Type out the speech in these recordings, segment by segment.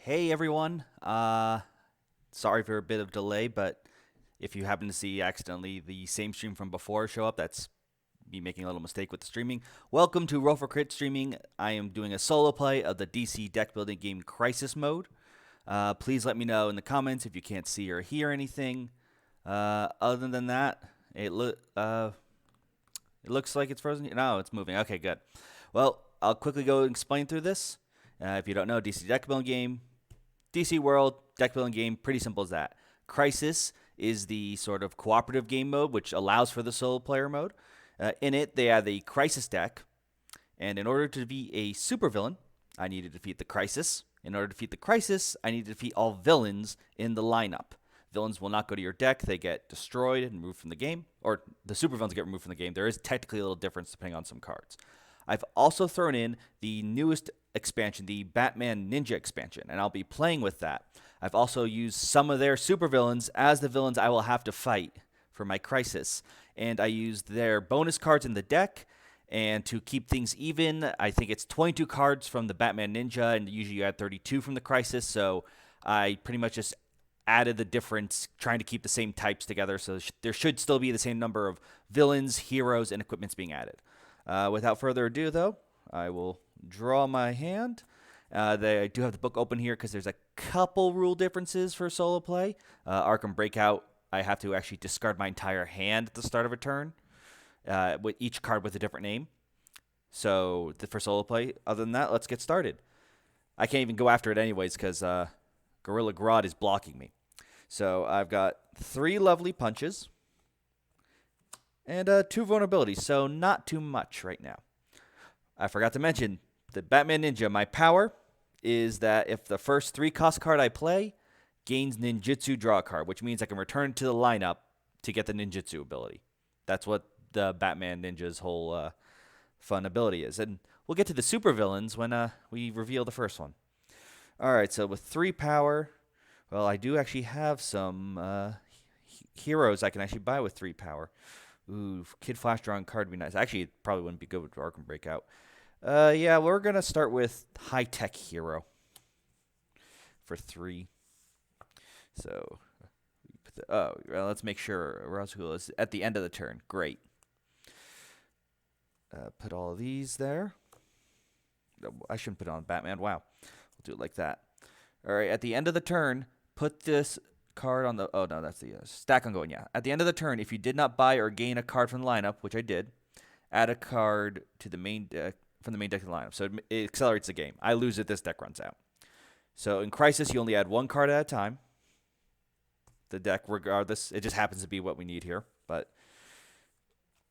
Hey everyone. Sorry for a bit of delay, but if you happen to see accidentally the same stream from before show up, that's me making a little mistake with the streaming. Welcome to Roll for Crit streaming. I am doing a solo play of the DC deck building game Crisis Mode. Please let me know in the comments if you can't see or hear anything. Other than that, it looks like it's frozen. No, it's moving. Okay, good. Well, I'll quickly go and explain through this. If you don't know, DC deck building game, DC World, deck building game, pretty simple as that. Crisis is the sort of cooperative game mode, which allows for the solo player mode. In it, they have the Crisis deck, and in order to defeat a supervillain, I need to defeat the Crisis. In order to defeat the Crisis, I need to defeat all villains in the lineup. Villains will not go to your deck. They get destroyed and removed from the game, or the supervillains get removed from the game. There is technically a little difference depending on some cards. I've also thrown in the newest expansion, the Batman Ninja expansion, and I'll be playing with that. I've also used some of their supervillains as the villains I will have to fight for my Crisis. And I used their bonus cards in the deck, and to keep things even, I think it's 22 cards from the Batman Ninja, and usually you add 32 from the Crisis, so I pretty much just added the difference, trying to keep the same types together, so there should still be the same number of villains, heroes, and equipments being added. Without further ado, though, I will draw my hand. I do have the book open here because there's a couple rule differences for solo play. Arkham Breakout, I have to actually discard my entire hand at the start of a turn, with each card with a different name. So for solo play, other than that, let's get started. I can't even go after it anyways because Gorilla Grodd is blocking me. So I've got 3 lovely punches and 2 vulnerabilities, so not too much right now. I forgot to mention, the Batman Ninja, my power is that if the first 3 cost card I play gains Ninjutsu draw a card, which means I can return to the lineup to get the Ninjutsu ability. That's what the Batman Ninja's whole fun ability is. And we'll get to the supervillains when we reveal the first one. Alright, so with 3 power, well, I do actually have some heroes I can actually buy with 3 power. Ooh, Kid Flash drawing card would be nice. Actually, it probably wouldn't be good with Arkham Breakout. Yeah, we're going to start with High Tech Hero for 3. So, well, let's make sure Razul is at the end of the turn. Great. Put all of these there. I shouldn't put it on Batman. Wow. We'll do it like that. All right, at the end of the turn, put this card on the... Oh, no, that's the stack I'm going, yeah. At the end of the turn, if you did not buy or gain a card from the lineup, which I did, add a card to the main deck from the main deck to the lineup. So it accelerates the game. I lose it, this deck runs out. So in Crisis, you only add 1 card at a time. The deck, regardless, it just happens to be what we need here. But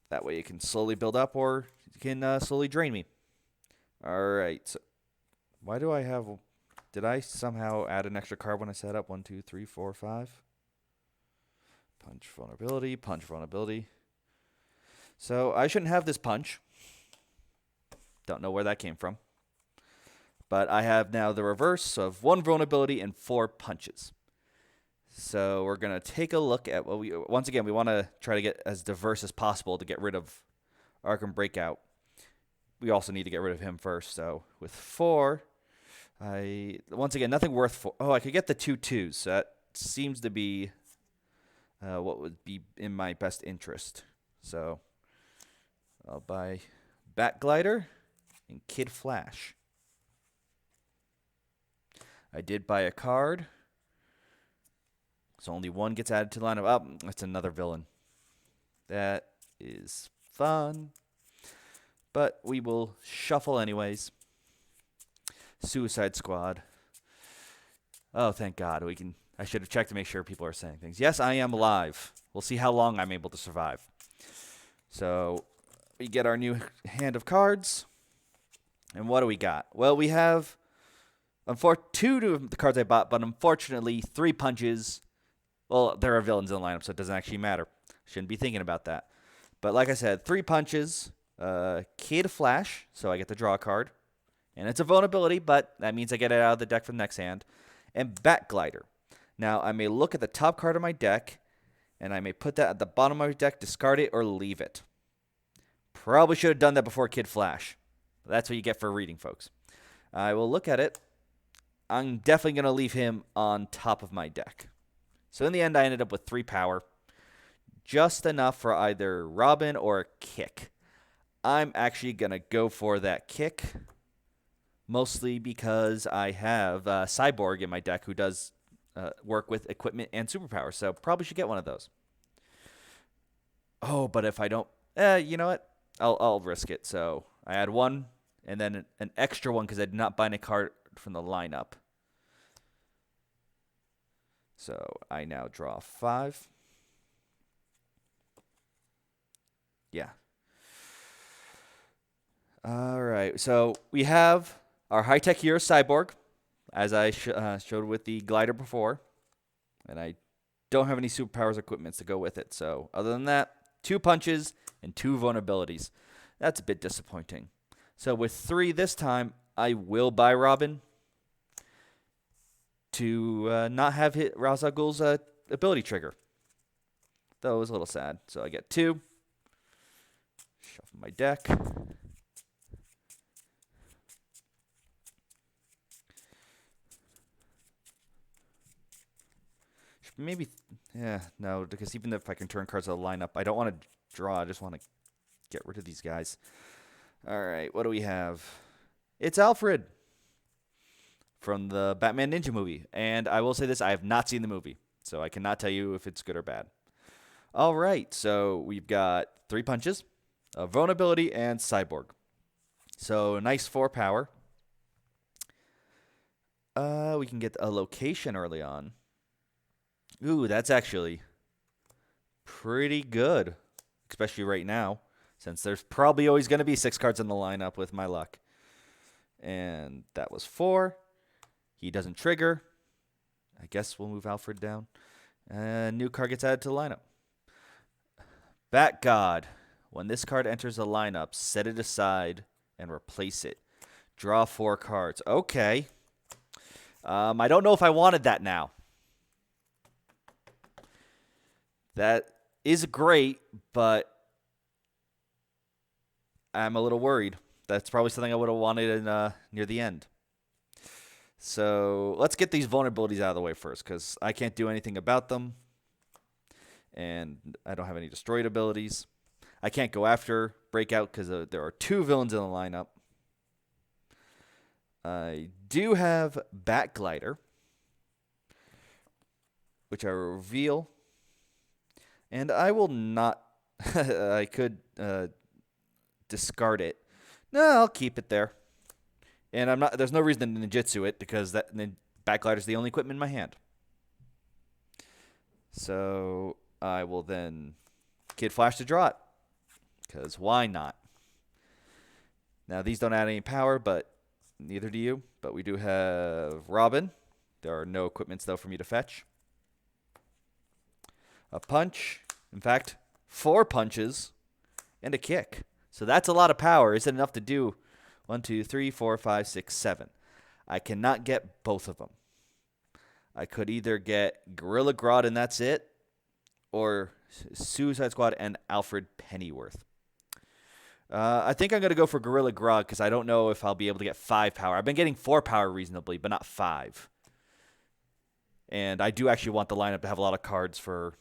that way it can slowly build up or it can slowly drain me. All right. So why do I have... Did I somehow add an extra card when I set up? 1, 2, 3, 4, 5. Punch, vulnerability, punch, vulnerability. So I shouldn't have this punch. Don't know where that came from. But I have now the reverse of 1 vulnerability and 4 punches. So we're going to take a look at what once again, we want to try to get as diverse as possible to get rid of Arkham Breakout. We also need to get rid of him first. So with 4... once again, nothing worth 4. Oh, I could get the 2 2s. So that seems to be what would be in my best interest. So I'll buy Bat Glider and Kid Flash. I did buy a card. So only 1 gets added to the lineup. Oh, that's another villain. That is fun. But we will shuffle anyways. Suicide Squad. Oh, thank God. I should have checked to make sure people are saying things. Yes, I am alive. We'll see how long I'm able to survive. So, we get our new hand of cards. And what do we got? Well, we have 2 of the cards I bought, but unfortunately, 3 punches. Well, there are villains in the lineup, so it doesn't actually matter. Shouldn't be thinking about that. But like I said, 3 punches. Kid Flash, so I get to draw a card. And it's a vulnerability, but that means I get it out of the deck for the next hand. And Bat Glider. Now, I may look at the top card of my deck, and I may put that at the bottom of my deck, discard it, or leave it. Probably should have done that before Kid Flash. That's what you get for reading, folks. I will look at it, I'm definitely going to leave him on top of my deck. So in the end, I ended up with 3 power. Just enough for either Robin or a kick. I'm actually going to go for that kick. Mostly because I have Cyborg in my deck who does work with equipment and superpowers. So probably should get one of those. Oh, but if I don't, you know what? I'll risk it. So I add 1 and then an extra 1 because I did not bind a card from the lineup. So I now draw 5. Yeah. All right. So we have our high-tech hero Cyborg, as I showed with the glider before. And I don't have any superpowers equipments to go with it. So other than that, 2 punches and 2 vulnerabilities. That's a bit disappointing. So with 3 this time, I will buy Robin to not have hit Ra's al Ghul's ability trigger. Though it was a little sad. So I get 2. Shuffle my deck. Maybe, yeah, no, because even if I can turn cards out of the lineup, I don't want to draw. I just want to get rid of these guys. All right, what do we have? It's Alfred from the Batman Ninja movie. And I will say this, I have not seen the movie, so I cannot tell you if it's good or bad. All right, so we've got 3 punches, a vulnerability, and Cyborg. So nice 4 power. We can get a location early on. Ooh, that's actually pretty good, especially right now, since there's probably always going to be 6 cards in the lineup with my luck. And that was 4. He doesn't trigger. I guess we'll move Alfred down. New card gets added to the lineup. Bat God. When this card enters the lineup, set it aside and replace it. Draw 4 cards. Okay. I don't know if I wanted that now. That is great, but I'm a little worried. That's probably something I would have wanted in, near the end. So let's get these vulnerabilities out of the way first, because I can't do anything about them. And I don't have any destroyed abilities. I can't go after Breakout because there are 2 villains in the lineup. I do have Bat Glider, which I will reveal. And I will not. I could discard it. No, I'll keep it there. And I'm not. There's no reason to ninjutsu it because that Bat Glider is the only equipment in my hand. So I will then Kid Flash to draw it, because why not? Now these don't add any power, but neither do you. But we do have Robin. There are no equipments though for me to fetch. A punch. In fact, 4 punches and a kick. So that's a lot of power. Is it enough to do 1, 2, 3, 4, 5, 6, 7? I cannot get both of them. I could either get Gorilla Grodd and that's it, or Suicide Squad and Alfred Pennyworth. I think I'm going to go for Gorilla Grodd because I don't know if I'll be able to get 5 power. I've been getting 4 power reasonably, but not 5. And I do actually want the lineup to have a lot of cards for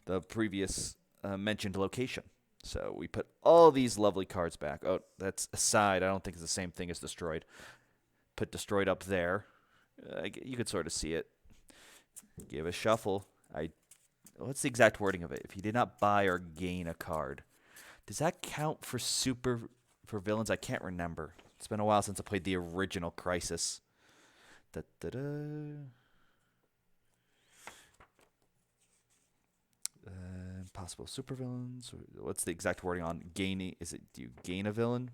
the previous mentioned location. So we put all these lovely cards back. Oh, that's aside. I don't think it's the same thing as destroyed. Put destroyed up there. You could sort of see it. Give a shuffle. What's the exact wording of it? If you did not buy or gain a card. Does that count for villains? I can't remember. It's been a while since I played the original Crisis. Possible supervillains. What's the exact wording on gaining? Is it, do you gain a villain?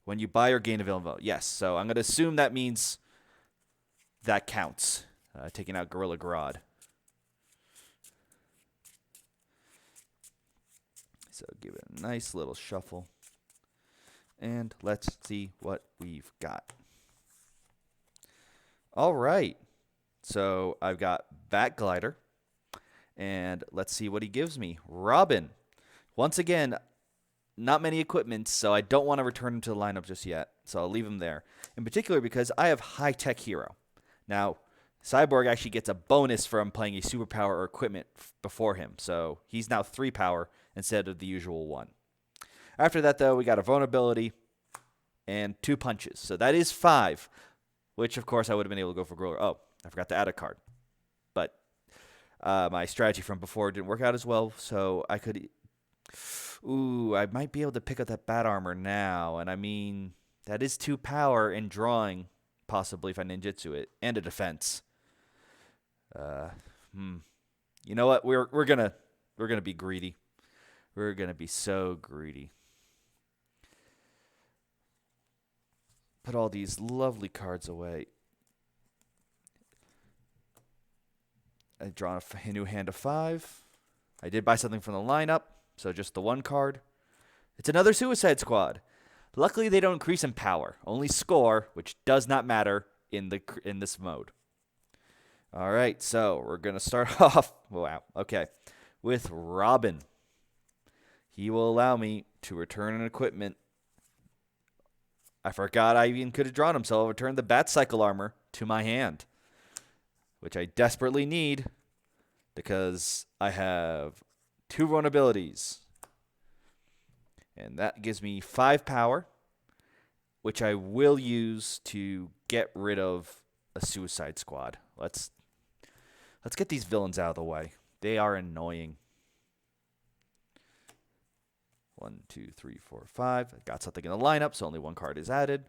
When you buy or gain a villain vote. Yes, so I'm going to assume that means that counts. Taking out Gorilla Grodd. So give it a nice little shuffle. And let's see what we've got. All right. So I've got Bat Glider. And let's see what he gives me. Robin. Once again, not many equipments, so I don't want to return him to the lineup just yet. So I'll leave him there. In particular because I have high-tech hero. Now, Cyborg actually gets a bonus from playing a superpower or equipment before him. So he's now 3 power instead of the usual 1. After that, though, we got a vulnerability and 2 punches. So that is 5, which, of course, I would have been able to go for Growler. Oh, I forgot to add a card. But my strategy from before didn't work out as well, so I could... Ooh, I might be able to pick up that bat armor now. And I mean, that is 2 power in drawing, possibly, if I ninjutsu it, and a defense. You know what? We're gonna be greedy. We're gonna be so greedy. Put all these lovely cards away. I've drawn a new hand of 5. I did buy something from the lineup, so just the 1 card. It's another Suicide Squad. Luckily, they don't increase in power, only score, which does not matter in this mode. All right, so we're gonna start off. Wow, okay, with Robin. He will allow me to return an equipment. I forgot I even could have drawn him, so I'll return the Bat Cycle armor to my hand, which I desperately need because I have 2 vulnerabilities. And that gives me 5 power, which I will use to get rid of a Suicide Squad. Let's get these villains out of the way. They are annoying. 1, 2, 3, 4, 5. I got something in the lineup, so only 1 card is added.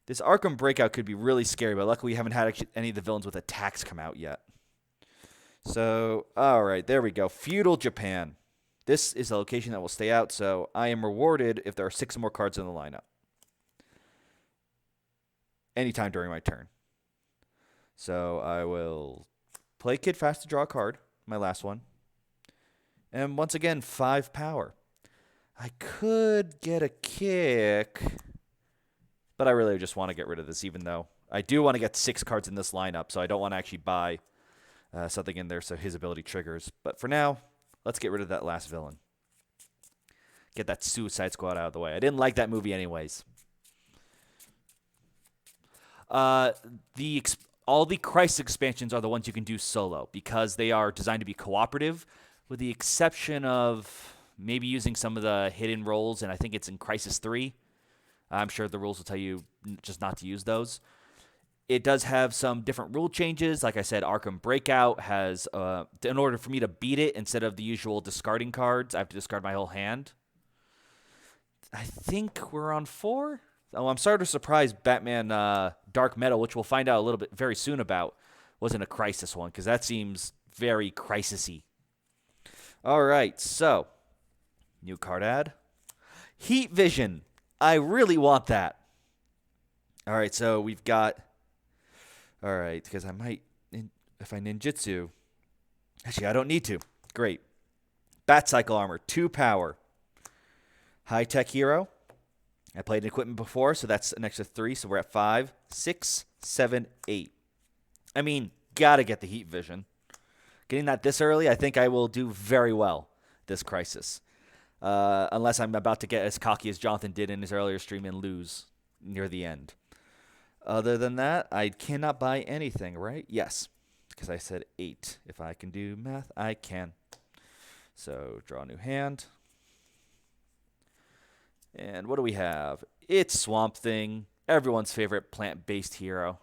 This Arkham Breakout could be really scary, but luckily we haven't had any of the villains with attacks come out yet. So, all right, there we go. Feudal Japan. This is a location that will stay out, so I am rewarded if there are 6 more cards in the lineup. Anytime during my turn. So I will play Kid Fast to draw a card, my last one. And once again, 5 power. I could get a kick, but I really just want to get rid of this, even though I do want to get 6 cards in this lineup, so I don't want to actually buy something in there so his ability triggers. But for now, let's get rid of that last villain. Get that Suicide Squad out of the way. I didn't like that movie anyways. All the Crisis expansions are the ones you can do solo because they are designed to be cooperative, with the exception of maybe using some of the hidden roles, and I think it's in Crisis 3. I'm sure the rules will tell you just not to use those. It does have some different rule changes. Like I said, Arkham Breakout has, in order for me to beat it, instead of the usual discarding cards, I have to discard my whole hand. I think we're on 4. Oh, I'm sorry to surprise Batman Dark Metal, which we'll find out a little bit very soon about, wasn't a Crisis one, because that seems very Crisis-y. All right, so, new card add. Heat Vision. I really want that. All right, so we've got... All right, because I might, if I ninjutsu... Actually, I don't need to. Great. Bat Cycle Armor, 2 power. High-Tech Hero. I played an equipment before, so that's an extra 3, so we're at 5, 6, 7, 8. I mean, gotta get the Heat Vision. Getting that this early, I think I will do very well this Crisis. Unless I'm about to get as cocky as Jonathan did in his earlier stream and lose near the end. Other than that, I cannot buy anything, right? Yes, because I said 8. If I can do math, I can. So, draw a new hand. And what do we have? It's Swamp Thing, everyone's favorite plant-based hero.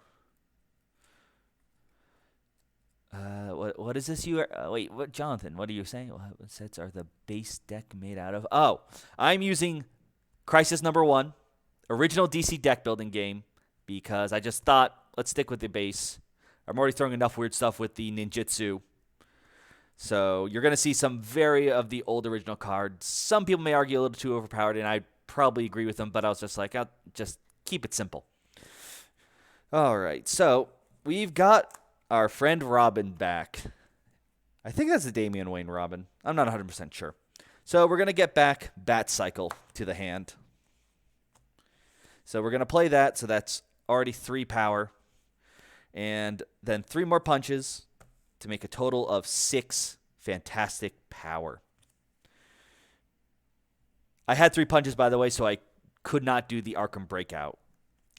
What is this? Wait, what, Jonathan? What are you saying? What sets are the base deck made out of? Oh, I'm using Crisis number 1, original DC deck building game, because I just thought let's stick with the base. I'm already throwing enough weird stuff with the ninjutsu. So you're gonna see some of the old original cards. Some people may argue a little too overpowered, and I probably agree with them. But I was just like, I'll just keep it simple. All right, so we've got our friend Robin back. I think that's the Damian Wayne Robin. I'm not 100% sure. So we're going to get back Bat Cycle to the hand. So we're going to play that. So that's already 3 power. And then 3 more punches. to make a total of 6 fantastic power. I had 3 punches, by the way, so I could not do the Arkham Breakout.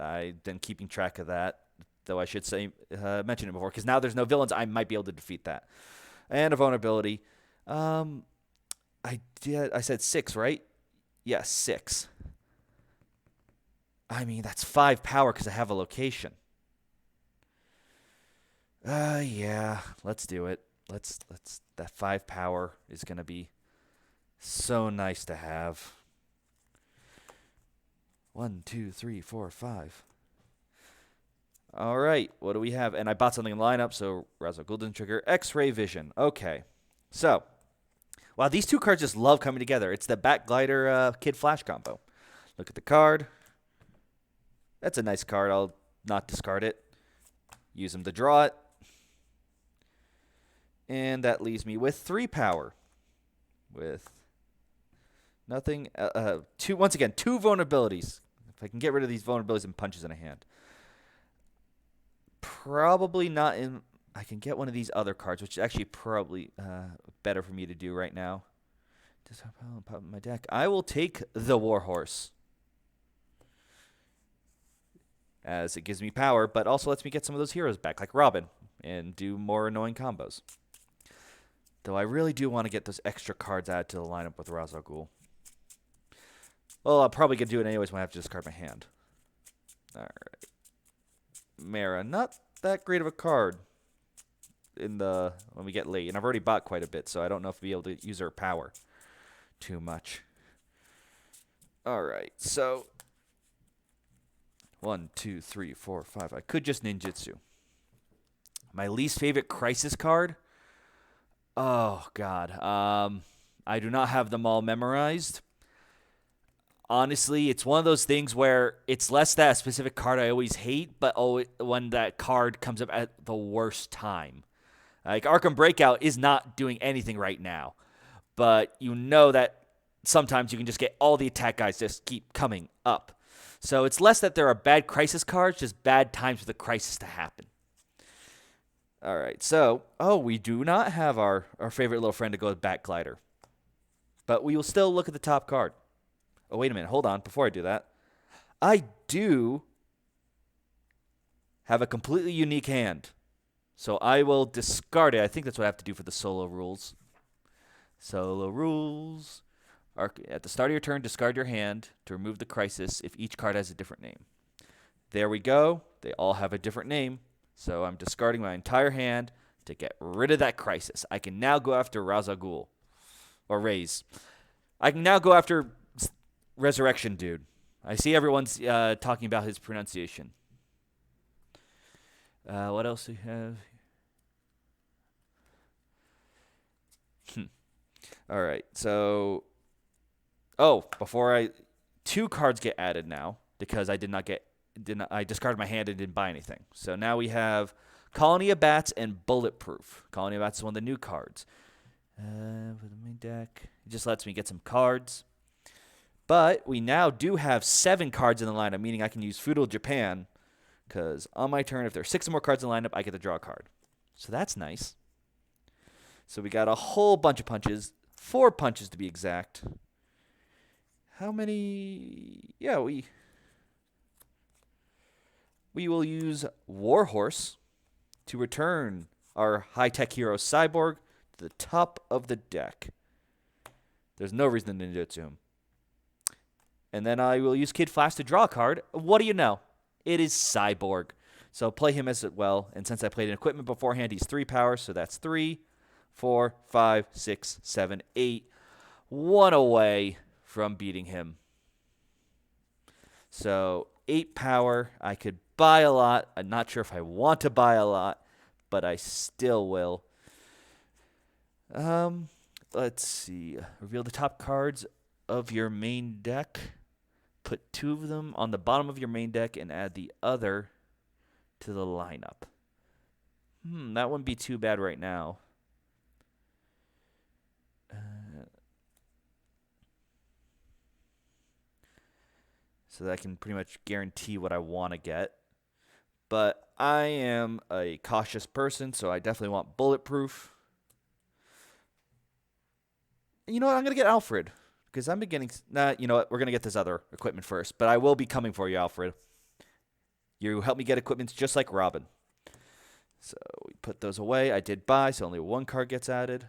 I've been keeping track of that, though I should say mention it before, because now there's no villains. I might be able to defeat that. And a vulnerability. I said 6, right? Yes, 6. I mean, that's 5 power because I have a location. Yeah, let's do it. Let's. That 5 power is gonna be so nice to have. 1, 2, 3, 4, 5. All right, what do we have? And I bought something in lineup, so Ra's al Ghul didn't trigger. X-ray vision. Okay, so wow, these 2 cards just love coming together. It's the Bat Glider Kid Flash combo. Look at the card. That's a nice card. I'll not discard it. Use them to draw it. And that leaves me with 3 power. With nothing. Once again, 2 vulnerabilities. If I can get rid of these vulnerabilities and punches in a hand. Probably not in... I can get one of these other cards, which is actually probably better for me to do right now. Just pop in my deck. I will take the Warhorse, as it gives me power, but also lets me get some of those heroes back, like Robin, and do more annoying combos. Though I really do want to get those extra cards added to the lineup with Ra's al Ghul. Well, I'm probably going to do it anyways when I have to discard my hand. All right. Mara, not that great of a card when we get late. And I've already bought quite a bit, so I don't know if I'll be able to use her power too much. All right, so 1, 2, 3, 4, 5. I could just ninjutsu. My least favorite crisis card? Oh, God. I do not have them all memorized. Honestly, it's one of those things where it's less that specific card I always hate, but when that card comes up at the worst time. Like, Arkham Breakout is not doing anything right now. But you know that sometimes you can just get all the attack guys just keep coming up. So it's less that there are bad crisis cards, just bad times for the crisis to happen. All right, so, we do not have our favorite little friend to go with Bat Glider. But we will still look at the top card. Oh, wait a minute. Hold on. Before I do that, I do have a completely unique hand. So I will discard it. I think that's what I have to do for the solo rules. Solo rules. At the start of your turn, discard your hand to remove the crisis if each card has a different name. There we go. They all have a different name. So I'm discarding my entire hand to get rid of that crisis. I can now go after Ra's al Ghul. Or Raze. I can now go after Resurrection Dude. I see everyone's talking about his pronunciation. What else do we have? All right. So, before 2 cards get added now because I I discarded my hand and didn't buy anything. So now we have Colony of Bats and Bulletproof. Colony of Bats is one of the new cards. For the main deck, it just lets me get some cards. But we now do have 7 cards in the lineup, meaning I can use Feudal Japan, because on my turn, if there are 6 or more cards in the lineup, I get to draw a card. So that's nice. So we got a whole bunch of punches, 4 punches to be exact. How many? Yeah, we will use Warhorse to return our high-tech hero Cyborg to the top of the deck. There's no reason to ninjutsu him. And then I will use Kid Flash to draw a card. What do you know? It is Cyborg. So play him as well. And since I played an equipment beforehand, he's 3 power. So that's 3, 4, 5, 6, 7, 8. 1 away from beating him. So 8 power. I could buy a lot. I'm not sure if I want to buy a lot, but I still will. Let's see. Reveal the top cards of your main deck. Put 2 of them on the bottom of your main deck and add the other to the lineup. That wouldn't be too bad right now. So that I can pretty much guarantee what I want to get. but I am a cautious person, so I definitely want bulletproof. You know what? I'm going to get Alfred because I'm beginning. Nah, you know what? We're going to get this other equipment first, but I will be coming for you, Alfred. You help me get equipment just like Robin. So we put those away. I did buy, so only one card gets added.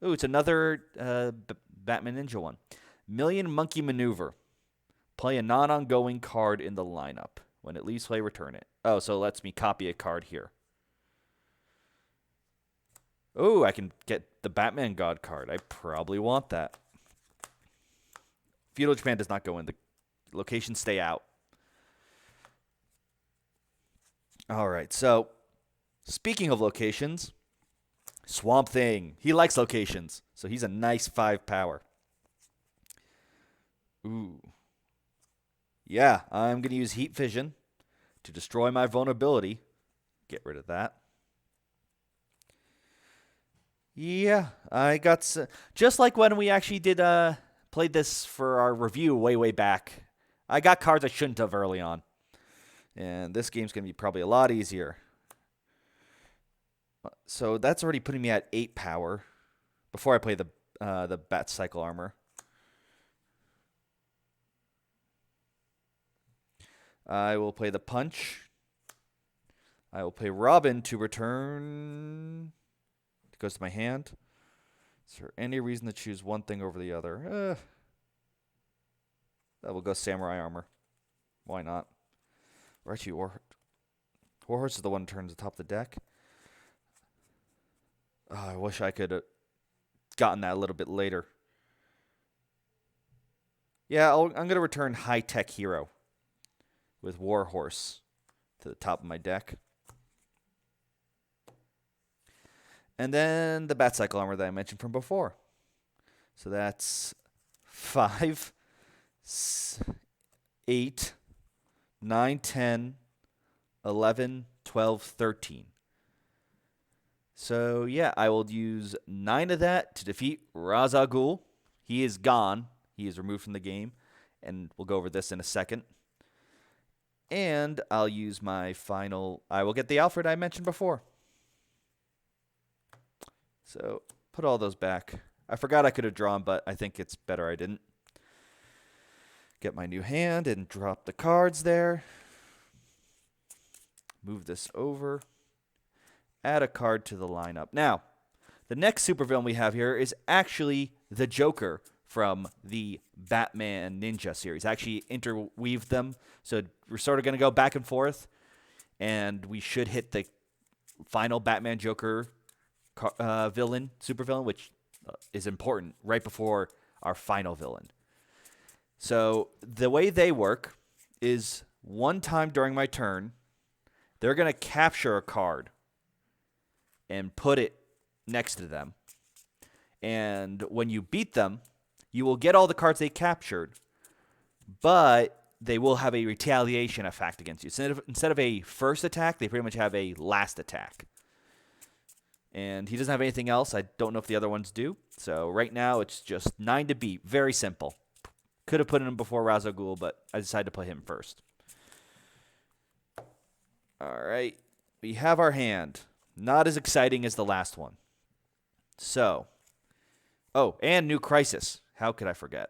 Ooh, it's another Batman Ninja one. Million Monkey Maneuver. Play a non-ongoing card in the lineup. When it leaves play, return it. Oh, so it lets me copy a card here. Oh, I can get the Batman God card. I probably want that. Feudal Japan does not go in. The locations stay out. All right, so speaking of locations, Swamp Thing. He likes locations, so he's a nice 5 power. Ooh. Yeah, I'm going to use Heat Vision to destroy my vulnerability. Get rid of that. Yeah, I got... just like when we actually did played this for our review way back. I got cards I shouldn't have early on. And this game's going to be probably a lot easier. So that's already putting me at 8 power before I play the Bat Cycle Armor. I will play the Punch. I will play Robin to return. It goes to my hand. Is there any reason to choose one thing over the other? That will go Samurai Armor. Why not? Or actually, Warhorse is the one that turns the top of the deck. Oh, I wish I could have gotten that a little bit later. Yeah, I'm going to return High Tech Hero with Warhorse to the top of my deck. And then the Bat Cycle Armor that I mentioned from before. So that's 5, 8, 9, 10, 11, 12, 13. So, yeah, I will use 9 of that to defeat Ra's al Ghul. He is gone. He is removed from the game. And we'll go over this in a second. And I'll use my final... I will get the Alfred I mentioned before. So, put all those back. I forgot I could have drawn, but I think it's better I didn't. Get my new hand and drop the cards there. Move this over. Add a card to the lineup. Now, the next supervillain we have here is actually the Joker from the Batman Ninja series. I actually interweaved them, so we're sort of going to go back and forth, and we should hit the final Batman Joker supervillain, which is important, right before our final villain. So the way they work is one time during my turn, they're going to capture a card and put it next to them. And when you beat them, you will get all the cards they captured, but they will have a retaliation effect against you. Instead of a first attack, they pretty much have a last attack. And he doesn't have anything else. I don't know if the other ones do. So right now, it's just 9 to beat. Very simple. Could have put him before Ra's al Ghul, but I decided to play him first. All right. We have our hand. Not as exciting as the last one. So. Oh, and New Crisis. How could I forget?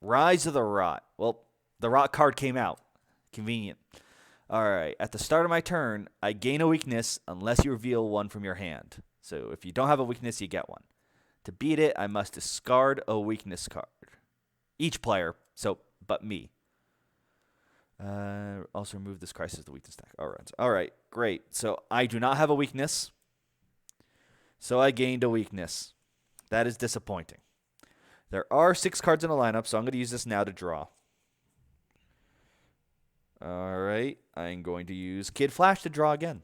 Rise of the Rot. Well, the Rot card came out. Convenient. All right. At the start of my turn, I gain a weakness unless you reveal one from your hand. So if you don't have a weakness, you get one. To beat it, I must discard a weakness card. Each player, but me. Also remove this Crisis the weakness stack. All right, great. So I do not have a weakness. So I gained a weakness. That is disappointing. There are 6 cards in the lineup, so I'm going to use this now to draw. All right, I'm going to use Kid Flash to draw again.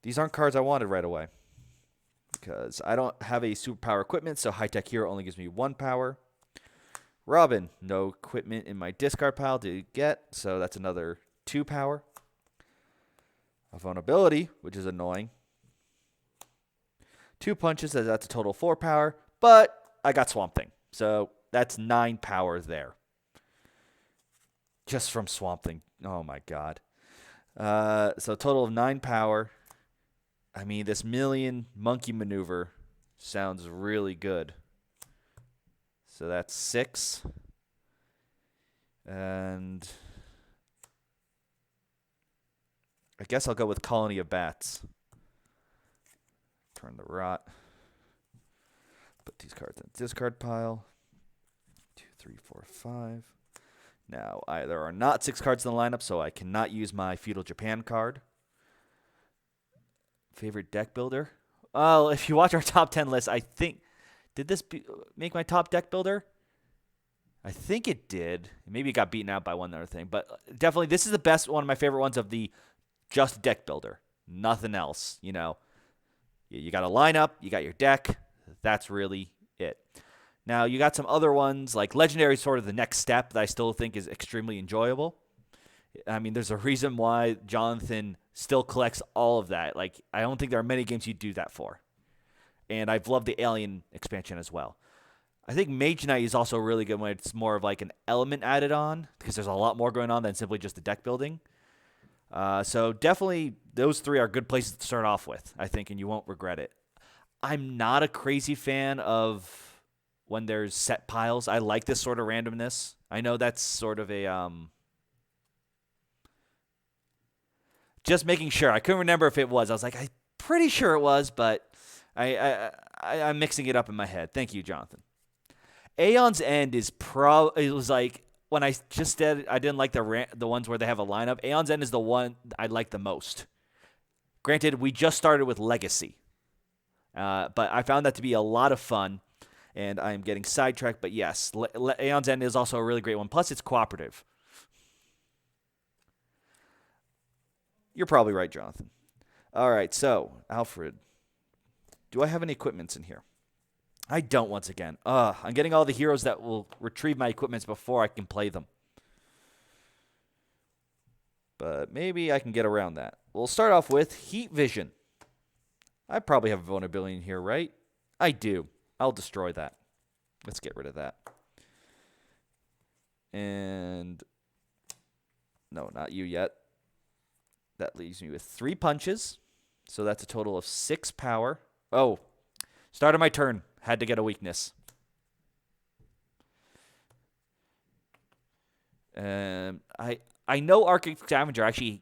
These aren't cards I wanted right away, because I don't have a superpower equipment, so High Tech Hero only gives me 1 power. Robin, no equipment in my discard pile to get, so that's another 2 power. A vulnerability, which is annoying. 2 punches, that's a total 4 power, but I got Swamp Thing, so that's 9 power there. Just from Swamp Thing. Oh my god. So total of 9 power. I mean, this million monkey maneuver sounds really good. So that's 6. And I guess I'll go with Colony of Bats. Turn the rot. Put these cards in the discard pile. 2, 3, 4, 5. Now, there are not 6 cards in the lineup, so I cannot use my Feudal Japan card. Favorite deck builder? Well, if you watch our top 10 list, I think... Did this make my top deck builder? I think it did. Maybe it got beaten out by one other thing. But definitely, this is the best one of my favorite ones of the just deck builder. Nothing else, you know. You got a lineup, you got your deck. That's really it. Now, you got some other ones, like Legendary is sort of the next step that I still think is extremely enjoyable. I mean, there's a reason why Jonathan still collects all of that. Like, I don't think there are many games you'd do that for. And I've loved the Alien expansion as well. I think Mage Knight is also really good when it's more of like an element added on, because there's a lot more going on than simply just the deck building. So definitely those 3 are good places to start off with, I think, and you won't regret it. I'm not a crazy fan of when there's set piles. I like this sort of randomness. I know that's sort of a... Just making sure. I couldn't remember if it was. I was like, I'm pretty sure it was, but I'm mixing it up in my head. Thank you, Jonathan. Aeon's End is it was like, when I just said I didn't like the ones where they have a lineup, Aeon's End is the one I like the most. Granted, we just started with Legacy. But I found that to be a lot of fun, and I'm getting sidetracked. But yes, Aeon's End is also a really great one. Plus, it's cooperative. You're probably right, Jonathan. All right, so, Alfred, do I have any equipments in here? I don't, once again. I'm getting all the heroes that will retrieve my equipments before I can play them. But maybe I can get around that. We'll start off with Heat Vision. I probably have a vulnerability in here, right? I do. I'll destroy that. Let's get rid of that. And... no, not you yet. That leaves me with 3 punches. So that's a total of 6 power. Oh, start of my turn. Had to get a weakness. I know Arctic Scavenger actually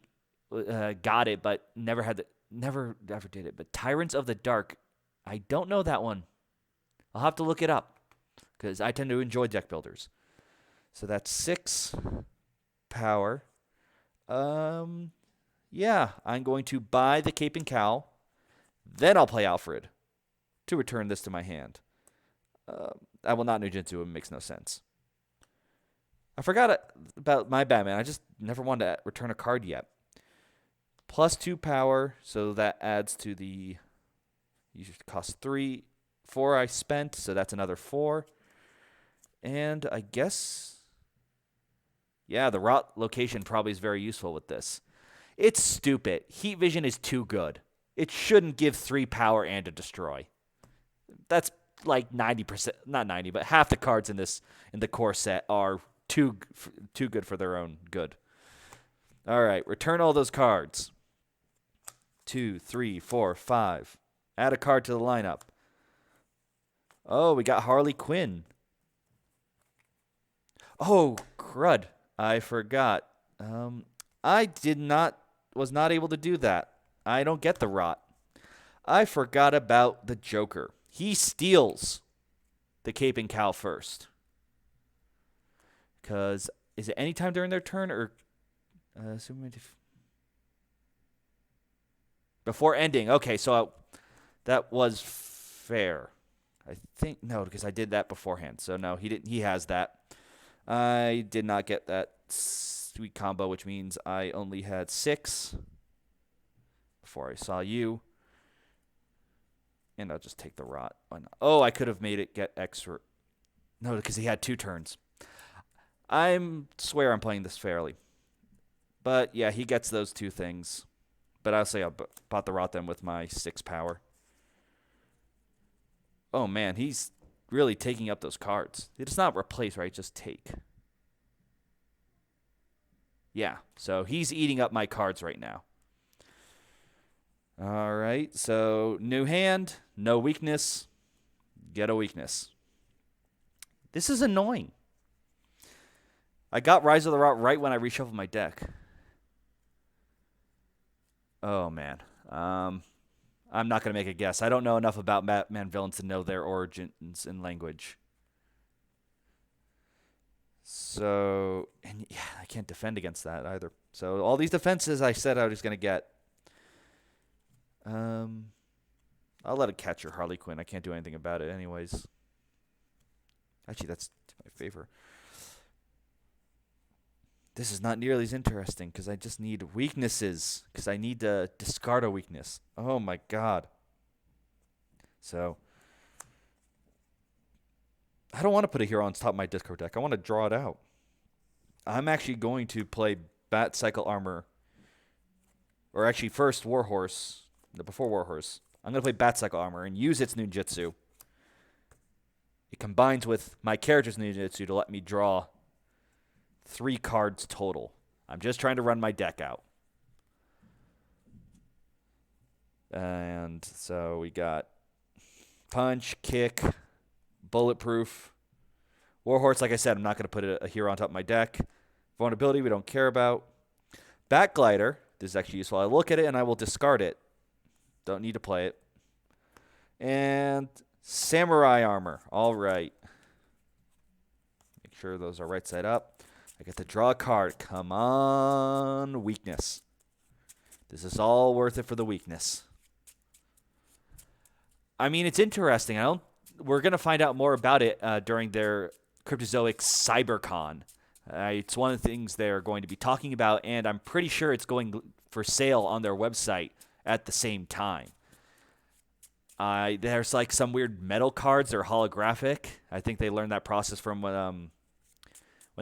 got it, but never ever did it. But Tyrants of the Dark, I don't know that one. I'll have to look it up because I tend to enjoy deck builders. So that's 6 power. Yeah, I'm going to buy the Cape and Cowl. Then I'll play Alfred to return this to my hand. I will not Ninjutsu. It makes no sense. I forgot about my Batman. I just never wanted to return a card yet. Plus 2 power, so that adds to the... you cost 4 I spent, so that's another 4. And I guess... yeah, the rot location probably is very useful with this. It's stupid. Heat Vision is too good. It shouldn't give 3 power and a destroy. That's like 90%, not 90, but half the cards in the core set are too good for their own good. All right, return all those cards. 2, 3, 4, 5. Add a card to the lineup. Oh, we got Harley Quinn. Oh, crud. I forgot. Was not able to do that. I don't get the rot. I forgot about the Joker. He steals the Cape and Cowl first. Because, is it any time during their turn or... before ending. Okay, so that was fair. I think, no, because I did that beforehand. So no, he didn't. He has that. I did not get that sweet combo, which means I only had 6 before I saw you. And I'll just take the rot. Why not? Oh, I could have made it get extra. No, because he had 2 turns. I swear I'm playing this fairly. But yeah, he gets those 2 things. But I'll say I bought the rot then with my 6 power. Oh man, he's really taking up those cards. It's not replace, right? Just take. Yeah, so he's eating up my cards right now. All right, so new hand, no weakness, get a weakness. This is annoying. I got Rise of the Rot right when I reshuffled my deck. Oh, man. I'm not going to make a guess. I don't know enough about Batman villains to know their origins and language. So, and yeah, I can't defend against that either. So all these defenses I said I was going to get. I'll let it catch your Harley Quinn. I can't do anything about it anyways. Actually, that's to my favor. This is not nearly as interesting because I just need weaknesses. Because I need to discard a weakness. Oh my god. So, I don't want to put a hero on top of my discard deck. I want to draw it out. I'm actually going to play Bat Cycle Armor. Or actually, first Warhorse. Before Warhorse. I'm going to play Bat Cycle Armor and use its Ninjutsu. It combines with my character's Ninjutsu to let me draw 3 cards total. I'm just trying to run my deck out. And so we got Punch, Kick, Bulletproof. Warhorse, like I said, I'm not going to put a hero on top of my deck. Vulnerability, we don't care about. Backglider, this is actually useful. I look at it and I will discard it. Don't need to play it. And Samurai Armor. All right. Make sure those are right side up. I get to draw a card. Come on, weakness. This is all worth it for the weakness. I mean, it's interesting. We're going to find out more about it during their Cryptozoic CyberCon. It's one of the things they're going to be talking about, and I'm pretty sure it's going for sale on their website at the same time. There's like some weird metal cards that are holographic. I think they learned that process from when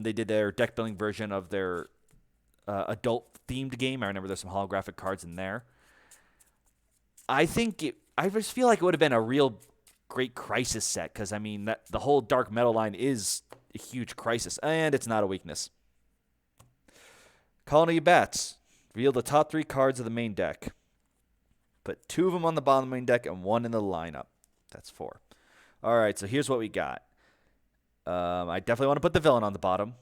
they did their deck building version of their adult-themed game. I remember there's some holographic cards in there. I just feel like it would have been a real great Crisis set because, I mean, the whole Dark Metal line is a huge Crisis, and it's not a weakness. Colony of Bats. Reveal the top 3 cards of the main deck. Put 2 of them on the bottom of the main deck and 1 in the lineup. That's 4. All right, so here's what we got. I definitely want to put the villain on the bottom.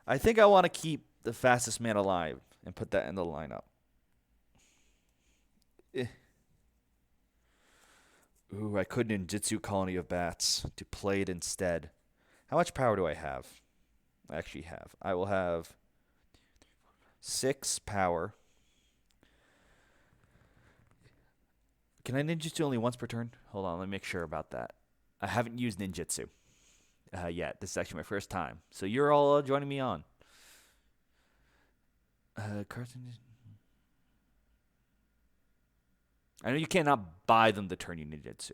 I think I want to keep the fastest man alive and put that in the lineup. Ooh, I could Ninjutsu Colony of Bats to play it instead. How much power do I have? I actually have. I will have 6 power. Can I Ninjutsu only once per turn? Hold on, let me make sure about that. I haven't used Ninjutsu yet. This is actually my first time. So you're all joining me on. I know you cannot buy them the turn you Ninjutsu.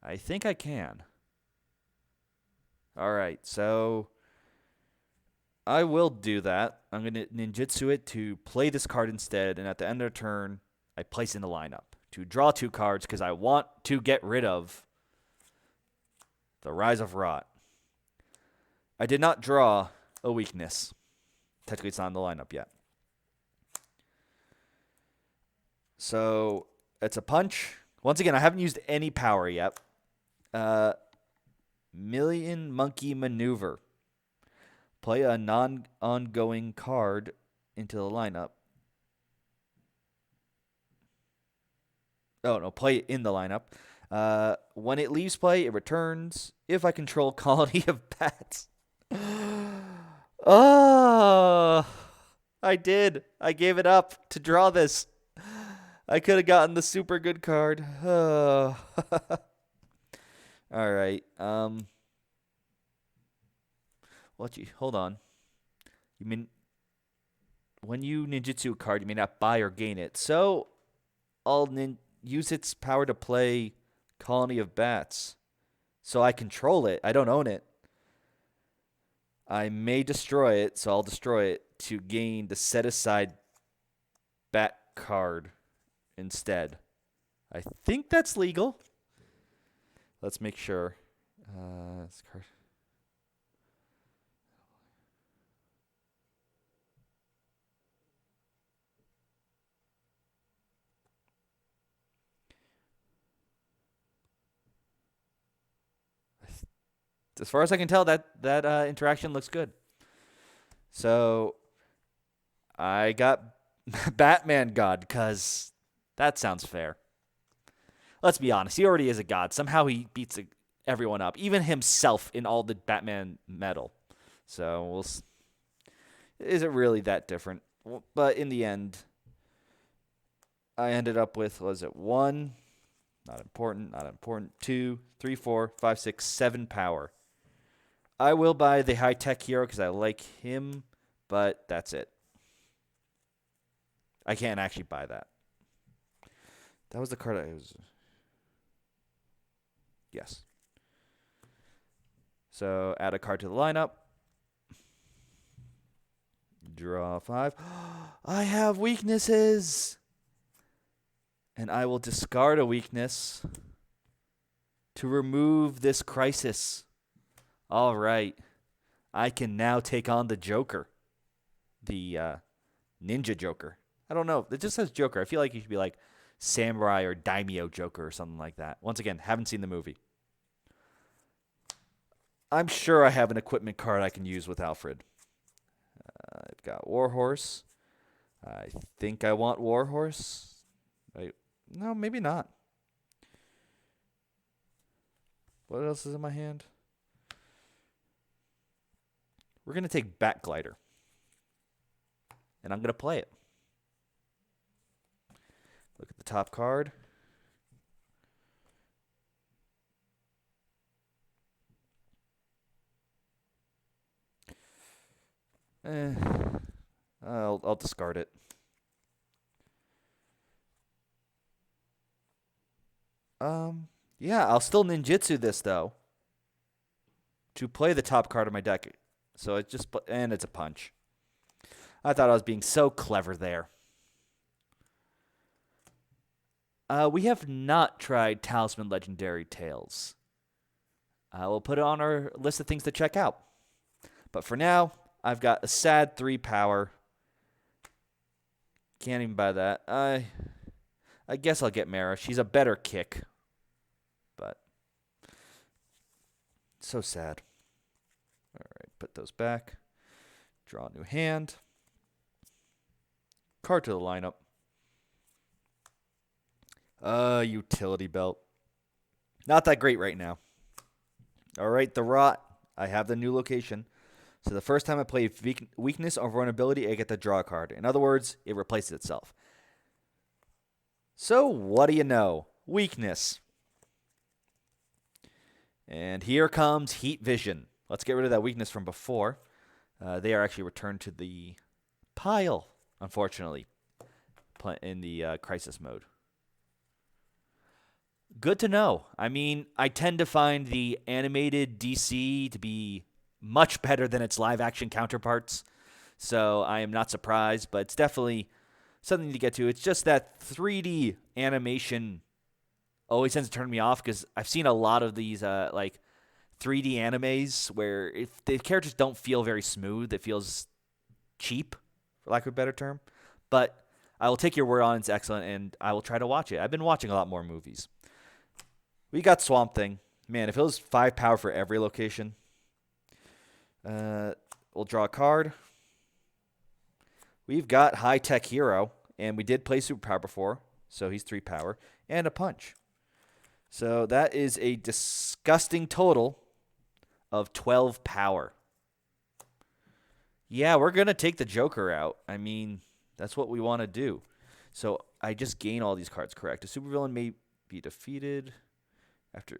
I think I can. All right, so I will do that. I'm going to Ninjutsu it to play this card instead, and at the end of the turn, I place in the lineup to draw 2 cards because I want to get rid of the Rise of Rot. I did not draw a weakness. Technically, it's not in the lineup yet. So, it's a punch. Once again, I haven't used any power yet. Million Monkey Maneuver. Play a non-ongoing card into the lineup. Oh, no, play it in the lineup. When it leaves play, it returns. If I control Colony of Bats. Oh, I did. I gave it up to draw this. I could have gotten the super good card. Oh. All right. Hold on. You mean when you Ninjutsu a card, you may not buy or gain it. So I'll use its power to play Colony of Bats. So I control it. I don't own it. I may destroy it, so I'll destroy it to gain the set-aside Bat card instead. I think that's legal. let's make sure. This card. As far as I can tell, that interaction looks good. So I got Batman God because that sounds fair. Let's be honest. He already is a god. Somehow he beats everyone up, even himself in all the Batman metal. So is it really that different? But in the end, I ended up with, was it 1? Not important. 2, 3, 4, 5, 6, 7 power. I will buy the high-tech hero because I like him, but that's it. I can't actually buy that. That was the card I was... Yes. So add a card to the lineup. Draw 5. I have weaknesses! And I will discard a weakness to remove this crisis. All right. I can now take on the Joker. The Ninja Joker. I don't know. It just says Joker. I feel like he should be like Samurai or Daimyo Joker or something like that. Once again, haven't seen the movie. I'm sure I have an equipment card I can use with Alfred. I've got Warhorse. I think I want Warhorse. No, maybe not. What else is in my hand? We're going to take Batglider. And I'm going to play it. Look at the top card. I'll discard it. Yeah, I'll still ninjutsu this though. To play the top card of my deck. So it's just, and it's a punch. I thought I was being so clever there. We have not tried Talisman Legendary Tales. We'll put it on our list of things to check out. But for now, I've got a sad 3 power. Can't even buy that. I guess I'll get Mara. She's a better kick. But so sad. All right, put those back. Draw a new hand. Card to the lineup. Utility belt. Not that great right now. All right, the Rot. I have the new location. So the first time I play weakness or vulnerability, I get to draw a card. In other words, it replaces itself. So what do you know? Weakness. And here comes Heat Vision. Let's get rid of that weakness from before. They are actually returned to the pile, unfortunately, in the crisis mode. Good to know. I mean, I tend to find the animated DC to be much better than its live-action counterparts, so I am not surprised, but it's definitely something to get to. It's just that 3D animation always tends to turn me off because I've seen a lot of these like 3D animes where if the characters don't feel very smooth, it feels cheap, for lack of a better term. But I will take your word on it's excellent, and I will try to watch it. I've been watching a lot more movies. We got Swamp Thing. Man, if it was 5 power for every location. We'll draw a card. We've got High Tech Hero, and we did play Superpower before, so he's 3 power, and a punch. So that is a disgusting total of 12 power. Yeah, we're going to take the Joker out. I mean, that's what we want to do. So I just gain all these cards, correct? A supervillain may be defeated after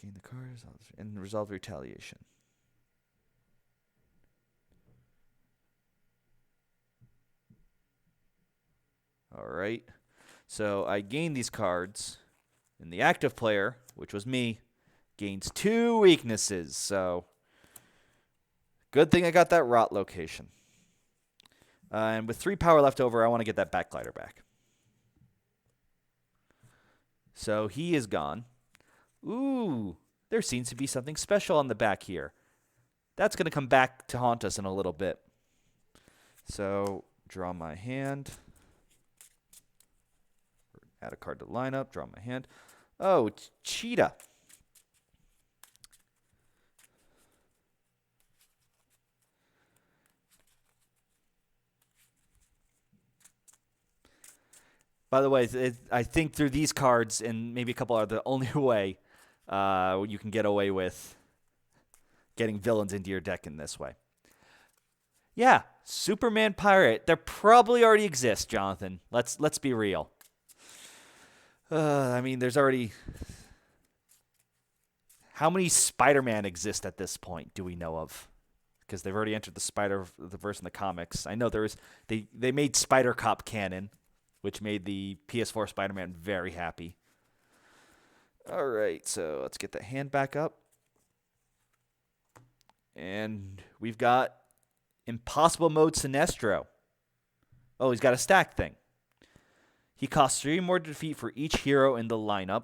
gain the cards and resolve retaliation. All right. So I gain these cards, and the active player, which was me, gains 2 weaknesses. So good thing I got that Rot location. And with 3 power left over, I want to get that backglider back. So he is gone. Ooh, there seems to be something special on the back here. That's going to come back to haunt us in a little bit. So draw my hand. Add a card to lineup. Draw my hand. Oh, it's Cheetah. By the way, I think through these cards and maybe a couple are the only way you can get away with getting villains into your deck in this way. Yeah, Superman Pirate. There probably already exists, Jonathan. Let's be real. I mean, there's already... How many Spider-Man exist at this point do we know of? Because they've already entered the Spider-Verse in the comics. I know they made Spider-Cop canon, which made the PS4 Spider-Man very happy. All right, so let's get the hand back up. And we've got Impossible Mode Sinestro. Oh, he's got a stack thing. He costs 3 more to defeat for each hero in the lineup.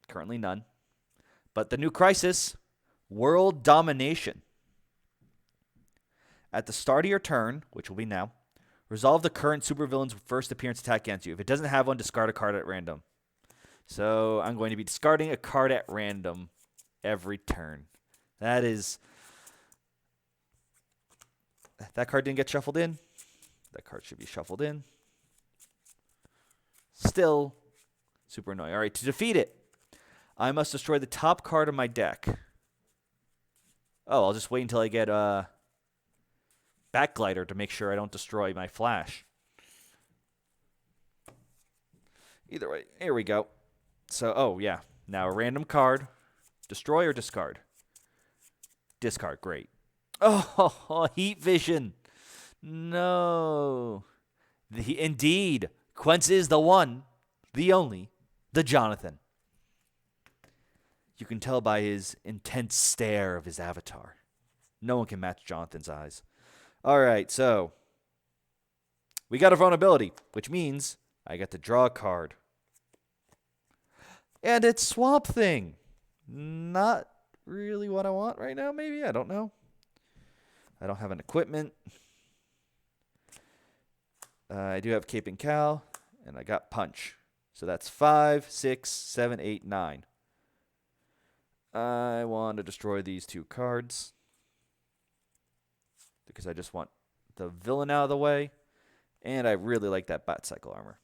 Currently none. But the new Crisis, World Domination. At the start of your turn, which will be now, resolve the current supervillain's first appearance attack against you. If it doesn't have one, discard a card at random. So I'm going to be discarding a card at random every turn. That card didn't get shuffled in. That card should be shuffled in. Still super annoying. All right, to defeat it, I must destroy the top card of my deck. Oh, I'll just wait until I get Backglider to make sure I don't destroy my Flash. Either way, here we go. So, oh yeah, now a random card. Destroy or discard? Discard, great. Oh, Heat Vision. No. Indeed, Quince is the one, the only, the Jonathan. You can tell by his intense stare of his avatar. No one can match Jonathan's eyes. All right, so we got a vulnerability, which means I get to draw a card. And it's Swamp Thing. Not really what I want right now, maybe? I don't know. I don't have an equipment. I do have Cape and Cal, and I got Punch. So that's 5, 6, 7, 8, 9. I want to destroy these 2 cards because I just want the villain out of the way, and I really like that Bat Cycle armor.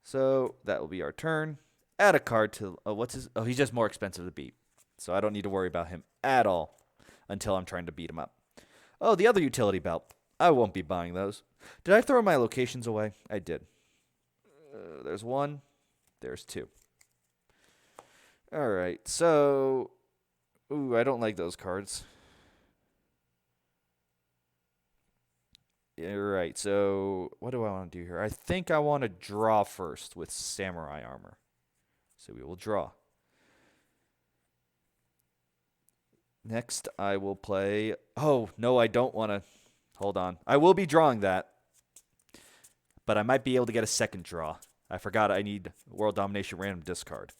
So that will be our turn. Add a card to... he's just more expensive to beat, so I don't need to worry about him at all until I'm trying to beat him up. Oh, the other utility belt. I won't be buying those. Did I throw my locations away? I did. There's 1. There's 2. All right, so... Ooh, I don't like those cards. You're right, so what do I want to do here? I think I want to draw first with Samurai Armor. So we will draw. Next, I will play... Oh, no, I don't want to... Hold on. I will be drawing that. But I might be able to get a second draw. I forgot I need World Domination random discard.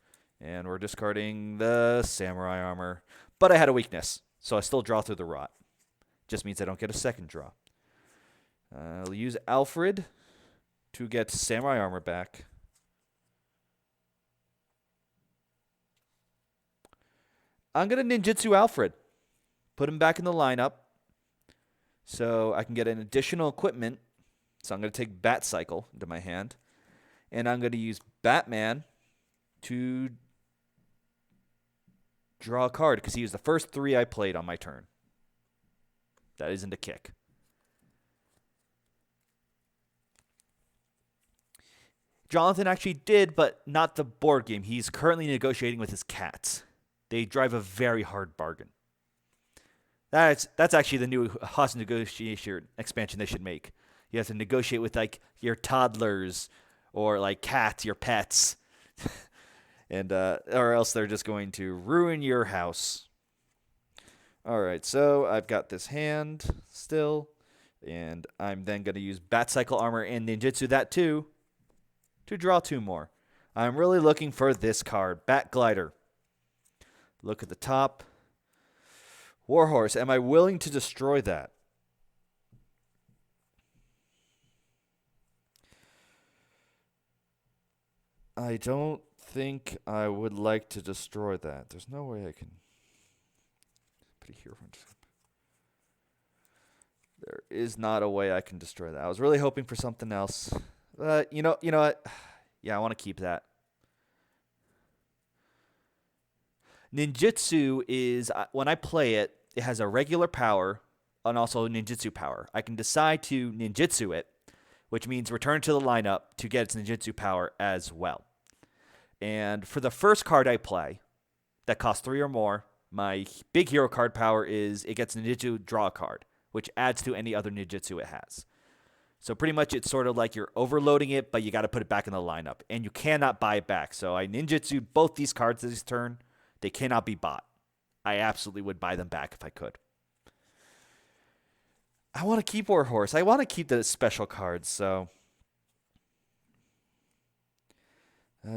And we're discarding the Samurai Armor. But I had a weakness, so I still draw through the rot. Just means I don't get a second draw. I'll use Alfred to get Samurai Armor back. I'm going to Ninjutsu Alfred. Put him back in the lineup so I can get an additional equipment. So I'm going to take Bat Cycle into my hand. And I'm going to use Batman to draw a card because he was the first 3 I played on my turn. That isn't a kick. Jonathan actually did, but not the board game. He's currently negotiating with his cats. They drive a very hard bargain. That's actually the new hostage negotiation expansion they should make. You have to negotiate with like your toddlers or like cats, your pets, and or else they're just going to ruin your house. All right, so I've got this hand still, and I'm then going to use Bat Cycle Armor and Ninjutsu that too to draw 2 more. I'm really looking for this card, Bat Glider. Look at the top. Warhorse, am I willing to destroy that? I don't think I would like to destroy that. There's no way I can put a hero. There is not a way I can destroy that. I was really hoping for something else. You know what? Yeah, I want to keep that. Ninjutsu is, when I play it, it has a regular power and also ninjutsu power. I can decide to ninjutsu it, which means return to the lineup to get its ninjutsu power as well. And for the first card I play that costs 3 or more, my big hero card power is it gets ninjutsu draw a card, which adds to any other ninjutsu it has. So pretty much it's sort of like you're overloading it, but you got to put it back in the lineup. And you cannot buy it back. So I ninjutsu both these cards this turn. They cannot be bought. I absolutely would buy them back if I could. I want to keep Warhorse. I want to keep the special cards, so...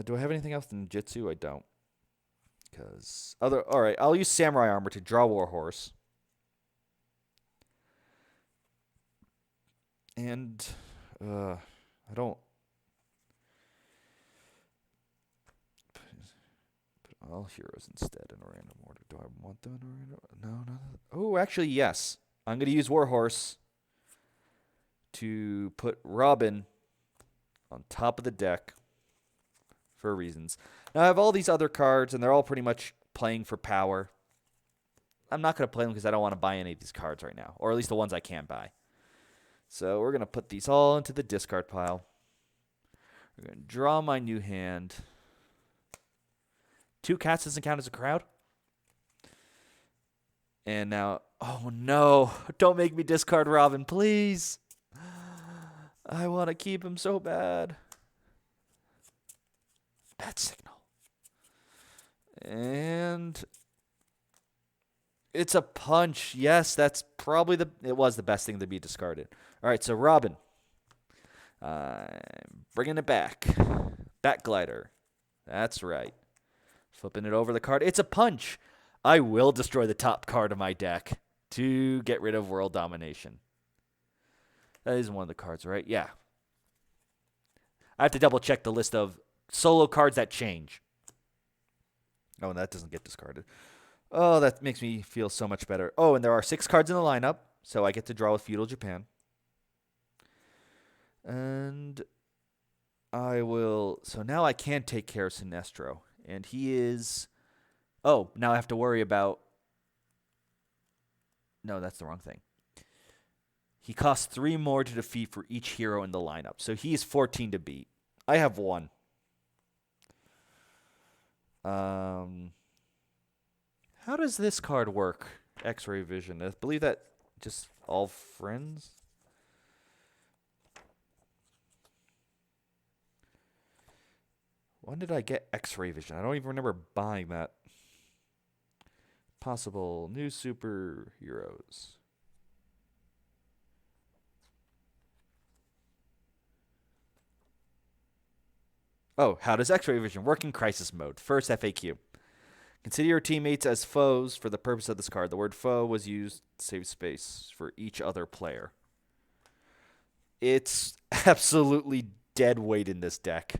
do I have anything else in Ninjutsu? I don't. Alright, I'll use Samurai Armor to draw Warhorse. And, I don't... Put all heroes instead in a random order. Do I want them in a random order? No. Oh, actually, yes. I'm going to use Warhorse to put Robin on top of the deck for reasons. Now, I have all these other cards, and they're all pretty much playing for power. I'm not going to play them because I don't want to buy any of these cards right now, or at least the ones I can buy. So we're going to put these all into the discard pile. We're going to draw my new hand. 2 cats doesn't count as a crowd. And now, oh no, don't make me discard Robin, please. I want to keep him so bad. Bad signal. And it's a punch. Yes, that's probably it was the best thing to be discarded. All right, so Robin. I'm bringing it back. Bat Glider. That's right. Flipping it over the card. It's a punch. I will destroy the top card of my deck to get rid of World Domination. That is one of the cards, right? Yeah. I have to double check the list of solo cards that change. Oh, that doesn't get discarded. Oh, that makes me feel so much better. Oh, and there are 6 cards in the lineup, so I get to draw with Feudal Japan. And I will... So now I can take care of Sinestro. And he is... Oh, now I have to worry about... No, that's the wrong thing. He costs 3 more to defeat for each hero in the lineup. So he is 14 to beat. I have 1. How does this card work? X-ray vision. I believe that just all friends? When did I get X-ray vision? I don't even remember buying that. Possible new superheroes. Oh, how does X-ray vision work in crisis mode? First FAQ. Consider your teammates as foes for the purpose of this card. The word foe was used to save space for each other player. It's absolutely dead weight in this deck.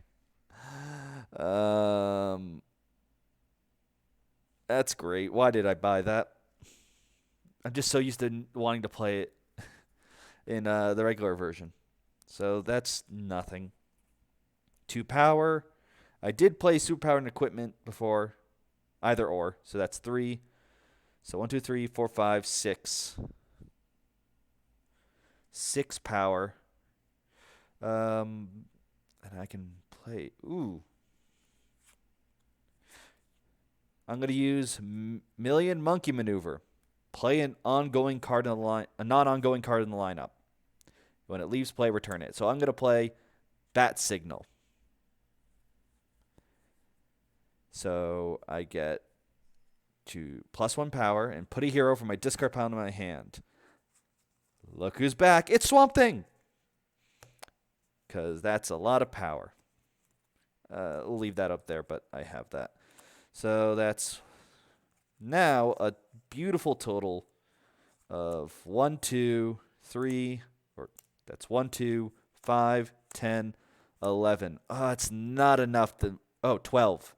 That's great. Why did I buy that? I'm just so used to wanting to play it in the regular version. So that's nothing. 2 power. I did play superpower and equipment before. Either or. So that's 3. So 1, 2, 3, 4, 5, 6. 6 power. And I can play... Ooh. I'm going to use Million Monkey Maneuver. Play an ongoing card in the line, a non-ongoing card in the lineup. When it leaves play, return it. So I'm going to play Bat Signal. So I get to +1 power and put a hero from my discard pile into my hand. Look who's back. It's Swamp Thing. Because that's a lot of power. We'll leave that up there, but I have that. So that's now a beautiful total of 1, 2, 3, or that's 1, 2, 5, 10, 11. Oh, it's not enough to... Oh, 12.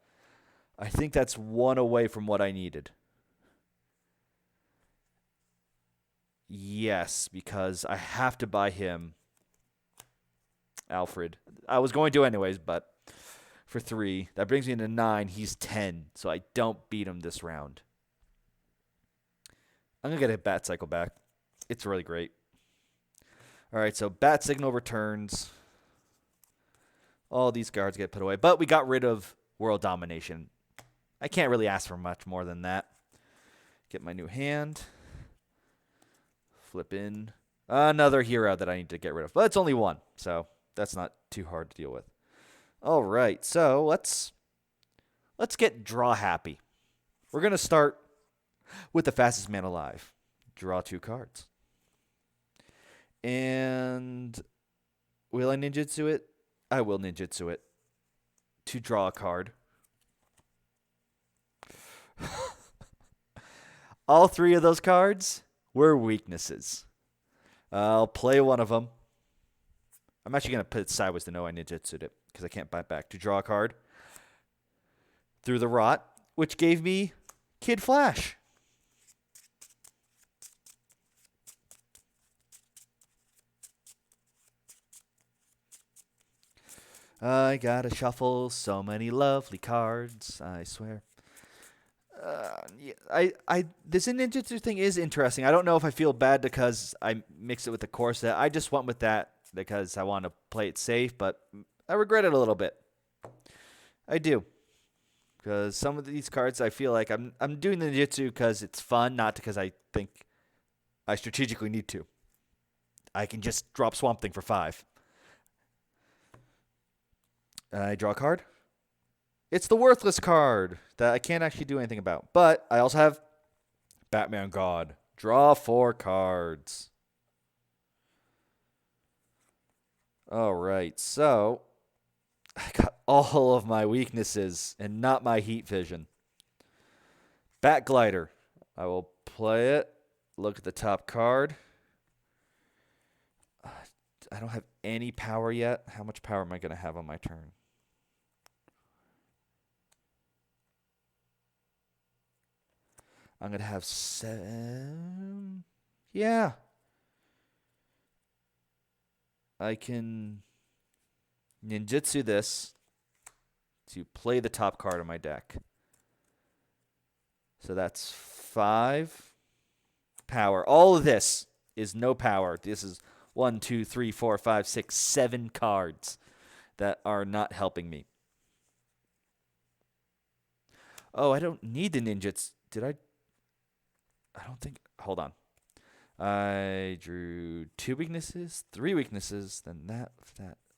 I think that's one away from what I needed. Yes, because I have to buy him Alfred. I was going to anyways, but for 3. That brings me to 9. He's 10, so I don't beat him this round. I'm going to get a Bat Cycle back. It's really great. All right, so Bat Signal returns. All these cards get put away, but we got rid of World Domination. I can't really ask for much more than that. Get my new hand. Flip in another hero that I need to get rid of. But it's only 1, so that's not too hard to deal with. All right, so let's get draw happy. We're going to start with the fastest man alive. Draw 2 cards. And will I ninjutsu it? I will ninjutsu it to draw a card. All 3 of those cards were weaknesses. I'll play one of them. I'm actually going to put it sideways to know I ninjutsu'd it because I can't buy it back. To draw a card through the rot, which gave me Kid Flash. I gotta shuffle so many lovely cards, I swear. This ninjutsu thing is interesting. I don't know if I feel bad because I mixed it with the core set. I just went with that because I want to play it safe, but I regret it a little bit. I do. Because some of these cards I feel like I'm doing the ninjutsu because it's fun, not because I think I strategically need to. I can just drop Swamp Thing for 5. I draw a card. It's the worthless card that I can't actually do anything about. But I also have Batman God. Draw 4 cards. All right, so I got all of my weaknesses and not my heat vision. Bat Glider. I will play it. Look at the top card. I don't have any power yet. How much power am I going to have on my turn? I'm going to have 7. Yeah. I can ninjutsu this to play the top card of my deck. So that's 5 power. All of this is no power. This is 1, 2, 3, 4, 5, 6, 7 cards that are not helping me. Oh, I don't need the ninjutsu. Did I? I don't think. Hold on. I drew 2 weaknesses, 3 weaknesses, then that.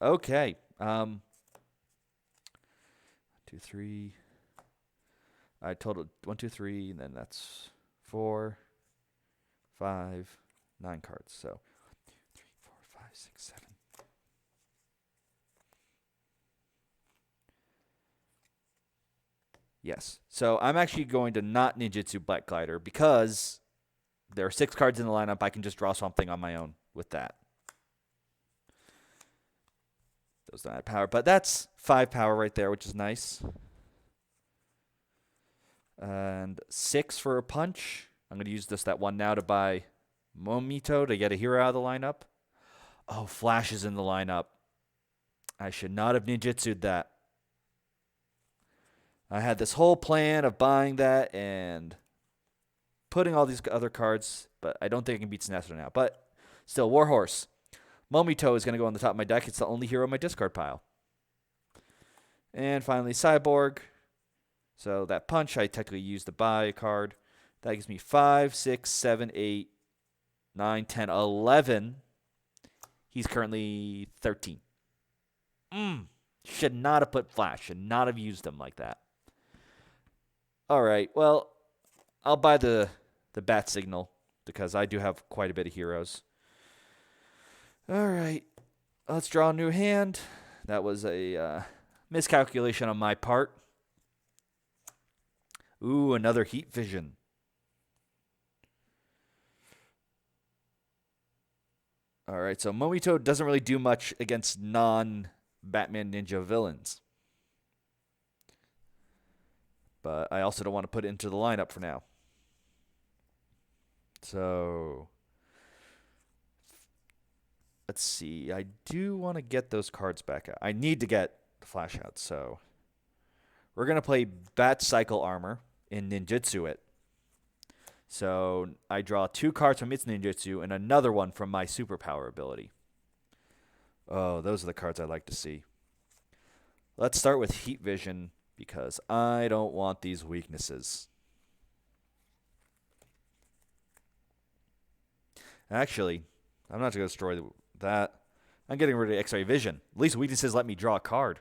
Okay. 2, 3. I totaled 1, 2, 3, and then that's 4, 5, 9 cards. So 3, 4, 5, 6, 7. Yes. So I'm actually going to not ninjutsu Black Glider because there are 6 cards in the lineup. I can just draw something on my own with that. Those don't have power, but that's 5 power right there, which is nice. And 6 for a punch. I'm going to use that 1 now to buy Momito to get a hero out of the lineup. Oh, Flash is in the lineup. I should not have ninjutsu'd that. I had this whole plan of buying that and putting all these other cards, but I don't think I can beat Sinestro now. But still, Warhorse. Momito is going to go on the top of my deck. It's the only hero in my discard pile. And finally, Cyborg. So that punch, I technically used to buy a card. That gives me 5, 6, 7, 8, 9, 10, 11. He's currently 13. Should not have put Flash. Should not have used him like that. All right, well, I'll buy the bat signal because I do have quite a bit of heroes. All right, let's draw a new hand. That was a miscalculation on my part. Ooh, another heat vision. All right, so Momito doesn't really do much against non-Batman Ninja villains. But I also don't want to put it into the lineup for now. So, let's see. I do want to get those cards back out. I need to get the Flash out, so we're going to play Bat Cycle Armor in Ninjutsu it. So I draw 2 cards from its ninjutsu and another one from my superpower ability. Oh, those are the cards I like to see. Let's start with Heat Vision because I don't want these weaknesses. Actually, I'm not going to destroy that. I'm getting rid of X-Ray Vision. At least weaknesses let me draw a card.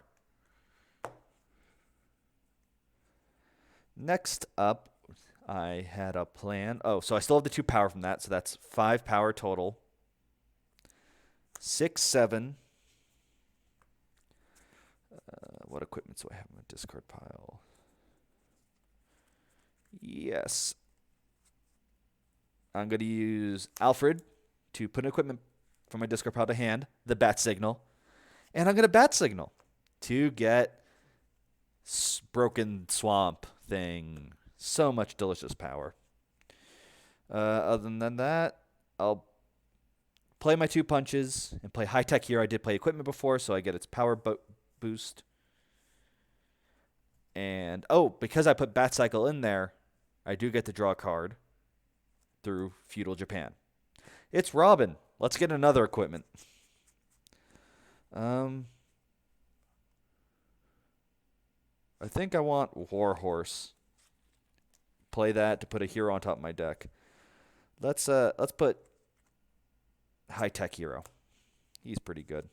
Next up, I had a plan. Oh, so I still have the 2 power from that, so that's 5 power total. 6, 7. What equipment do I have in my discard pile? Yes. I'm going to use Alfred to put an equipment from my discard pile to hand, the Bat Signal. And I'm going to Bat Signal to get Broken Swamp thing. So much delicious power. Other than that, I'll play my 2 punches and play High Tech Hero. I did play equipment before, so I get its power boost. And, because I put Bat Cycle in there, I do get to draw a card through Feudal Japan. It's Robin. Let's get another equipment. I think I want War Horse. Play that to put a hero on top of my deck. Let's put High Tech Hero. He's pretty good.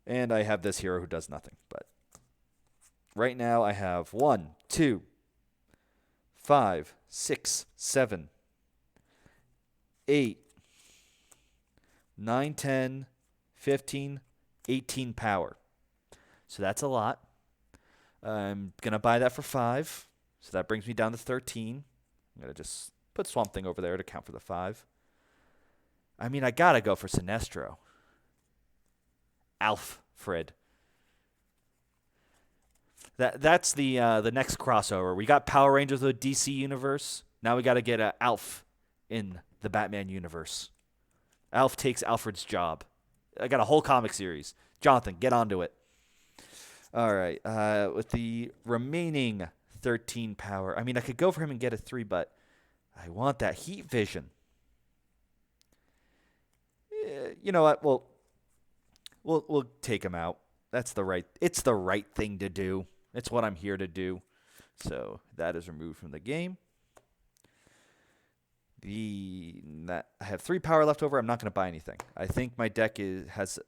And I have this hero who does nothing. But right now I have 1, 2, 5, 6, 7, 8, 9, 10, 15, 18 power. So that's a lot. I'm going to buy that for 5. So that brings me down to 13. I'm going to just put Swamp Thing over there to count for the 5. I mean, I got to go for Sinestro. Alfred. That's the next crossover. We got Power Rangers with DC Universe. Now we got to get Alf in the Batman universe. Alf takes Alfred's job. I got a whole comic series. Jonathan, get onto it. All right. With the remaining 13 power, I mean, I could go for him and get a 3, but I want that Heat Vision. You know what? We'll take him out. It's the right thing to do. It's what I'm here to do. So that is removed from the game. I have 3 power left over. I'm not going to buy anything. I think my deck has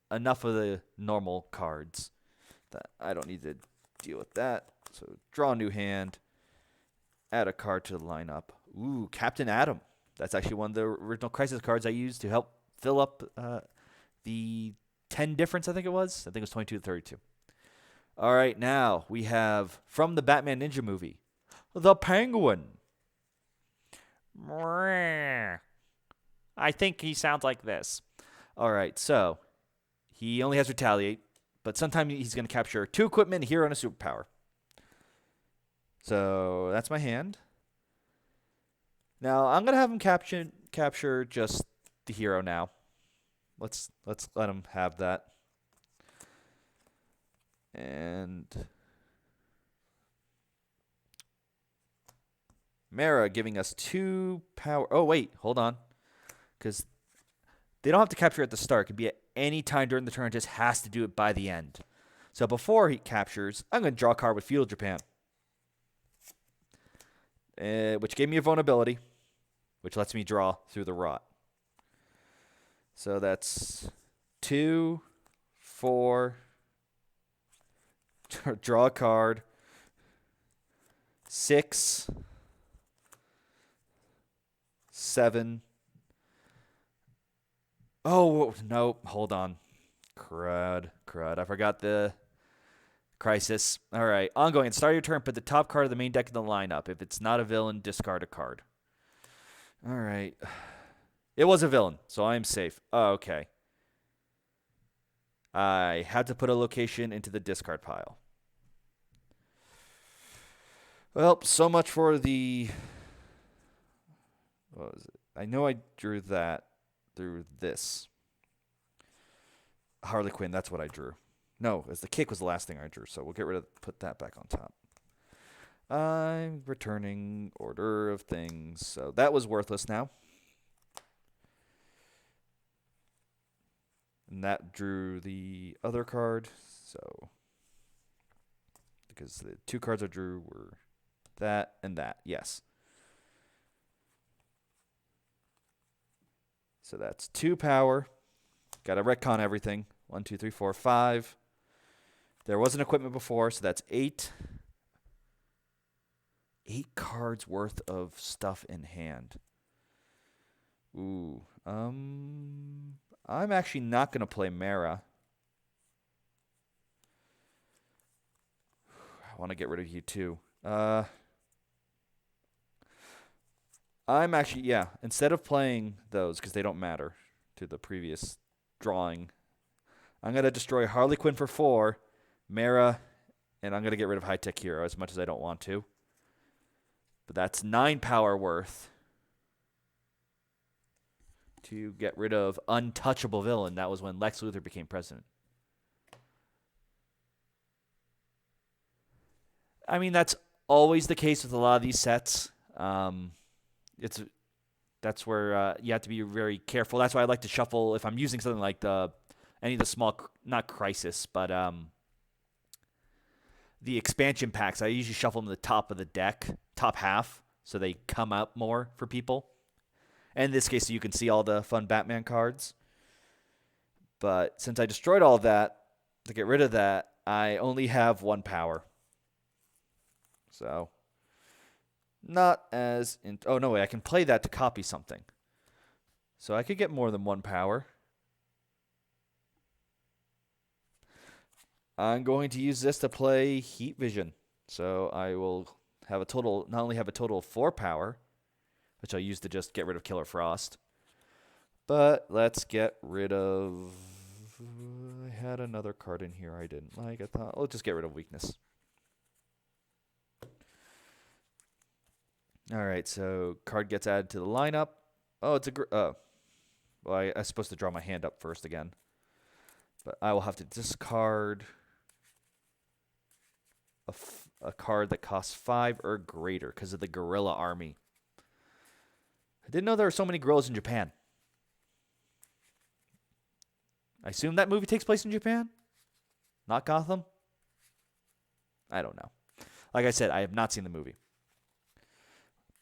enough of the normal cards that I don't need to deal with that. So draw a new hand. Add a card to the lineup. Ooh, Captain Atom. That's actually one of the original Crisis cards I used to help fill up the 10 difference, I think it was. I think it was 22 to 32. All right, now we have from the Batman Ninja movie, the Penguin. I think he sounds like this. All right, so he only has Retaliate, but sometimes he's going to capture 2 equipment, a hero, and a superpower. So that's my hand. Now I'm going to have him capture just the hero now. Let's let him have that. And Mara giving us 2 power. Oh, wait, hold on. Because they don't have to capture at the start. It could be at any time during the turn. It just has to do it by the end. So before he captures, I'm going to draw a card with Feudal Japan. Which gave me a vulnerability, which lets me draw through the rot. So that's 2, 4, draw a card, 6, 7. Oh, no. Hold on. Crud. I forgot the crisis. All right. Ongoing. At the start of your turn, put the top card of the main deck in the lineup. If it's not a villain, discard a card. All right. It was a villain, so I'm safe. Oh, okay. I had to put a location into the discard pile. Well, so much for the... What was it? I know I drew that through this. Harley Quinn, that's what I drew. No, as the kick was the last thing I drew, so we'll get rid of... Put that back on top. I'm returning order of things. So that was worthless now. And that drew the other card. So, because the 2 cards I drew were that and that. Yes. So that's 2 power. Got to retcon everything. 1, 2, 3, 4, 5. There was an equipment before, so that's 8. 8 cards worth of stuff in hand. Ooh. I'm actually not going to play Mara. I want to get rid of you too. I'm actually, yeah, instead of playing those, because they don't matter to the previous drawing, I'm going to destroy Harley Quinn for 4, Mara, and I'm going to get rid of High Tech Hero as much as I don't want to. But that's 9 power worth to get rid of Untouchable Villain. That was when Lex Luthor became president. I mean, that's always the case with a lot of these sets. That's where you have to be very careful. That's why I like to shuffle if I'm using something like any of the small, not Crisis, but the expansion packs. I usually shuffle them to the top of the deck, top half, so they come out more for people. And in this case, you can see all the fun Batman cards. But since I destroyed all of that, to get rid of that, I only have 1 power. So, not as... oh, no, wait, I can play that to copy something. So I could get more than 1 power. I'm going to use this to play Heat Vision. So I will have a total... not only have a total of 4 power, which I'll use to just get rid of Killer Frost, but let's get rid of... I had another card in here I didn't like. I thought, let's just get rid of Weakness. All right, so card gets added to the lineup. Oh, it's a... well, I'm supposed to draw my hand up first again. But I will have to discard a card that costs 5 or greater because of the Gorilla Army. I didn't know there were so many gorillas in Japan. I assume that movie takes place in Japan? Not Gotham? I don't know. Like I said, I have not seen the movie.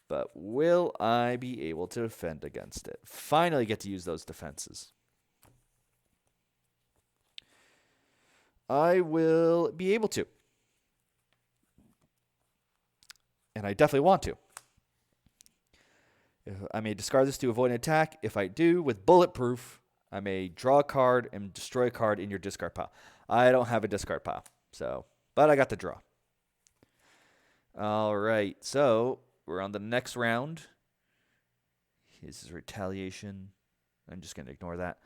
But will I be able to defend against it? Finally get to use those defenses. I will be able to. And I definitely want to. I may discard this to avoid an attack. If I do, with Bulletproof, I may draw a card and destroy a card in your discard pile. I don't have a discard pile, but I got the draw. All right, so we're on the next round. This is Retaliation. I'm just going to ignore that.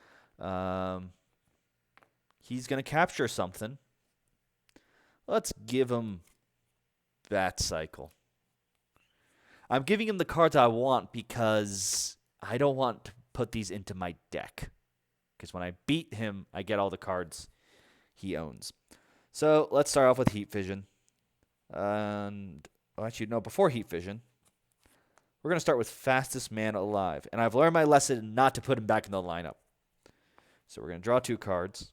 He's going to capture something. Let's give him Bat Cycle. I'm giving him the cards I want because I don't want to put these into my deck. Because when I beat him, I get all the cards he owns. So let's start off with Heat Vision. And actually, no, before Heat Vision, we're going to start with Fastest Man Alive. And I've learned my lesson not to put him back in the lineup. So we're going to draw 2 cards.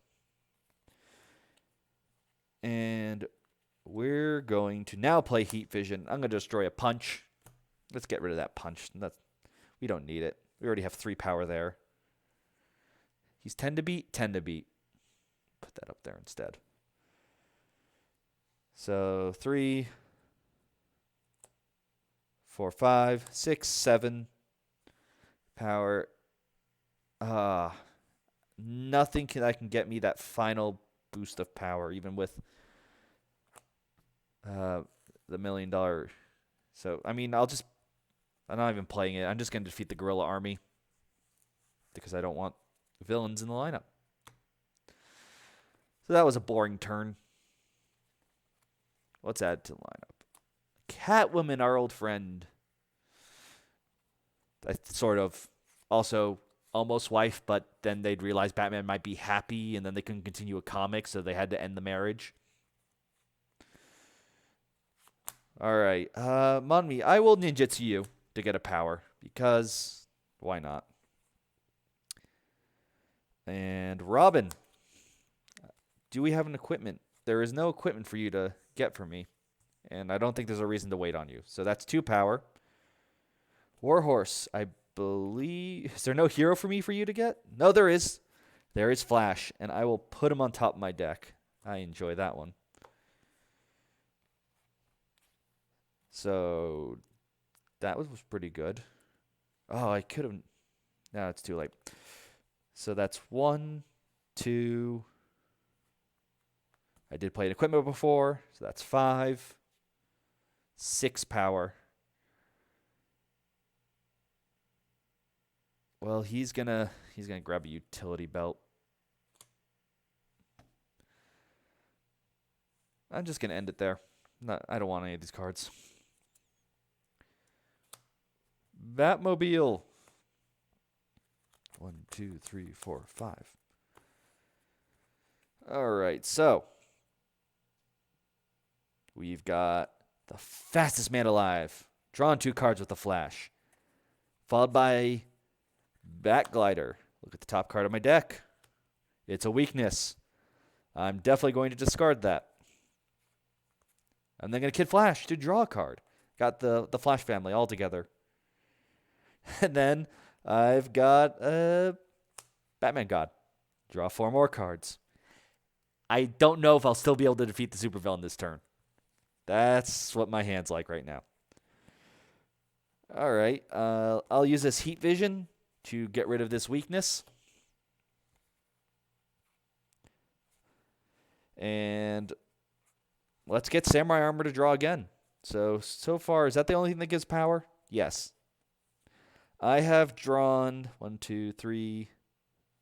And we're going to now play Heat Vision. I'm going to destroy a punch. Let's get rid of that punch. We don't need it. We already have 3 power there. He's 10 to beat, 10 to beat. Put that up there instead. So 3, 4, 5, 6, 7 power. Nothing that can get me that final boost of power, even with the $1 million. So, I mean, I'm not even playing it. I'm just going to defeat the gorilla army because I don't want villains in the lineup. So that was a boring turn. Let's add to the lineup. Catwoman, our old friend. Sort of also almost wife, but then they'd realize Batman might be happy, and then they couldn't continue a comic, so they had to end the marriage. All right. Monmi, I will ninjutsu you to get a power, because why not? And Robin, do we have an equipment? There is no equipment for you to get from me, and I don't think there's a reason to wait on you. So that's 2 power. Warhorse, I believe... Is there no hero for you to get? No, there is. There is Flash, and I will put him on top of my deck. I enjoy that one. So that was pretty good. Oh, I could have... No, it's too late. So that's 1, 2... I did play an equipment before, so that's 5. 6 power. Well, he's gonna grab a utility belt. I'm just gonna end it there. I don't want any of these cards. Batmobile. 1, 2, 3, 4, 5. All right, so we've got the fastest man alive. Drawn 2 cards with the Flash. Followed by Batglider. Look at the top card of my deck. It's a weakness. I'm definitely going to discard that. I'm then going to Kid Flash to draw a card. Got the Flash family all together. And then I've got Batman God. Draw 4 more cards. I don't know if I'll still be able to defeat the supervillain this turn. That's what my hand's like right now. All right. I'll use this Heat Vision to get rid of this weakness. And let's get Samurai Armor to draw again. So far, is that the only thing that gives power? Yes. I have drawn 1, 2, 3,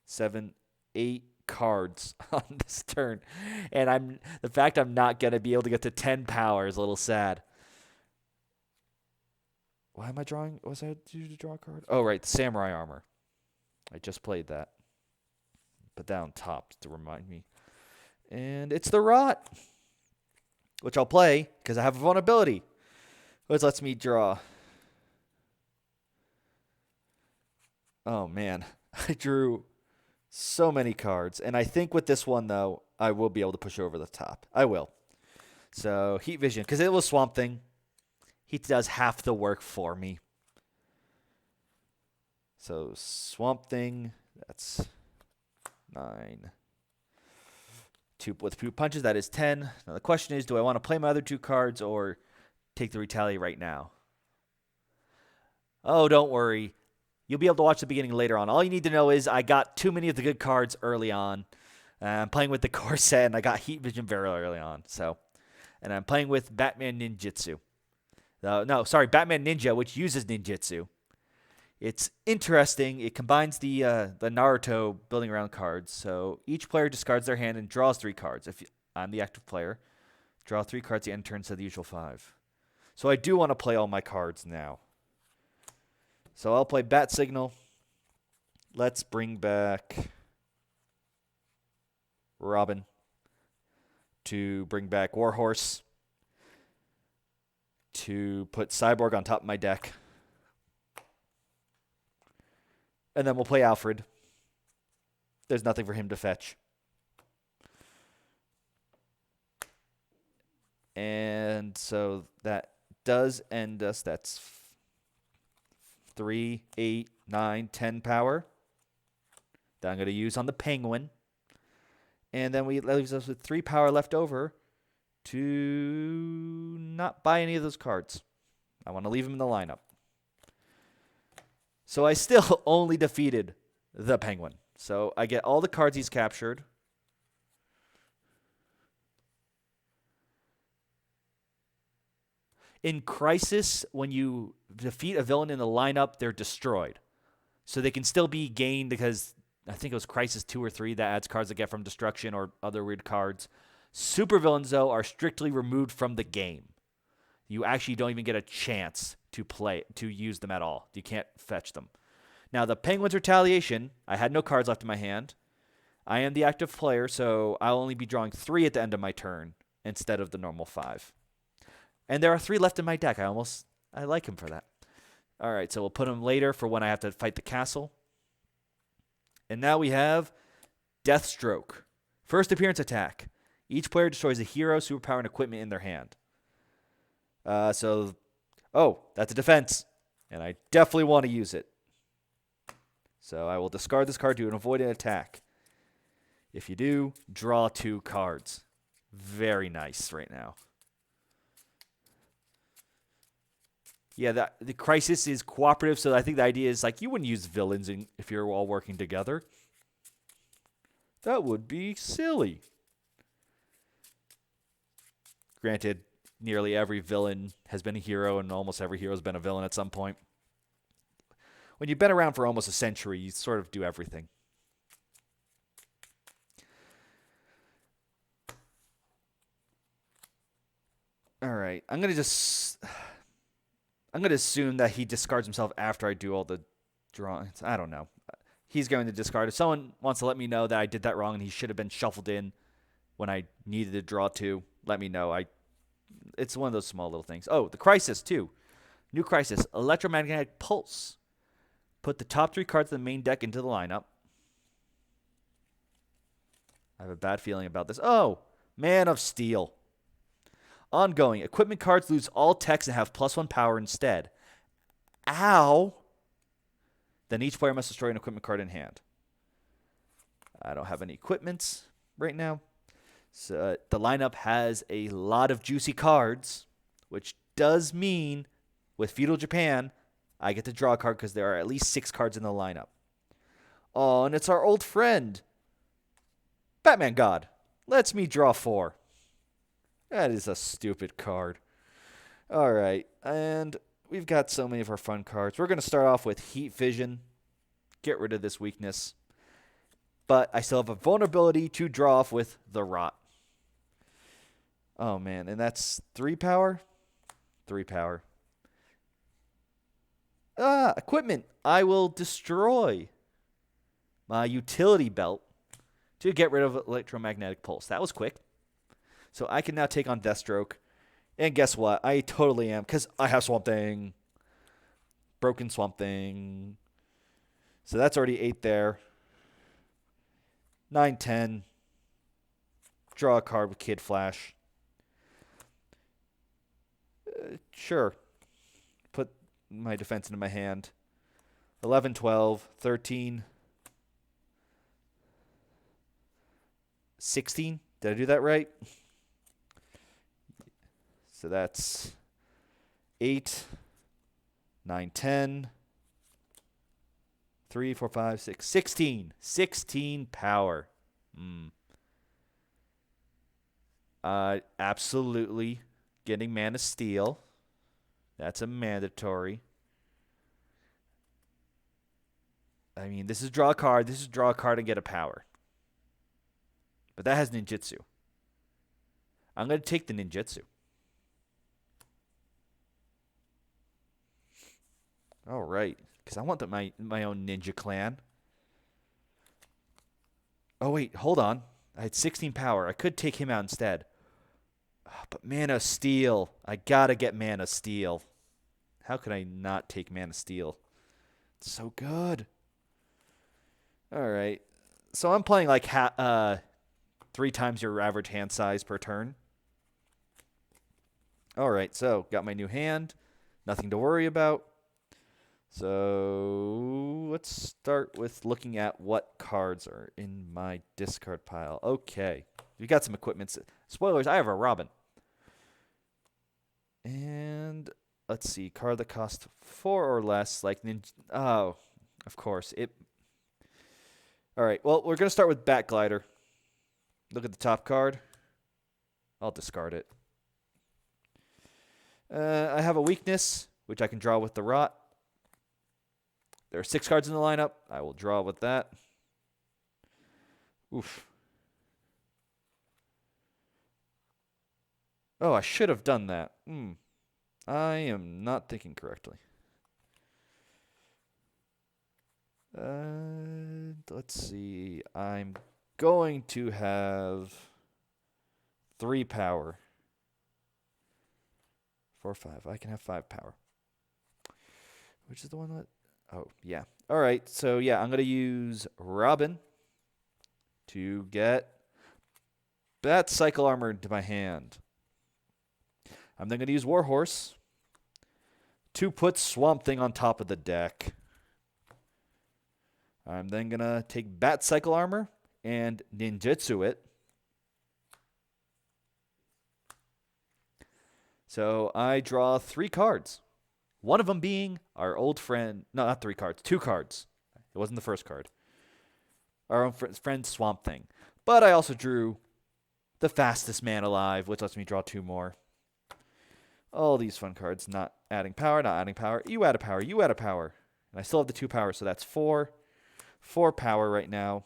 7, 8 cards on this turn. And the fact I'm not going to be able to get to 10 power is a little sad. Why am I drawing? Was I due to draw a card? Oh, right. The Samurai Armor. I just played that. Put that on top to remind me. And it's the Rot, which I'll play because I have a vulnerability, which lets me draw. Oh, man. I drew so many cards. And I think with this one, though, I will be able to push over the top. I will. So, Heat Vision, because it was Swamp Thing. He does half the work for me. So, Swamp Thing, that's 9. With 2 punches, that is 10. Now, the question is, do I want to play my other 2 cards or take the Retaliate right now? Oh, don't worry. You'll be able to watch the beginning later on. All you need to know is I got too many of the good cards early on. I'm playing with the Corset, and I got Heat Vision very early on. And I'm playing with Batman Ninjutsu. Batman Ninja, which uses ninjutsu. It's interesting. It combines the Naruto building around cards. So each player discards their hand and draws 3 cards. If I'm the active player, draw 3 cards at the end turn instead of the usual 5. So I do want to play all my cards now. So I'll play Bat Signal. Let's bring back Robin to bring back Warhorse. To put Cyborg on top of my deck. And then we'll play Alfred. There's nothing for him to fetch. And so that does end us. That's 3, 8, 9, 10 power. That I'm going to use on the Penguin. And then that leaves us with 3 power left over to not buy any of those cards. I want to leave him in the lineup. So I still only defeated the Penguin. So I get all the cards he's captured. In Crisis, when you defeat a villain in the lineup, they're destroyed. So they can still be gained because I think it was Crisis 2 or 3 that adds cards that get from destruction or other weird cards. Supervillains, though, are strictly removed from the game. You actually don't even get a chance to use them at all. You can't fetch them. Now, the Penguin's Retaliation, I had no cards left in my hand. I am the active player, so I'll only be drawing 3 at the end of my turn instead of the normal 5. And there are 3 left in my deck. I like him for that. All right, so we'll put him later for when I have to fight the castle. And now we have Deathstroke. First appearance attack. Each player destroys a hero, superpower, and equipment in their hand. That's a defense. And I definitely want to use it. So I will discard this card to avoid an attack. If you do, draw 2 cards. Very nice right now. Yeah, the Crisis is cooperative, so I think the idea is like you wouldn't use villains if you're all working together. That would be silly. Granted, nearly every villain has been a hero, and almost every hero has been a villain at some point. When you've been around for almost a century, you sort of do everything. All right, I'm going to assume that he discards himself after I do all the drawings. I don't know. He's going to discard. If someone wants to let me know that I did that wrong and he should have been shuffled in when I needed to draw 2, let me know. It's one of those small little things. Oh, the Crisis, too. New Crisis. Electromagnetic Pulse. Put the top 3 cards of the main deck into the lineup. I have a bad feeling about this. Oh, Man of Steel. Ongoing. Equipment cards lose all text and have +1 power instead. Ow. Then each player must destroy an equipment card in hand. I don't have any equipments right now. So the lineup has a lot of juicy cards, which does mean with Feudal Japan, I get to draw a card because there are at least 6 cards in the lineup. Oh, and it's our old friend, Batman God. Lets me draw 4. That is a stupid card. All right, and we've got so many of our fun cards. We're going to start off with Heat Vision. Get rid of this weakness. But I still have a vulnerability to draw off with the Rot. Oh, man, and that's 3 power? 3 power. Equipment. I will destroy my utility belt to get rid of Electromagnetic Pulse. That was quick. So I can now take on Deathstroke. And guess what? I totally am, because I have Swamp Thing. Broken Swamp Thing. So that's already 8 there. 9, 10. Draw a card with Kid Flash. Sure. Put my defense into my hand. 11, 12, 13. 16. Did I do that right? So that's 8, 9, 10, 3, 4, 5, 6, 16. 16 power. Absolutely getting Man of Steel. That's a mandatory. I mean, this is draw a card. This is draw a card and get a power. But that has ninjutsu. I'm going to take the ninjutsu. All right, because I want my own ninja clan. Oh, wait, hold on. I had 16 power. I could take him out instead. But Man of Steel. I got to get Man of Steel. How could I not take Man of Steel? It's so good. All right. So I'm playing like 3 times your average hand size per turn. All right, so got my new hand. Nothing to worry about. So let's start with looking at what cards are in my discard pile. Okay, we got some equipment. Spoilers, I have a Robin. And let's see, card that costs 4 or less, like oh, of course. All right, well, we're going to start with Bat Glider. Look at the top card. I'll discard it. I have a weakness, which I can draw with the Rot. There are 6 cards in the lineup. I will draw with that. Oof. Oh, I should have done that. I am not thinking correctly. Let's see. I'm going to have 3 power. 4, 5. I can have 5 power. Which is the one that... Oh, yeah. All right. So, yeah, I'm going to use Robin to get Bat Cycle Armor into my hand. I'm then going to use Warhorse to put Swamp Thing on top of the deck. I'm then going to take Bat Cycle Armor and Ninjutsu it. So I draw 3 cards. One of them being our old friend. No, not 3 cards. 2 cards. It wasn't the first card. Our own friend Swamp Thing. But I also drew the fastest man alive, which lets me draw 2 more. All these fun cards. Not adding power, not adding power. You add a power, you add a power. And I still have the 2 power, so that's 4. 4 power right now.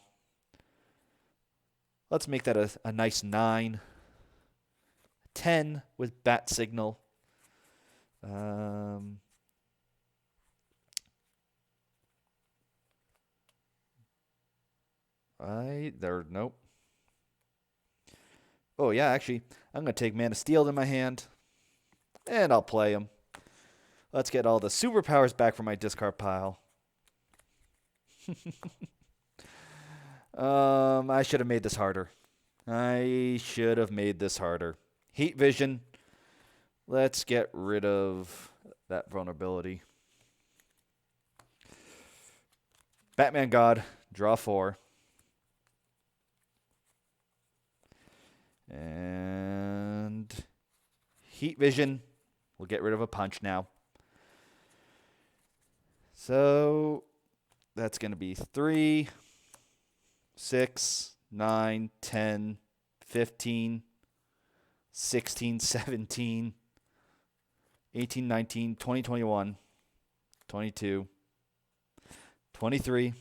Let's make that a nice 9. 10 with Bat Signal. Nope. Oh, yeah, actually, I'm going to take Mana Steel in my hand. And I'll play him. Let's get all the superpowers back from my discard pile. I should have made this harder. Heat Vision. Let's get rid of that vulnerability. Batman God. Draw 4. And Heat Vision. We'll get rid of a punch now. So that's going to be 3, 6, 9, 10, 15, 16, 17, 18, 19, 20, 21, 22, 23.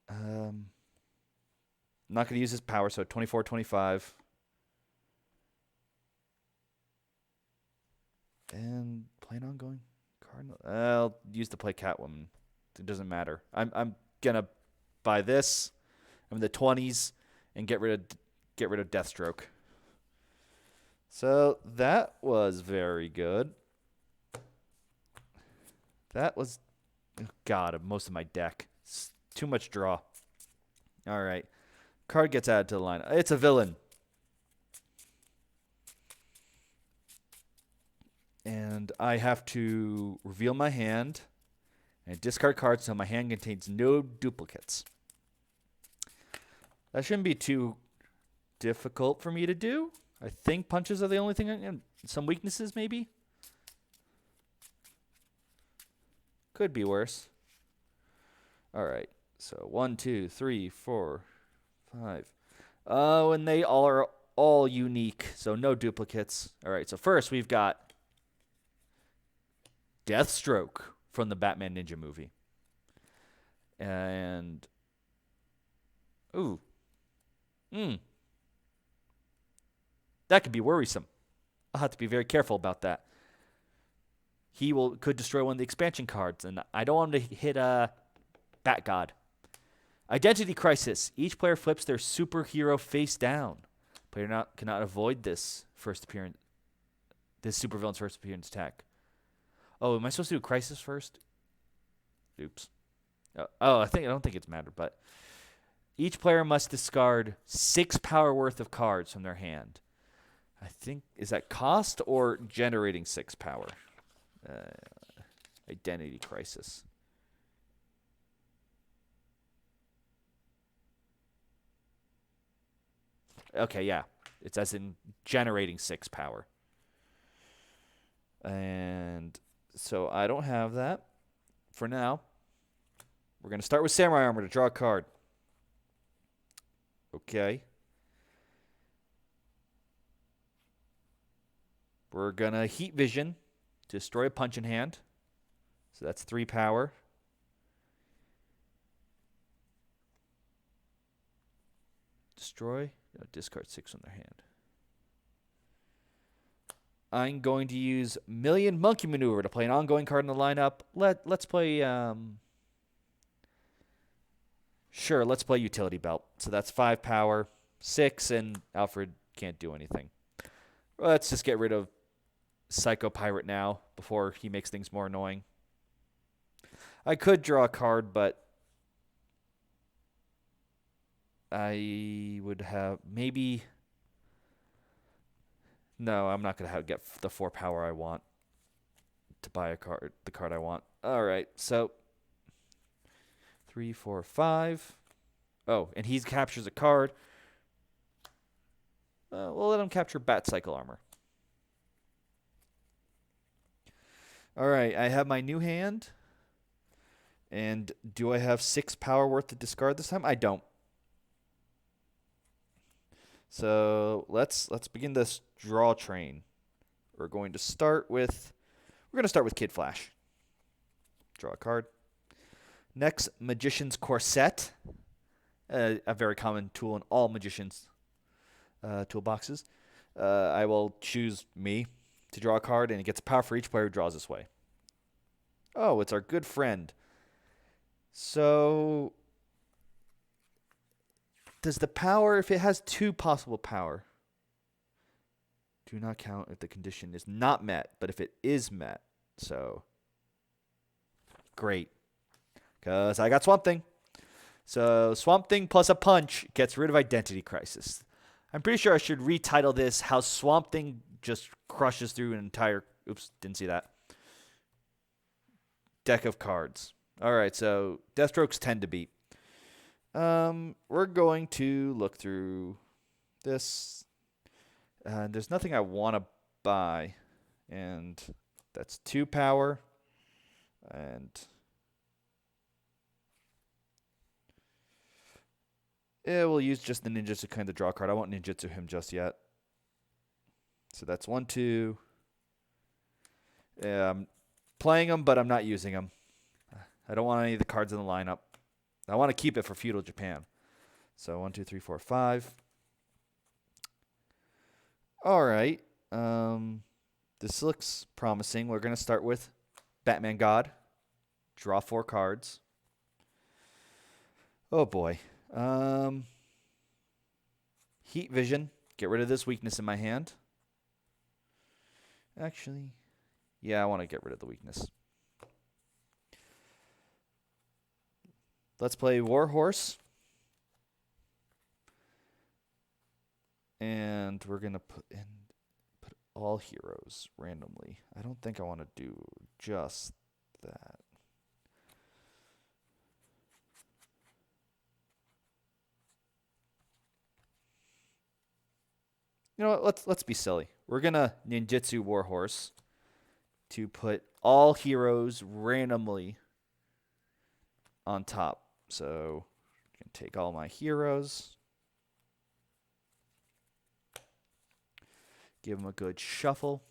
I'm not going to use his power, so 24, 25. And plan on going Cardinal. I'll use to play Catwoman. It doesn't matter. I'm gonna buy this. I'm in the 20s and get rid of Deathstroke. So that was very good. That was most of my deck. It's too much draw. All right. Card gets added to the line. It's a villain. And I have to reveal my hand and discard cards so my hand contains no duplicates. That shouldn't be too difficult for me to do. I think punches are the only thing. Some weaknesses, maybe. Could be worse. All right. So 1, 2, 3, 4, 5. Oh, and they are all unique, so no duplicates. All right. So first we've got Deathstroke from the Batman Ninja movie. And that could be worrisome. I'll have to be very careful about that. He could destroy one of the expansion cards, and I don't want him to hit Bat God. Identity Crisis. Each player flips their superhero face down. Player cannot avoid this supervillain's first appearance attack. Oh, am I supposed to do Crisis first? Oops. I don't think it's mattered, but each player must discard 6 power worth of cards from their hand. I think, is that cost or generating 6 power? Identity Crisis. Okay, yeah. It's as in generating 6 power. And so I don't have that for now. We're going to start with Samurai Armor to draw a card. Okay. We're going to Heat Vision, destroy a punch in hand. So that's 3 power. Destroy. No, discard 6 from their hand. I'm going to use Million Monkey Maneuver to play an ongoing card in the lineup. Let's play... Sure, let's play Utility Belt. So that's 5 power, 6, and Alfred can't do anything. Let's just get rid of Psycho Pirate now before he makes things more annoying. I could draw a card, but I would have maybe... No, I'm not going to get the 4 power I want to buy the card I want. All right, so 3, 4, 5. Oh, and he captures a card. We'll let him capture Bat Cycle Armor. All right, I have my new hand. And do I have 6 power worth to discard this time? I don't. So let's begin this draw train. We're going to start with Kid Flash. Draw a card. Next, Magician's Corset, a very common tool in all Magician's toolboxes. I will choose me to draw a card, and it gets a power for each player who draws this way. Oh, it's our good friend. So, does the power, if it has 2 possible power, do not count if the condition is not met, but if it is met, so, great. Because I got Swamp Thing. So Swamp Thing plus a punch gets rid of Identity Crisis. I'm pretty sure I should retitle this How Swamp Thing Just Crushes Through an Entire... Oops, didn't see that. Deck of cards. All right, so Deathstrokes tend to beat. We're going to look through this. There's nothing I want to buy. And that's 2 power. And... yeah, we'll use just the Ninjutsu kind of draw card. I won't Ninjutsu him just yet. So that's 1, 2. Yeah, I'm playing him, but I'm not using him. I don't want any of the cards in the lineup. I want to keep it for Feudal Japan. So 1, 2, 3, 4, 5. All right. This looks promising. We're going to start with Batman God. Draw 4 cards. Oh, boy. Heat Vision. Get rid of this weakness in my hand. Actually, yeah, I want to get rid of the weakness. Let's play Warhorse. And we're going to put all heroes randomly. I don't think I want to do just that. You know what? Let's be silly. We're gonna Ninjutsu Warhorse to put all heroes randomly on top. So I can take all my heroes, give them a good shuffle,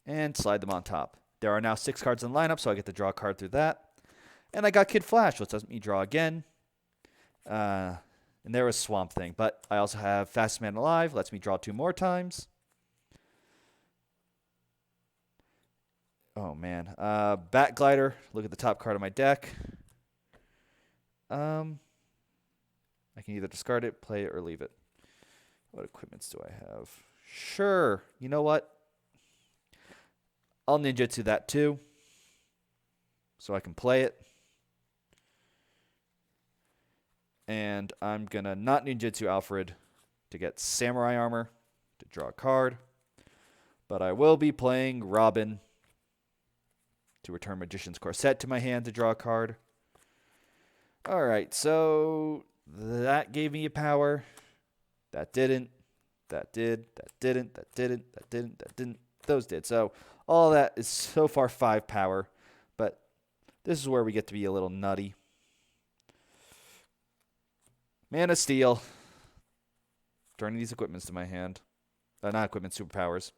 and slide them on top. There are now 6 cards in the lineup, so I get to draw a card through that. And I got Kid Flash, which lets me draw again. And there was Swamp Thing. But I also have Fastest Man Alive. Lets me draw 2 more times. Oh, man. Bat Glider. Look at the top card of my deck. I can either discard it, play it, or leave it. What equipments do I have? Sure. You know what? I'll Ninjutsu that too. So I can play it. And I'm going to not Ninjutsu Alfred to get Samurai Armor to draw a card. But I will be playing Robin to return Magician's Corset to my hand to draw a card. All right, so That gave me a power. That didn't. That did. That didn't. That didn't. That didn't. That didn't. Those did. So all that is so far 5 power. But this is where we get to be a little nutty. Man of Steel. Turning these equipments to my hand. Not equipment, superpowers.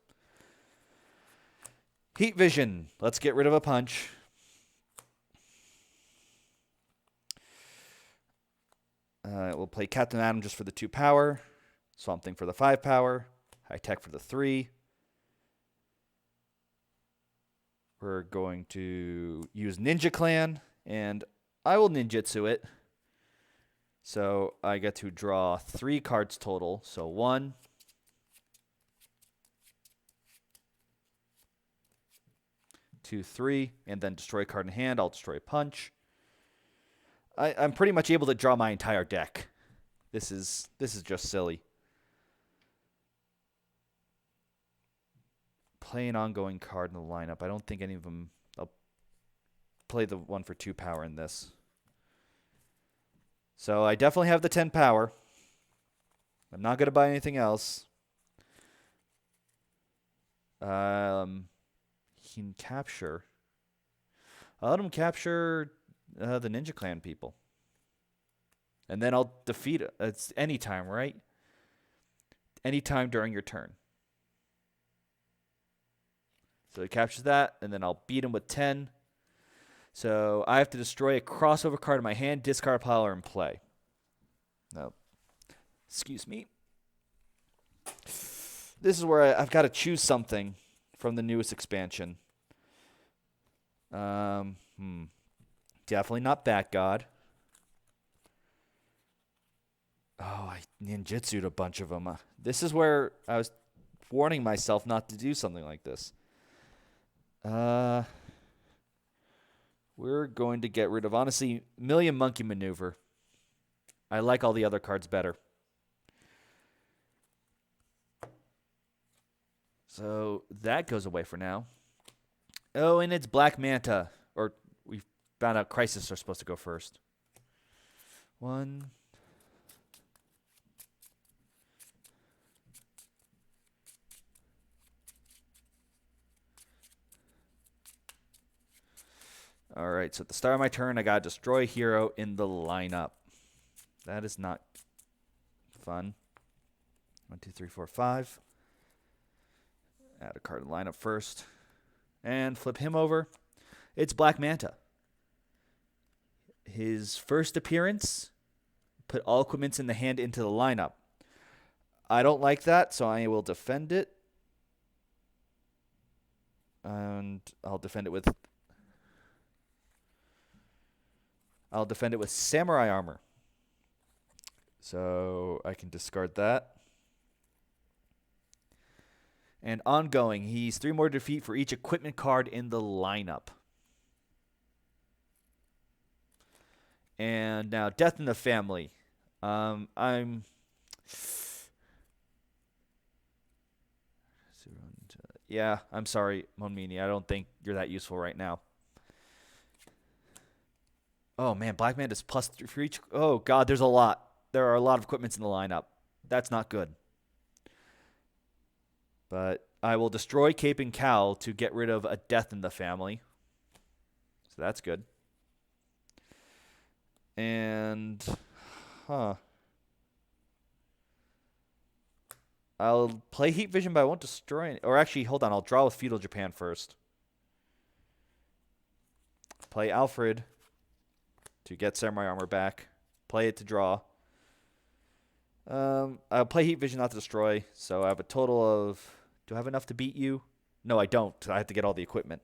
Heat Vision. Let's get rid of a punch. We'll play Captain Atom just for the 2 power. Swamp Thing for the 5 power. High Tech for the 3. We're going to use Ninja Clan, and I will ninjutsu it. So I get to draw 3 cards total. So 1, 2, 3, and then destroy a card in hand. I'll destroy a punch. I'm pretty much able to draw my entire deck. This is just silly. Play an ongoing card in the lineup. I don't think any of them. I'll play the one for 2 power in this. So I definitely have the 10 power. I'm not going to buy anything else. He can capture. I'll let him capture the Ninja Clan people. And then I'll defeat it. It's anytime, right? Anytime during your turn. So he captures that, and then I'll beat him with 10. So I have to destroy a crossover card in my hand, discard a pile, or in play. No. Excuse me. This is where I've got to choose something from the newest expansion. Definitely not Bat God. Oh, I ninjutsu'd a bunch of them. This is where I was warning myself not to do something like this. We're going to get rid of, honestly, Million Monkey Maneuver. I like all the other cards better. So that goes away for now. Oh, and it's Black Manta. Or we found out Crisis are supposed to go first. 1. All right, so at the start of my turn, I got to destroy a hero in the lineup. That is not fun. 1, 2, 3, 4, 5. Add a card in the lineup first. And flip him over. It's Black Manta. His first appearance, put all equipments in the hand into the lineup. I don't like that, so I will defend it. And I'll defend it with Samurai Armor. So I can discard that. And ongoing, he's 3 more defeat for each equipment card in the lineup. And now Death in the Family. Yeah, I'm sorry, Monmini. I don't think you're that useful right now. Oh, man, Black Man is +3 for each. Oh, God, there's a lot. There are a lot of equipments in the lineup. That's not good. But I will destroy Cape and Cowl to get rid of a Death in the Family. So that's good. And, I'll play Heat Vision, but I won't destroy any. Or actually, hold on. I'll draw with Feudal Japan first. Play Alfred to get Samurai Armor back. Play it to draw. I'll play Heat Vision, not to destroy. So I have a total of... Do I have enough to beat you? No, I don't. I have to get all the equipment.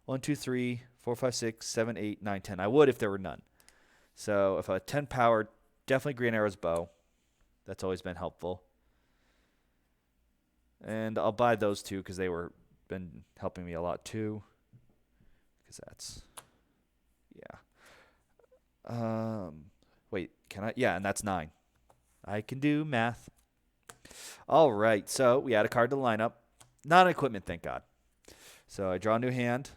1, 2, 3, 4, 5, 6, 7, 8, 9, 10. I would if there were none. So if I had 10 power, definitely Green Arrow's bow. That's always been helpful. And I'll buy those 2 because they were been helping me a lot too. Because that's... Yeah. Wait, can I? Yeah, and that's 9. I can do math. All right, so we add a card to the lineup. Not an equipment, thank God. So I draw a new hand.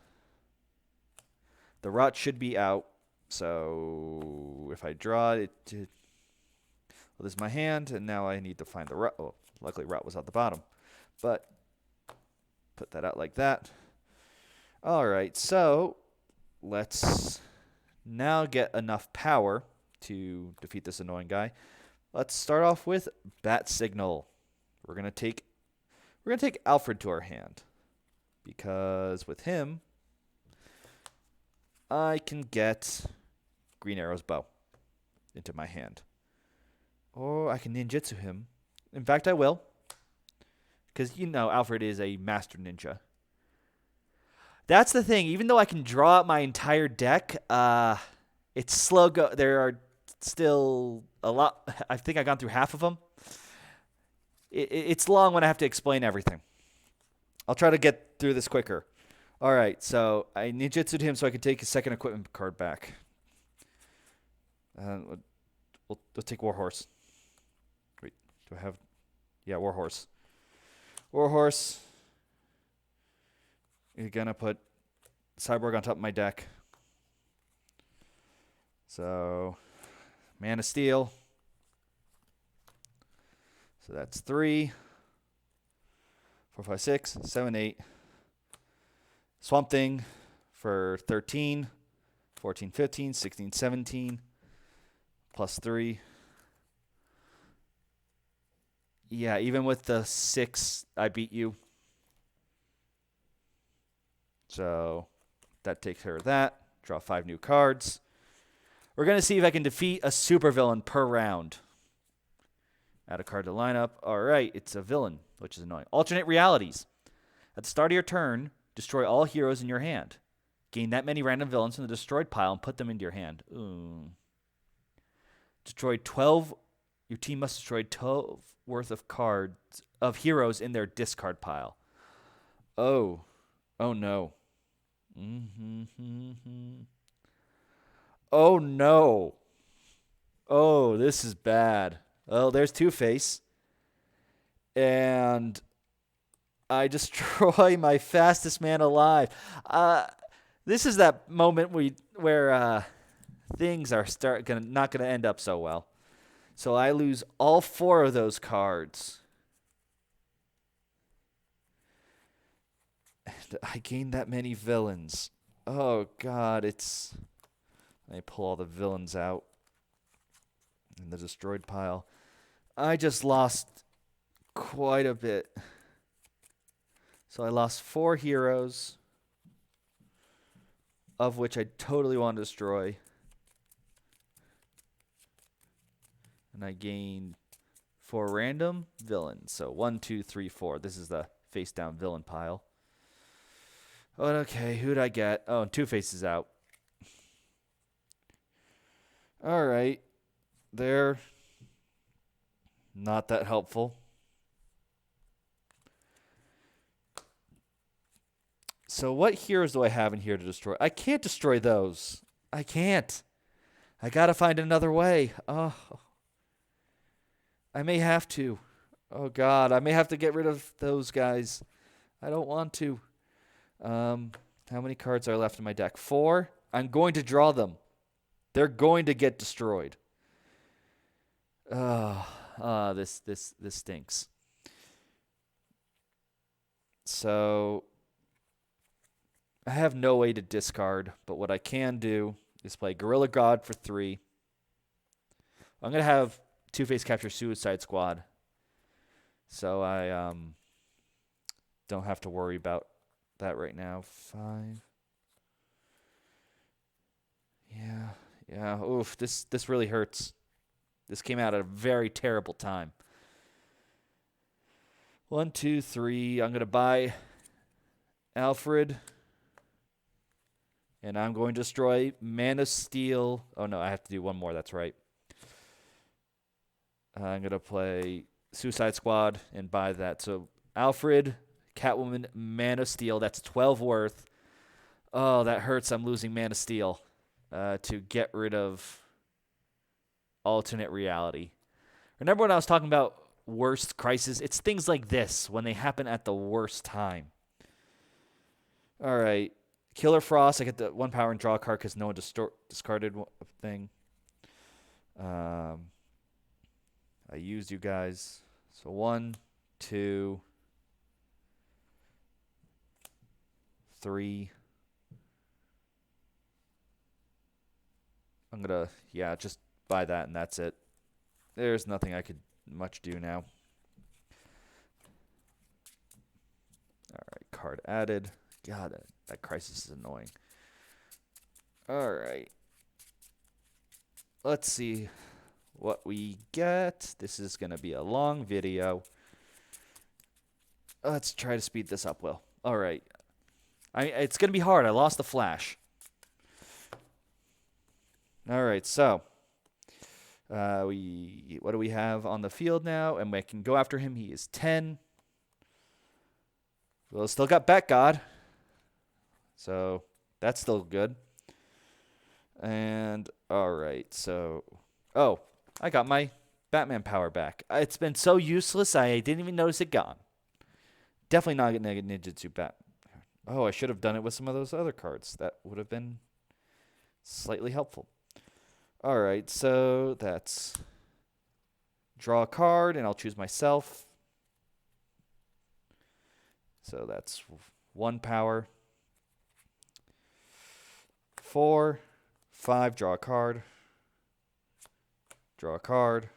The rot should be out. So if I draw it, Well, this is my hand, and now I need to find the rut. Oh, luckily rut was at the bottom. But put that out like that. All right, so let's now get enough power to defeat this annoying guy. Let's start off with Bat Signal. We're gonna take Alfred to our hand because with him, I can get Green Arrow's bow into my hand, or I can ninjutsu him. In fact, I will, because Alfred is a master ninja. That's the thing. Even though I can draw out my entire deck, it's slow. There are still a lot. I think I've gone through half of them. It's long when I have to explain everything. I'll try to get through this quicker. All right, so I ninjutsu'd him so I could take his second equipment card back. We'll take Warhorse. Wait, do I have... Yeah, Warhorse. Warhorse. You're going to put Cyborg on top of my deck. So, Man of Steel. So that's 3, 4, 5, 6, 7, 8. Swamp Thing for 13, 14, 15, 16, 17. Plus 3. Yeah, even with the 6, I beat you. So that takes care of that. Draw 5 new cards. We're going to see if I can defeat a supervillain per round. Add a card to the lineup. All right, it's a villain, which is annoying. Alternate realities. At the start of your turn, destroy all heroes in your hand. Gain that many random villains from the destroyed pile and put them into your hand. Ooh. Destroy 12. Your team must destroy 12 worth of cards of heroes in their discard pile. Oh no. Oh no. Oh, this is bad. Oh, there's Two-Face. And I destroy my fastest man alive. This is that moment where things are not gonna end up so well. So I lose all 4 of those cards. And I gain that many villains. Oh God, I pull all the villains out in the destroyed pile. I just lost quite a bit. So I lost 4 heroes, of which I totally want to destroy. And I gained 4 random villains. So 1, 2, 3, 4. This is the face down villain pile. Okay, who'd I get? Oh, and Two-Face is out. All right. They're not that helpful. So what heroes do I have in here to destroy? I can't destroy those. I can't. I gotta find another way. Oh. I may have to. Oh, God. I may have to get rid of those guys. I don't want to. How many cards are left in my deck? 4. I'm going to draw them. They're going to get destroyed. This stinks. So I have no way to discard, but what I can do is play Gorilla God for 3. I'm going to have Two-Face capture Suicide Squad, so I don't have to worry about that right now. 5. Yeah. Oof, this really hurts. This came out at a very terrible time. 1, 2, 3. I'm going to buy Alfred, and I'm going to destroy Man of Steel. Oh, no, I have to do one more. That's right. I'm going to play Suicide Squad and buy that. So Alfred, Catwoman, Man of Steel. That's 12 worth. Oh, that hurts. I'm losing Man of Steel to get rid of alternate reality. Remember when I was talking about worst crisis? It's things like this when they happen at the worst time. All right. Killer Frost. I get the 1 power and draw a card because no one discarded a thing. I used you guys. So 1, 2, 3. I'm going to, yeah, just buy that and that's it. There's nothing I could much do now. All right, card added. God, that crisis is annoying. All right. Let's see what we get. This is going to be a long video. Let's try to speed this up, Will. All right. It's going to be hard. I lost the flash. All right, so what do we have on the field now? And we can go after him. He is 10. Well, still got Bat God. So that's still good. And all right, so I got my Batman power back. It's been so useless, I didn't even notice it gone. Definitely not getting a Ninjutsu Bat. Oh, I should have done it with some of those other cards. That would have been slightly helpful. All right, so that's draw a card, and I'll choose myself. So that's 1 power. 4, 5, draw a card. Draw a card.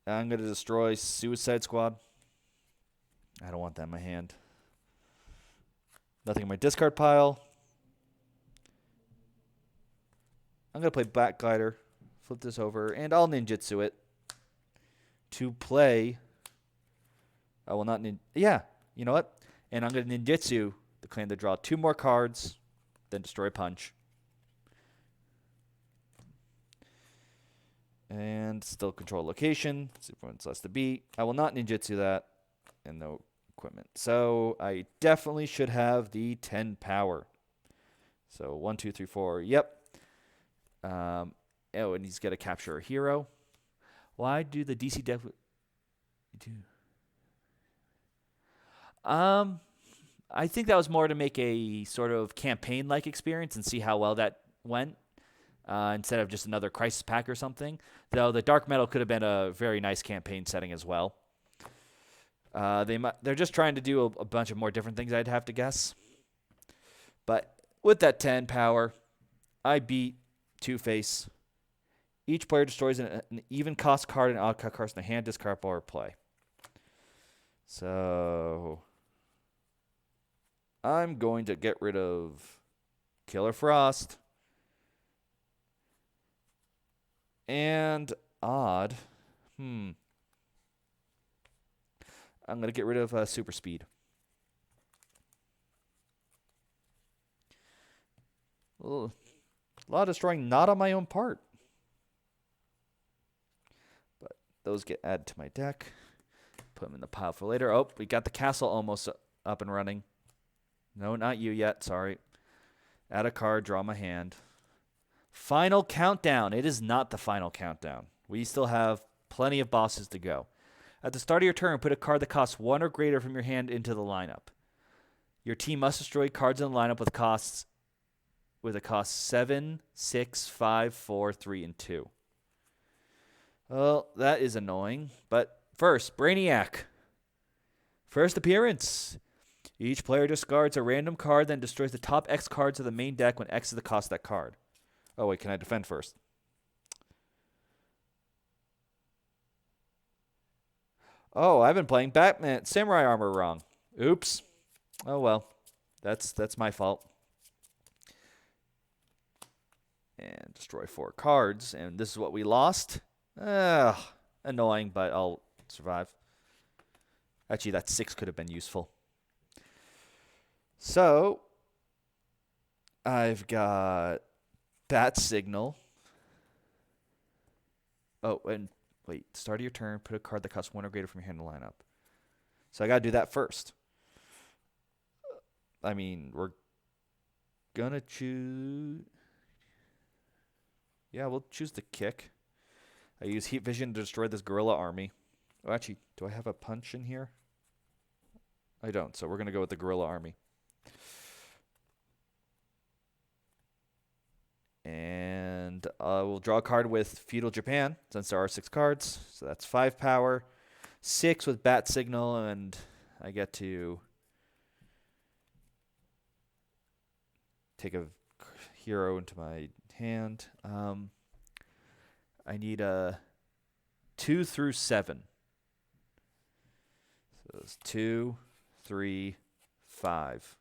I'm going to destroy Suicide Squad. I don't want that in my hand. Nothing in my discard pile. I'm going to play Black Glider. Flip this over, and I'll ninjutsu it. To play... I will not... Yeah, you know what? And I'm going to ninjutsu the clan to draw 2 more cards, then destroy Punch. And still control location. See if one's less to beat. I will not ninjutsu that. And no equipment. So I definitely should have the 10 power. So 1, 2, 3, 4. Yep. And he's got to capture a hero. Why do the DC deck... I think that was more to make a sort of campaign-like experience and see how well that went. Instead of just another Crisis pack or something. Though the Dark Metal could have been a very nice campaign setting as well. They're just trying to do a bunch of more different things, I'd have to guess. But with that 10 power, I beat Two-Face. Each player destroys an even cost card and odd cut cards in the hand, discard, or play. So I'm going to get rid of Killer Frost. And odd. I'm going to get rid of Super Speed. Ugh. A lot of destroying not on my own part. But those get added to my deck. Put them in the pile for later. Oh, we got the castle almost up and running. No, not you yet. Sorry. Add a card, draw my hand. Final countdown. It is not the final countdown. We still have plenty of bosses to go. At the start of your turn, put a card that costs 1 or greater from your hand into the lineup. Your team must destroy cards in the lineup with a cost 7, 6, 5, 4, 3, and 2. Well, that is annoying. But first, Brainiac. First appearance. Each player discards a random card, then destroys the top X cards of the main deck when X is the cost of that card. Oh, wait, can I defend first? Oh, I've been playing Batman Samurai Armor wrong. Oops. Oh, well. That's my fault. And destroy 4 cards. And this is what we lost. Annoying, but I'll survive. Actually, that 6 could have been useful. So, I've got Bat Signal. Oh, and wait. Start of your turn. Put a card that costs 1 or greater from your hand in the lineup. So I got to do that first. I mean, we're going to choose... Yeah, we'll choose the kick. I use Heat Vision to destroy this gorilla army. Oh, actually, do I have a punch in here? I don't, so we're going to go with the gorilla army. And And we'll draw a card with Feudal Japan, since there are 6 cards. So that's 5 power. 6 with Bat Signal, and I get to take a hero into my hand. I need a 2 through 7. So it's 2, 3, 5.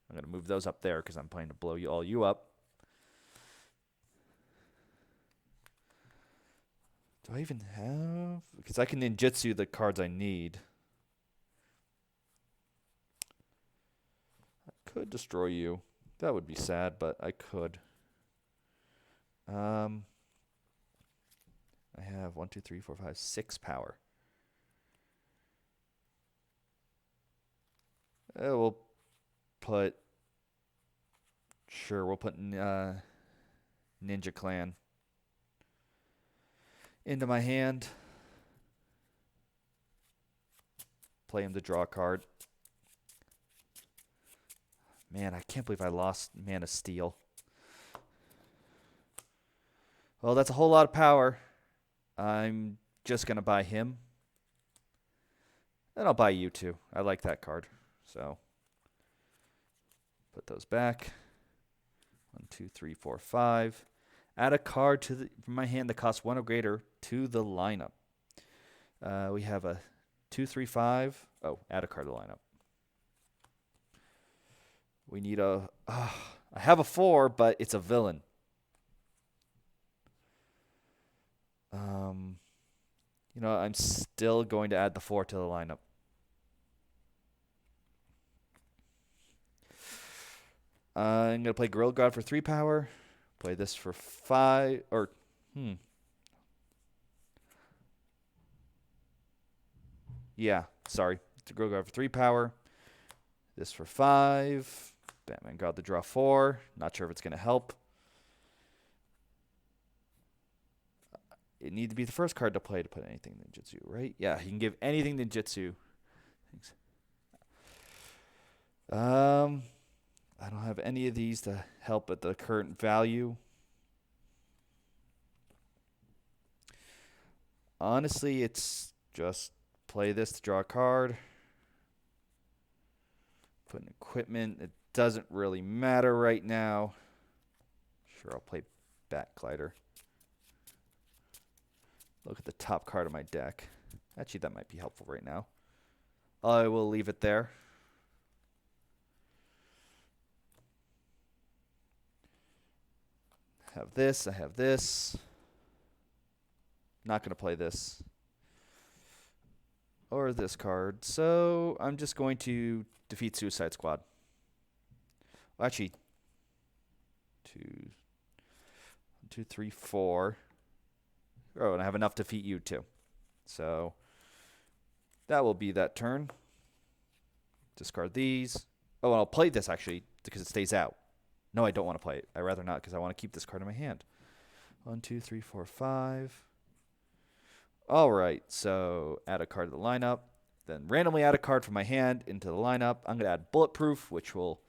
I'm going to move those up there because I'm planning to blow you up. Do I even have? Because I can ninjutsu the cards I need. I could destroy you. That would be sad, but I could. I have 1, 2, 3, 4, 5, 6 power. We'll put Ninja Clan into my hand. Play him to draw a card. Man, I can't believe I lost Man of Steel. Well, that's a whole lot of power. I'm just going to buy him. And I'll buy you too. I like that card. So, put those back. 1, 2, 3, 4, 5. Add a card from my hand that costs 1 or greater to the lineup. We have a 2, 3, 5. Oh, add a card to the lineup. We need a... I have a 4, but it's a villain. I'm still going to add the 4 to the lineup. I'm going to play Gorilla God for 3 power. Play this for 5. Yeah, sorry. It's a Gorilla God for 3 power. This for 5. Batman God to draw 4. Not sure if it's going to help. It needs to be the first card to play to put anything ninjutsu, right? Yeah, he can give anything ninjutsu. Thanks. I don't have any of these to help at the current value. Honestly, it's just play this to draw a card. Put in equipment. It doesn't really matter right now. Sure, I'll play Bat Glider. Look at the top card of my deck. Actually, that might be helpful right now. I will leave it there. Have this. I have this. Not going to play this. Or this card. So I'm just going to defeat Suicide Squad. Well, actually, 2, 3, 4. Oh, and I have enough to defeat you too. So that will be that turn. Discard these. Oh, and I'll play this actually because it stays out. No, I don't want to play it. I'd rather not because I want to keep this card in my hand. 1, 2, 3, 4, 5. All right, so add a card to the lineup. Then randomly add a card from my hand into the lineup. I'm going to add Bulletproof, which will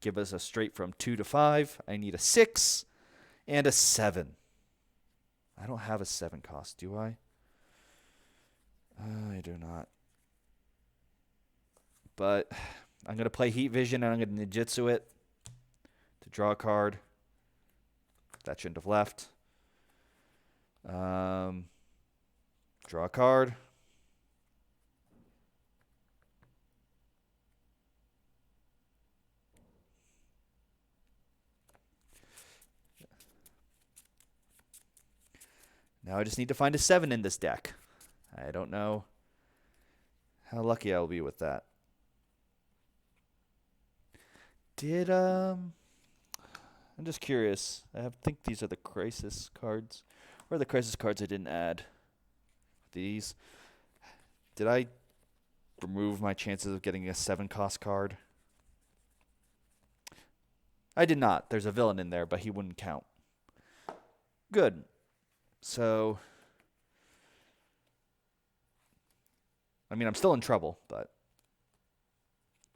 give us a straight from 2 to 5. I need a 6 and a 7. I don't have a 7 cost, do I? I do not. But I'm going to play Heat Vision, and I'm going to ninjutsu it to draw a card. That shouldn't have left. Draw a card. Now I just need to find a 7 in this deck. I don't know how lucky I will be with that. I'm just curious. I think these are the Crisis cards. Or the Crisis cards I didn't add. These. Did I remove my chances of getting a 7 cost card? I did not. There's a villain in there, but he wouldn't count. Good. So, I mean, I'm still in trouble, but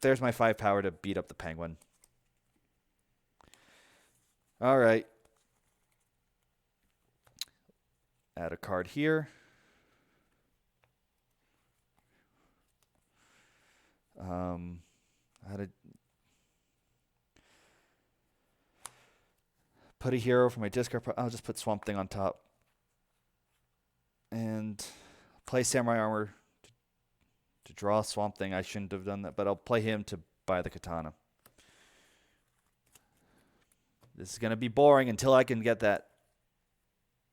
there's my 5 power to beat up the Penguin. All right. Add a card here. Put a hero for my discard. I'll just put Swamp Thing on top. And play Samurai Armor to draw Swamp Thing. I shouldn't have done that, but I'll play him to buy the katana. This is going to be boring until I can get that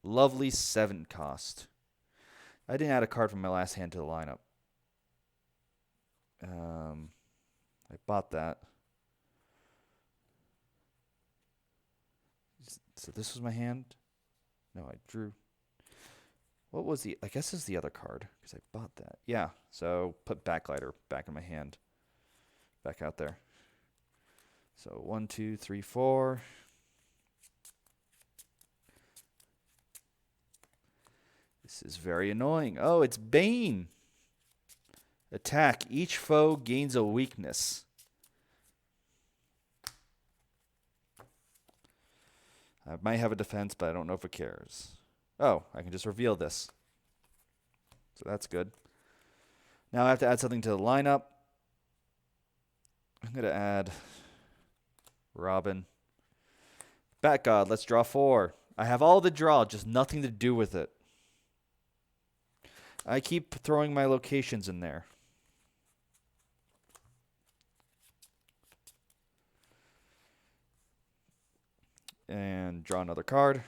lovely 7 cost. I didn't add a card from my last hand to the lineup. I bought that. So this was my hand? No, I drew. What was the... I guess this is the other card, because I bought that. Yeah, so put Backlighter back in my hand. Back out there. So 1, 2, 3, 4. This is very annoying. Oh, it's Bane. Attack. Each foe gains a weakness. I might have a defense, but I don't know if it cares. Oh, I can just reveal this. So that's good. Now I have to add something to the lineup. I'm going to add Robin. Bat God, let's draw 4. I have all the draw, just nothing to do with it. I keep throwing my locations in there. And draw another card.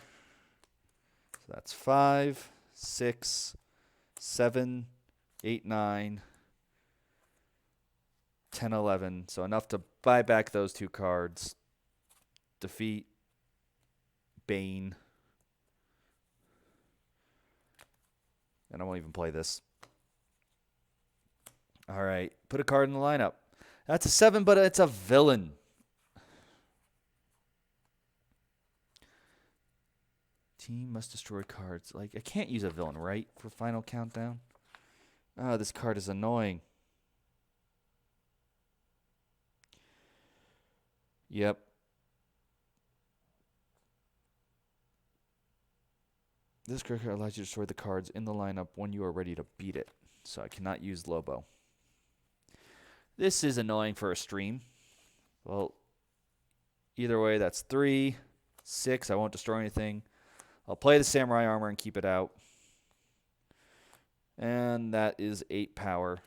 So that's 5, 6, 7, 8, 9, 10, 11. So enough to buy back those 2 cards. Defeat Bane. And I won't even play this. All right. Put a card in the lineup. That's a 7, but it's a villain. Team must destroy cards. Like, I can't use a villain, right? For final countdown. Oh, this card is annoying. Yep. This card allows you to destroy the cards in the lineup when you are ready to beat it. So I cannot use Lobo. This is annoying for a stream. Well, either way, that's 3, 6. I won't destroy anything. I'll play the Samurai Armor and keep it out. And that is 8 power.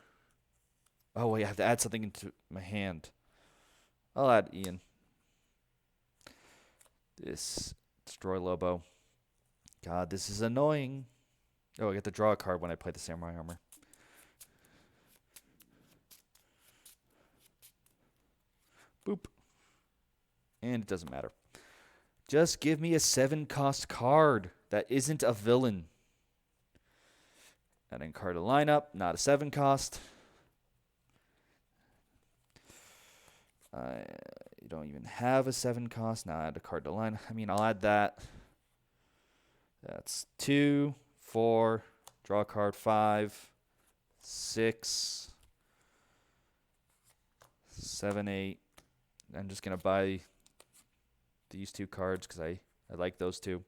Oh, wait, I have to add something into my hand. I'll add Ian. This. Destroy Lobo. God, this is annoying. Oh, I get to draw a card when I play the Samurai Armor. Boop. And it doesn't matter. Just give me a 7-cost card that isn't a villain. Adding card to lineup, not a 7-cost. You don't even have a 7-cost. Now add a card to line. I mean, I'll add that. That's 2, 4, draw a card, 5, 6, 7, 8. I'm just going to buy these 2 cards because I like those 2.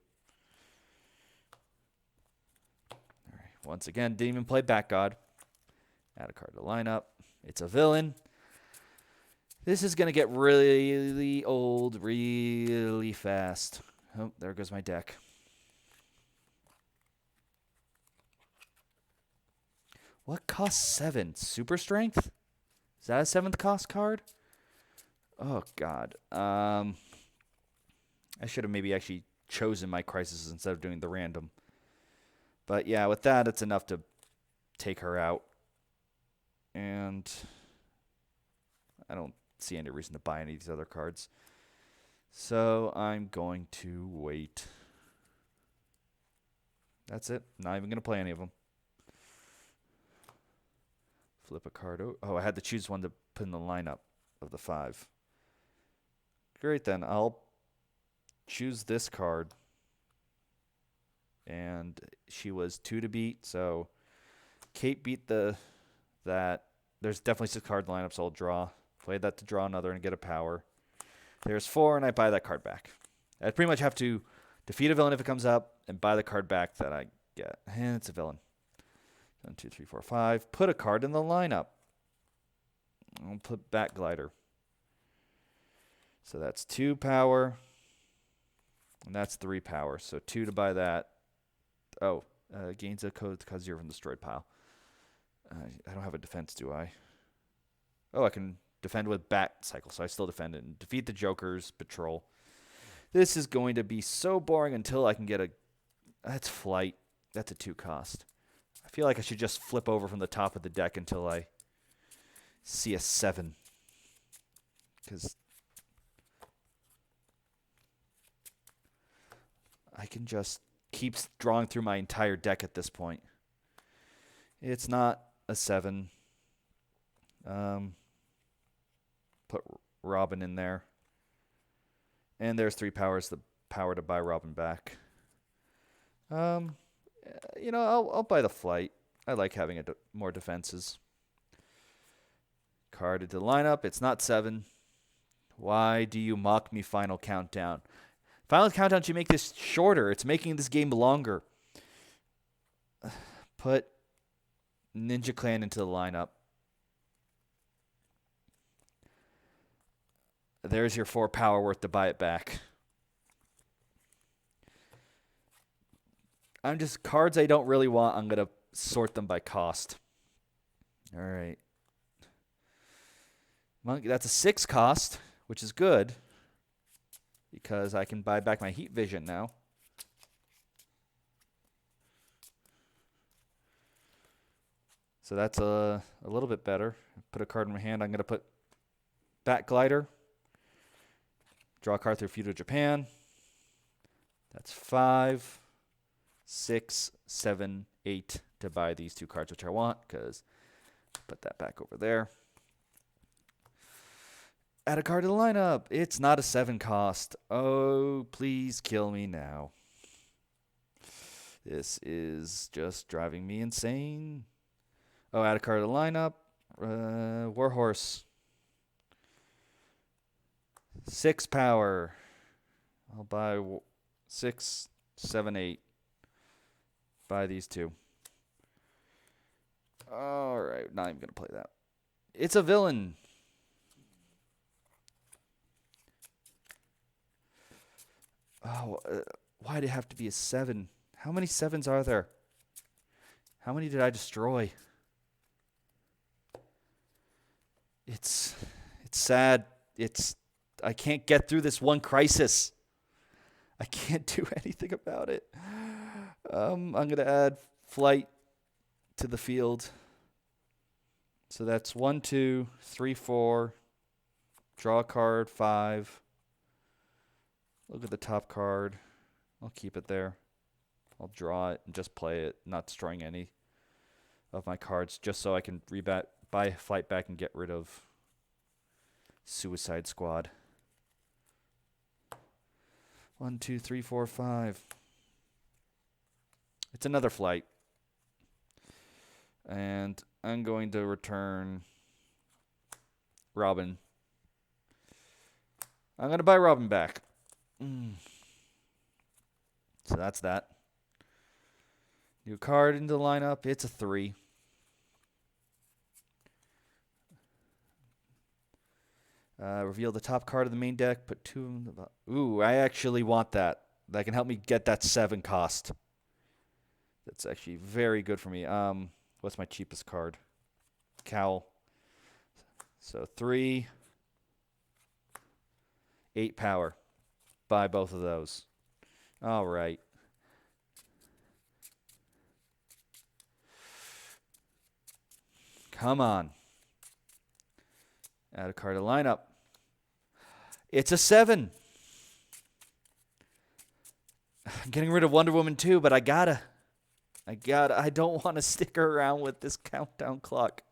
All right. Once again, didn't even play Bat God. Add a card to lineup. It's a villain. This is going to get really old really fast. Oh, there goes my deck. What costs 7? Super Strength? Is that a 7th cost card? Oh, God. I should have maybe actually chosen my crisis instead of doing the random. But, yeah, with that, it's enough to take her out. And I don't see any reason to buy any of these other cards. So I'm going to wait. That's it. Not even going to play any of them. Flip a card. Oh, I had to choose one to put in the lineup of the 5. Great, then. I'll choose this card. And she was 2 to beat, so Kate beat that. There's definitely 6 card lineups, so I'll draw. Play that to draw another and get a power. There's 4, and I buy that card back. I pretty much have to defeat a villain if it comes up and buy the card back that I get? And it's a villain. 1, 2, 3, 4, 5. Put a card in the lineup. I'll put Bat Glider. So that's 2 power. And that's 3 power. So 2 to buy that. Oh, gains a code to cause 0 from the destroyed pile. I don't have a defense, do I? Oh, I can defend with Bat Cycle, so I still defend it. And defeat the Joker's Patrol. This is going to be so boring until I can get a... That's Flight. That's a 2 cost. I feel like I should just flip over from the top of the deck until I see a 7. Because I can just keep drawing through my entire deck at this point. It's not a 7. Put Robin in there. And there's 3 powers, the power to buy Robin back. You know, I'll buy the Flight. I like having more defenses. Card into the lineup. It's not 7. Why do you mock me, Final Countdown? Final Countdown should make this shorter. It's making this game longer. Put Ninja Clan into the lineup. There's your 4 power worth to buy it back. I'm just cards I don't really want. I'm going to sort them by cost. All right. Monkey, that's a 6 cost, which is good because I can buy back my Heat Vision now. So that's a little bit better. Put a card in my hand. I'm going to put Bat Glider. Draw a card through Feudal Japan. That's 5, 6, 7, 8 to buy these 2 cards, which I want, because put that back over there. Add a card to the lineup. It's not a 7 cost. Oh, please kill me now. This is just driving me insane. Oh, add a card to the lineup. Warhorse. 6 power. I'll buy 6, 7, 8. Buy these 2. All right, not even going to play that. It's a villain. Oh, why did it have to be a 7? How many 7s are there? How many did I destroy? It's sad. I can't get through this one crisis. I can't do anything about it. I'm going to add Flight to the field. So that's 1, 2, 3, 4. Draw a card, 5. Look at the top card. I'll keep it there. I'll draw it and just play it, not destroying any of my cards, just so I can buy Flight back and get rid of Suicide Squad. 1, 2, 3, 4, 5. It's another Flight. And I'm going to return Robin. I'm going to buy Robin back. So that's that. New card into the lineup. It's a 3. Reveal the top card of the main deck. Put 2 in the... Ooh, I actually want that. That can help me get that 7 cost. That's actually very good for me. What's my cheapest card? Cowl. So 3, 8 power. Buy both of those. All right. Come on. Add a card to lineup. It's a 7. I'm getting rid of Wonder Woman too, but I gotta. I don't want to stick around with this countdown clock.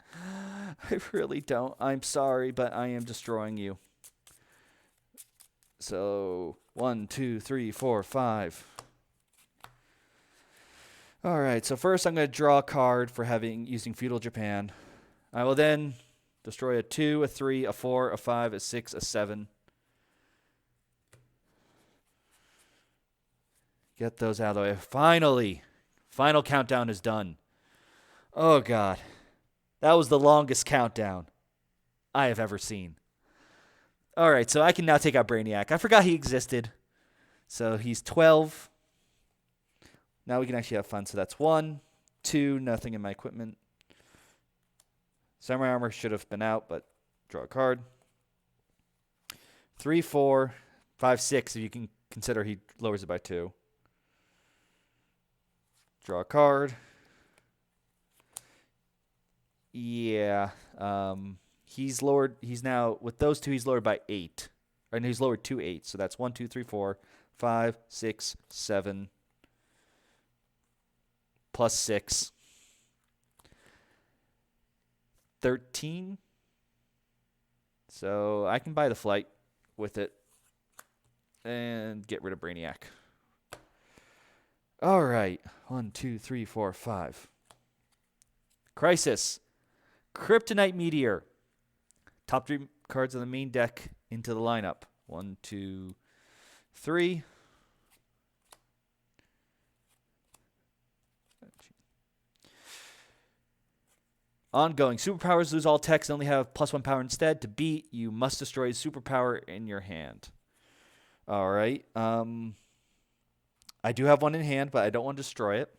I really don't. I'm sorry, but I am destroying you. So 1, 2, 3, 4, 5. All right. So first, I'm going to draw a card for using Feudal Japan. I will then destroy a 2, a 3, a 4, a 5, a 6, a 7. Get those out of the way. Finally, Final countdown is done. Oh, God. That was the longest countdown I have ever seen. All right, so I can now take out Brainiac. I forgot he existed. So he's 12. Now we can actually have fun. So that's 1, 2, nothing in my equipment. Samurai armor should have been out, but draw a card. 3, 4, 5, 6, if you can consider he lowers it by 2. Draw a card. Yeah. He's lowered. He's now, with those two, he's lowered by 8. And he's lowered 2 8. So that's 1, 2, 3, 4, 5, 6, 7. Plus 6. 13. So I can buy the flight with it and get rid of Brainiac. All right. 1, 2, 3, 4, 5. Crisis. Kryptonite Meteor. Top 3 cards of the main deck into the lineup. 1, 2, 3. Ongoing. Superpowers lose all text and only have +1 power instead. To beat, you must destroy superpower in your hand. All right. I do have one in hand, but I don't want to destroy it.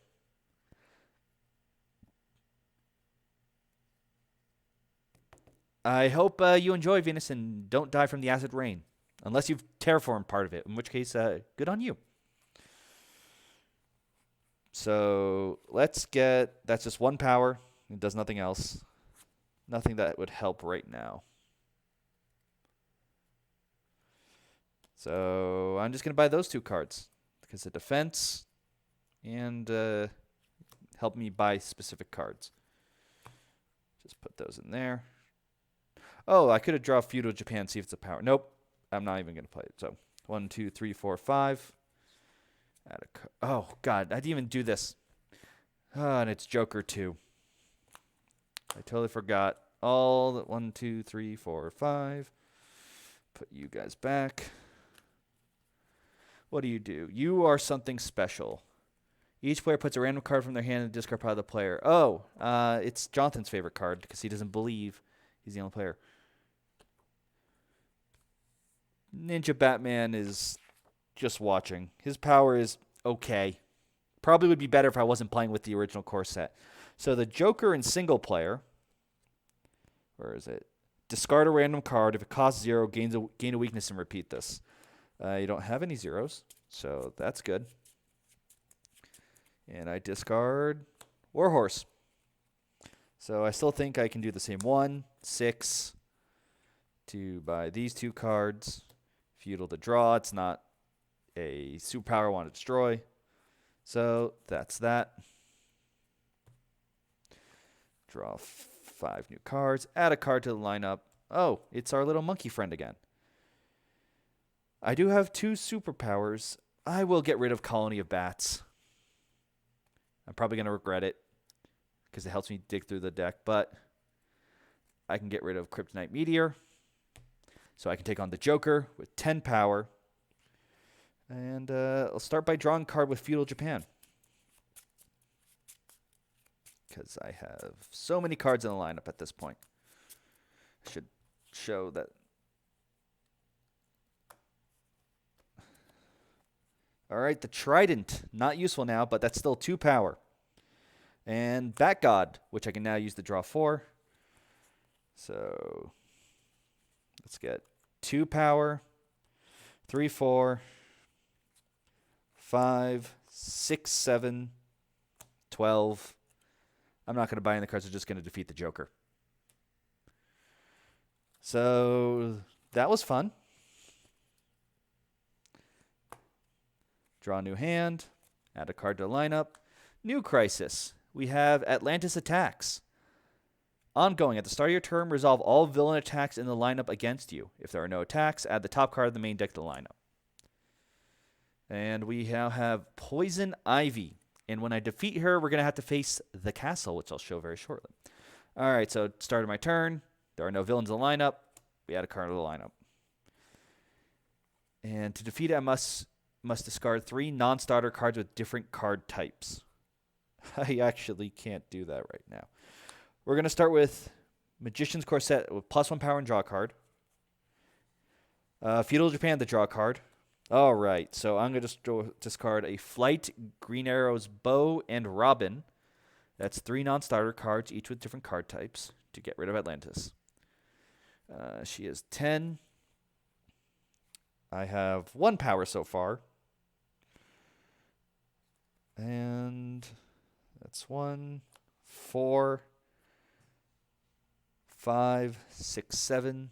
I hope you enjoy Venus and don't die from the acid rain. Unless you've terraformed part of it, in which case, good on you. So let's get, that's just 1 power. It does nothing else. Nothing that would help right now. So I'm just going to buy those 2 cards. Because of defense and help me buy specific cards. Just put those in there. Oh, I could have drawn Feudal Japan, see if it's a power. Nope. I'm not even going to play it. So 1, 2, 3, 4, 5. Oh, God. I didn't even do this. And it's Joker 2. I totally forgot. All the 1, 2, 3, 4, 5. Put you guys back. What do? You are something special. Each player puts a random card from their hand in the discard pile of the player. Oh, it's Jonathan's favorite card because he doesn't believe he's the only player. Ninja Batman is just watching. His power is okay. Probably would be better if I wasn't playing with the original core set. So the Joker in single player, where is it? Discard a random card. If it costs 0, gain a weakness and repeat this. You don't have any 0s, so that's good. And I discard Warhorse. So I still think I can do the same. 1, 6 to buy these 2 cards. Feudal to draw. It's not a superpower I want to destroy. So that's that. Draw 5 new cards. Add a card to the lineup. Oh, it's our little monkey friend again. I do have 2 superpowers. I will get rid of Colony of Bats. I'm probably going to regret it because it helps me dig through the deck, but I can get rid of Kryptonite Meteor. So I can take on the Joker with 10 power. And I'll start by drawing a card with Feudal Japan. Because I have so many cards in the lineup at this point. I should show that. All right, the Trident. Not useful now, but that's still 2 power. And Bat God, which I can now use to draw 4. So let's get 2 power, 3, 4, 5, 6, 7, 12. I'm not going to buy any of the cards. I'm just going to defeat the Joker. So that was fun. Draw a new hand. Add a card to the lineup. New crisis. We have Atlantis Attacks. Ongoing. At the start of your turn, resolve all villain attacks in the lineup against you. If there are no attacks, add the top card of the main deck to the lineup. And we now have Poison Ivy. And when I defeat her, we're going to have to face the castle, which I'll show very shortly. All right, so start of my turn. There are no villains in the lineup. We add a card to the lineup. And to defeat it, I must discard 3 non-starter cards with different card types. I actually can't do that right now. We're going to start with Magician's Corset with +1 power and draw a card. Feudal Japan to draw a card. All right, so I'm going to discard a Flight, Green Arrow's Bow, and Robin. That's 3 non-starter cards, each with different card types, to get rid of Atlantis. She is 10. I have 1 power so far. And that's 1, 4, 5, 6, 7.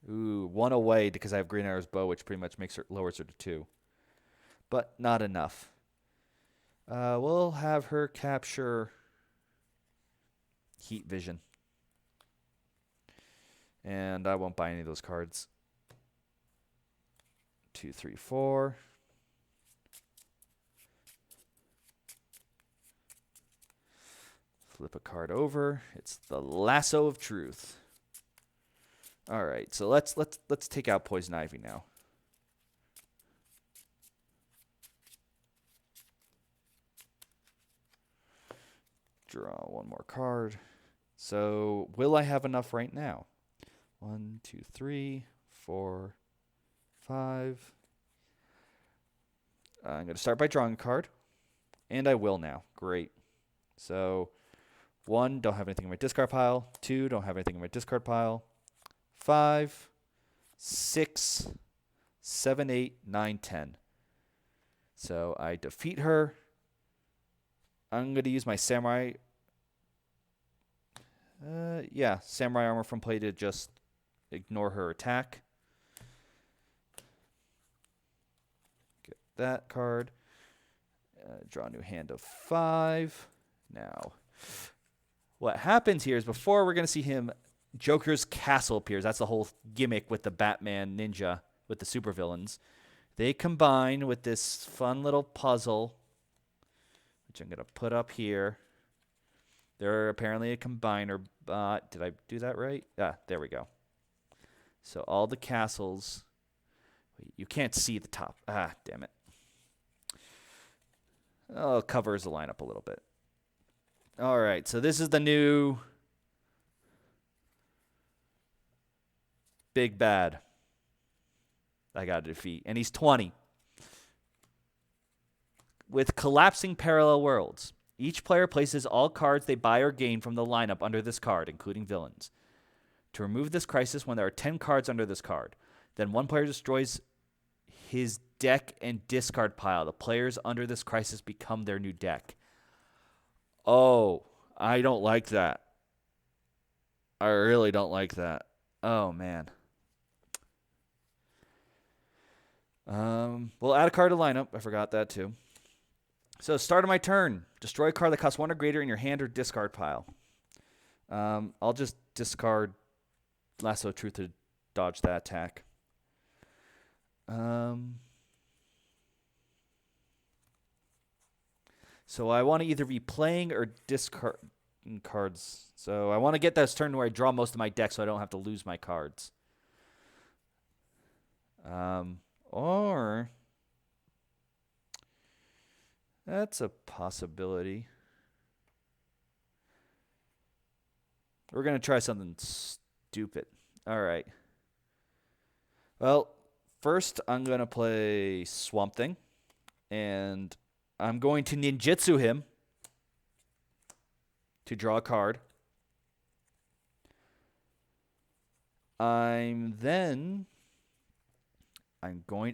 Ooh, 1 away because I have Green Arrow's Bow, which pretty much makes her lowers her to 2. But not enough. We'll have her capture Heat Vision. And I won't buy any of those cards. 2, 3, 4. Flip a card over. It's the Lasso of Truth. All right, so let's take out Poison Ivy now. Draw 1 more card. So will I have enough right now? 1, 2, 3, 4, 5. I'm going to start by drawing a card, and I will now. Great. So 1, don't have anything in my discard pile. 2, don't have anything in my discard pile. 5, 6, 7, 8, 9, 10. So I defeat her. I'm going to use my Samurai. Samurai Armor from play to just ignore her attack. Get that card. Draw a new hand of 5. Now, what happens here is before we're going to see him, Joker's castle appears. That's the whole gimmick with the Batman ninja with the supervillains. They combine with this fun little puzzle, which I'm going to put up here. They're apparently a combiner bot. Did I do that right? There we go. So all the castles. Wait, you can't see the top. Damn it. Oh, covers the lineup a little bit. All right, so this is the new big bad I got to defeat. And he's 20. With collapsing parallel worlds, each player places all cards they buy or gain from the lineup under this card, including villains. To remove this crisis when there are 10 cards under this card, then one player destroys his deck and discard pile. The players under this crisis become their new deck. Oh, I don't like that. I really don't like that. Oh, man. We'll add a card to lineup. I forgot that too. So, start of my turn. Destroy a card that costs 1 or greater in your hand or discard pile. I'll just discard Lasso of Truth to dodge that attack. So I want to either be playing or discard cards. So I want to get this turn where I draw most of my deck so I don't have to lose my cards. Or that's a possibility. We're going to try something stupid. All right. Well, first I'm going to play Swamp Thing. And I'm going to ninjutsu him to draw a card. I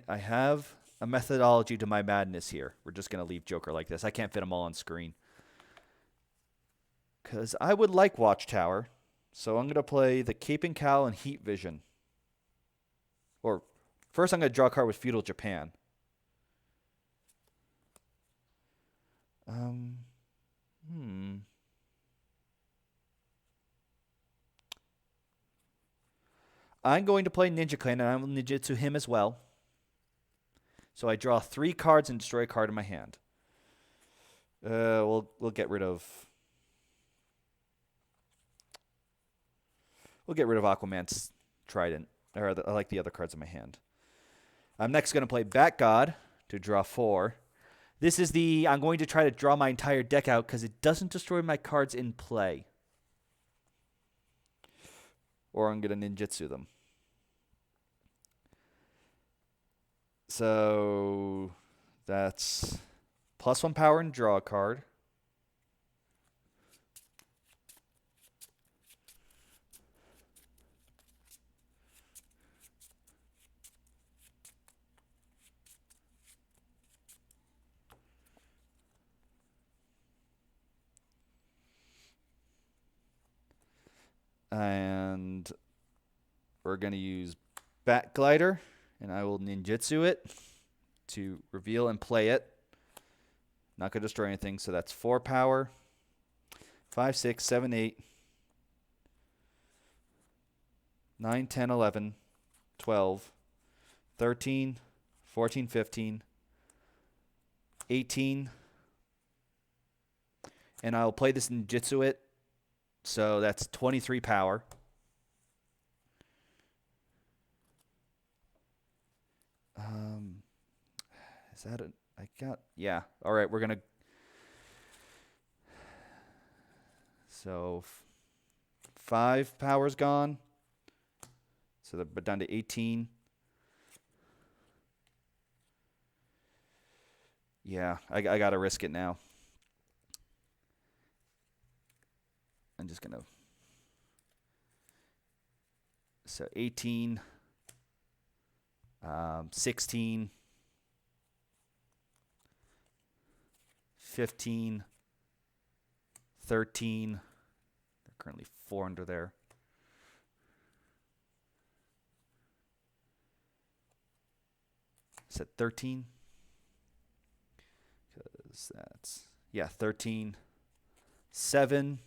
have a methodology to my madness here. We're just going to leave Joker like this. I can't fit them all on screen. Because I would like Watchtower. So I'm going to play the Cape and Cowl and Heat Vision. Or first I'm going to draw a card with Feudal Japan. I'm going to play Ninja Clan, and I will ninjutsu him as well. So I draw 3 cards and destroy a card in my hand. We'll get rid of Aquaman's Trident. Or I like the other cards in my hand. I'm next going to play Bat God to draw 4. This is the, I'm going to try to draw my entire deck out because it doesn't destroy my cards in play. Or I'm going to ninjutsu them. So that's +1 power and draw a card. And we're going to use Bat Glider, and I will ninjutsu it to reveal and play it. Not going to destroy anything, so that's 4 power. 5, 6, 7, 8, 9, 10, 11, 12, 13, 14, 15, 18. And I'll play this ninjutsu it. So that's 23 power. Is that a... I got... Yeah. All right, we're going to... So 5 power's gone. So they're down to 18. Yeah, I got to risk it now. I'm just going to... So 18, 16, 15, 13. They're currently 4 under there. Is that 13? Because that's... Yeah, 13, 7... 1,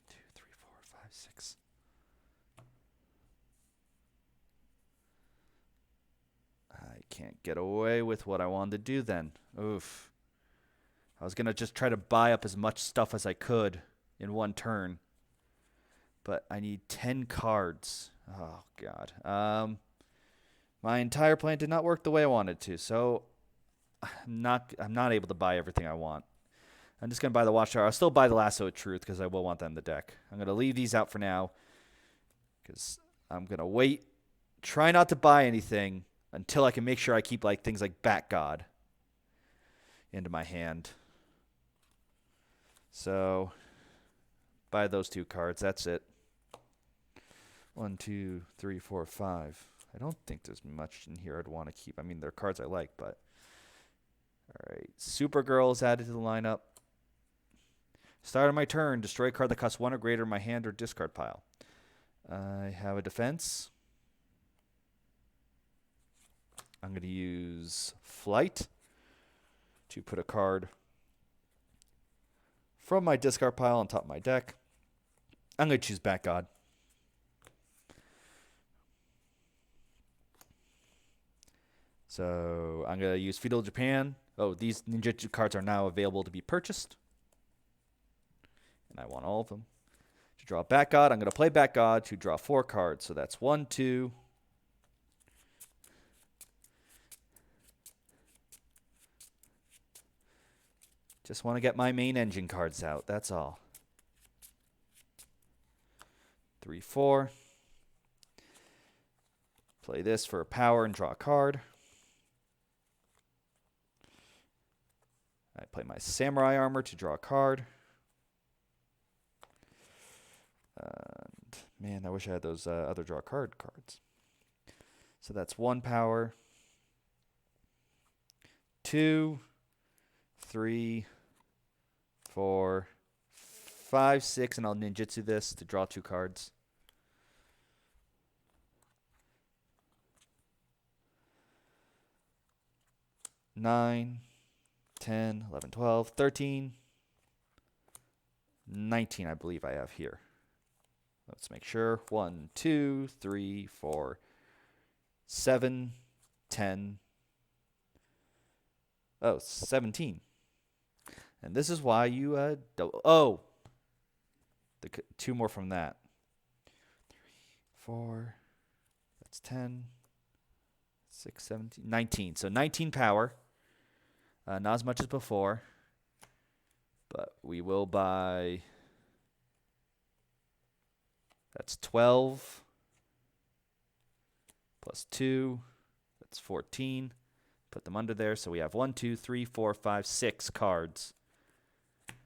2, 3, 4, 5, 6... I can't get away with what I wanted to do then. Oof. I was going to just try to buy up as much stuff as I could in one turn. But I need 10 cards. Oh, God. My entire plan did not work the way I wanted to, so I'm not able to buy everything I want. I'm just going to buy the Watchtower. I'll still buy the Lasso of Truth because I will want them in the deck. I'm going to leave these out for now because I'm going to wait. Try not to buy anything until I can make sure I keep like things like Bat God into my hand. So, buy those 2 cards. That's it. 1, 2, 3, 4, 5. I don't think there's much in here I'd want to keep. I mean, they're cards I like, but... All right. Supergirl is added to the lineup. Start of my turn. Destroy a card that costs 1 or greater in my hand or discard pile. I have a defense. I'm going to use Flight to put a card from my discard pile on top of my deck. I'm going to choose Bat God. So I'm going to use Feudal Japan. Oh, these Ninjutsu cards are now available to be purchased. And I want all of them. To draw Bat God, I'm going to play Bat God to draw 4 cards. So that's 1, 2... Just want to get my main engine cards out. That's all. 3, 4. Play this for a power and draw a card. I play my Samurai Armor to draw a card. And, man, I wish I had those other draw card cards. So that's 1 power. 2, 3, 4, 5, 6, and I'll ninjutsu this to draw 2 cards. Nine, 10, 11, 12, 13, 19, I believe I have here. Let's make sure. 1, 2, 3, 4, 7, 10. Oh, 17. And this is why you oh, 2 more from that. 3, 4. That's 10. 6, 17, 19. So 19 power. Not as much as before, but we will buy. That's 12 plus 2. That's 14. Put them under there. So we have 1, 2, 3, 4, 5, 6 cards.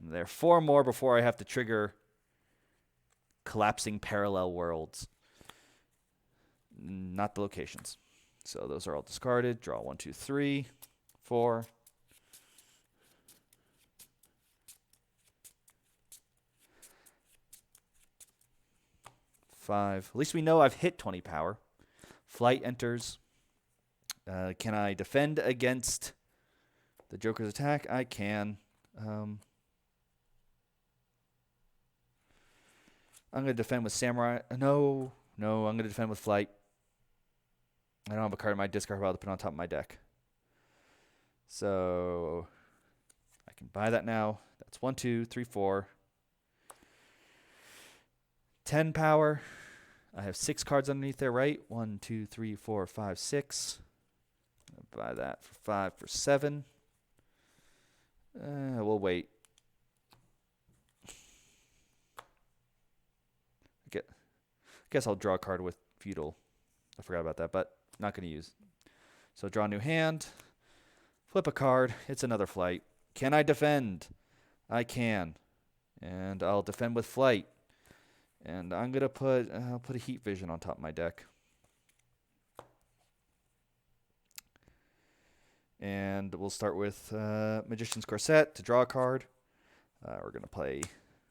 And there are 4 more before I have to trigger collapsing parallel worlds. Not the locations. So those are all discarded. Draw 1, 2, 3, 4. Five. At least we know I've hit 20 power. Flight enters. Can I defend against the Joker's attack? I can. I'm going to defend with Samurai. No, I'm going to defend with Flight. I don't have a card in my discard pile to put on top of my deck. So I can buy that now. That's 1, 2, 3, 4. 10 power. I have 6 cards underneath there, right? 1, 2, 3, 4, 5, 6. I'll buy that for 5 for 7. We'll wait. Guess I'll draw a card with Feudal. I forgot about that, but not going to use. So draw a new hand. Flip a card. It's another Flight. Can I defend? I can. And I'll defend with Flight. And I'm going to put a Heat Vision on top of my deck. And we'll start with Magician's Corset to draw a card. We're going to play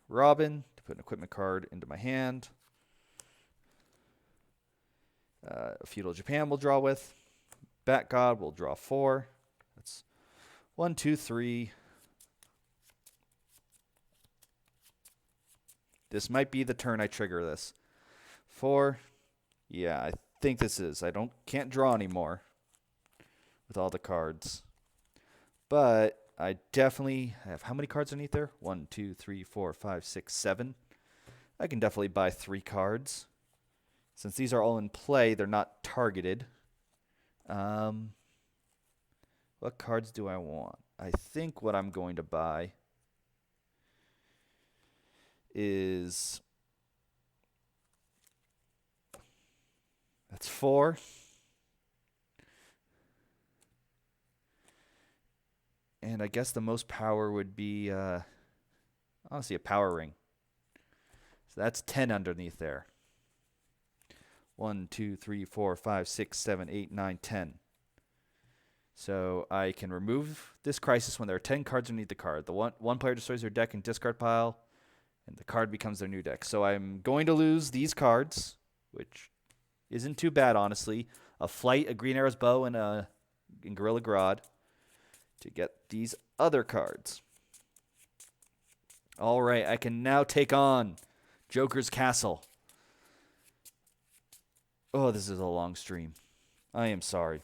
Robin to put an equipment card into my hand. Feudal Japan we'll draw with. Bat God will draw 4. That's 1, 2, 3. This might be the turn I trigger this. 4. Yeah, I think this is. Can't draw anymore with all the cards. But I definitely have how many cards underneath there? 1, 2, 3, 4, 5, 6, 7. I can definitely buy 3 cards. Since these are all in play, they're not targeted. What cards do I want? I think what I'm going to buy is... That's 4. And I guess the most power would be, honestly, a power ring. So that's 10 underneath there. 1, 2, 3, 4, 5, 6, 7, 8, 9, 10. So I can remove this crisis when there are 10 cards underneath the card. The one player destroys their deck and discard pile, and the card becomes their new deck. So I'm going to lose these cards, which isn't too bad, honestly. A Flight, a Green Arrow's Bow, and Gorilla Grodd to get these other cards. All right, I can now take on Joker's Castle. Oh, this is a long stream. I am sorry.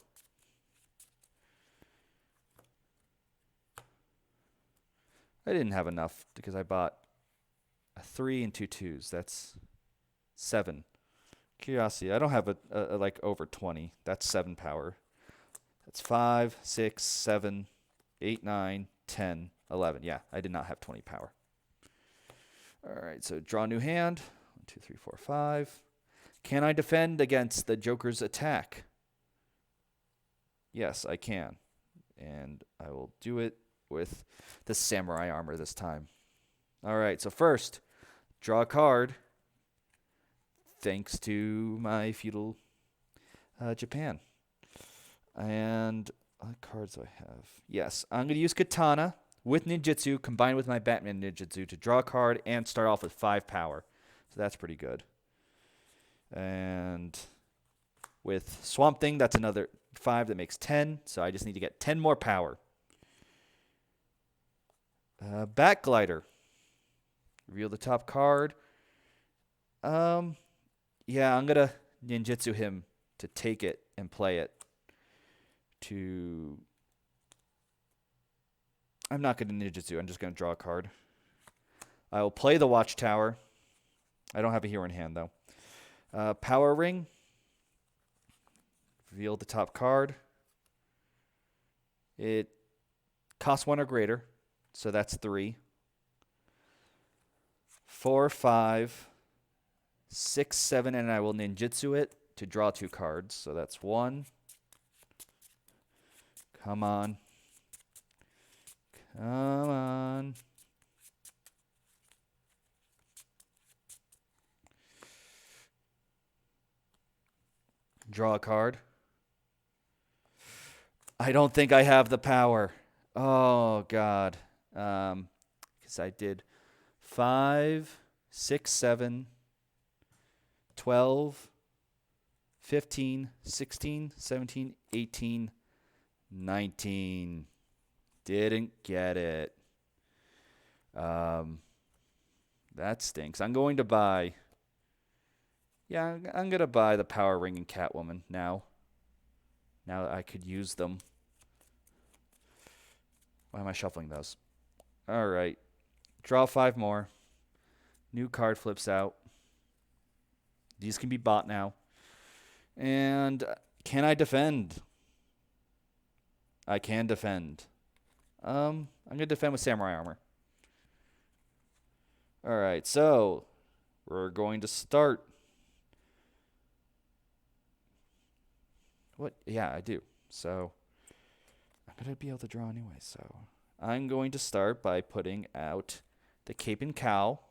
I didn't have enough because I bought a 3 and 2 2s. That's 7. Curiosity. I don't have a like over 20. That's 7 power. That's 5, 6, 7, 8, 9, 10, 11. Yeah, I did not have 20 power. All right, so draw a new hand. 1, 2, 3, 4, 5. Can I defend against the Joker's attack? Yes, I can. And I will do it with the Samurai armor this time. All right, so first, draw a card. Thanks to my Feudal Japan. And what cards do I have? Yes, I'm going to use Katana with Ninjutsu combined with my Batman Ninjutsu to draw a card and start off with 5 power. So that's pretty good. And with Swamp Thing, that's another 5 that makes 10. So I just need to get 10 more power. Bat Glider. Reveal the top card. Yeah, I'm going to Ninjutsu him to take it and play it. I'm not going to Ninjutsu. I'm just going to draw a card. I will play the Watchtower. I don't have a hero in hand, though. Power Ring. Reveal the top card. It Cost 1 or greater. So that's 3. 4, 5, 6, 7, and I will ninjutsu it to draw 2 cards. So that's 1. Come on. Come on. Draw a card. I don't think I have the power. Oh, God. Because I did 5, 6, 7, 12, 15, 16, 17, 18, 19. Didn't get it. That stinks. I'm going to buy... Yeah, I'm going to buy the Power Ring and Catwoman now. Now that I could use them. Why am I shuffling those? All right. Draw 5 more. New card flips out. These can be bought now. And can I defend? I can defend. I'm going to defend with Samurai Armor. All right, so we're going to start. What? Yeah, I do. So I'm going to be able to draw anyway. So I'm going to start by putting out the Cape and Cowl.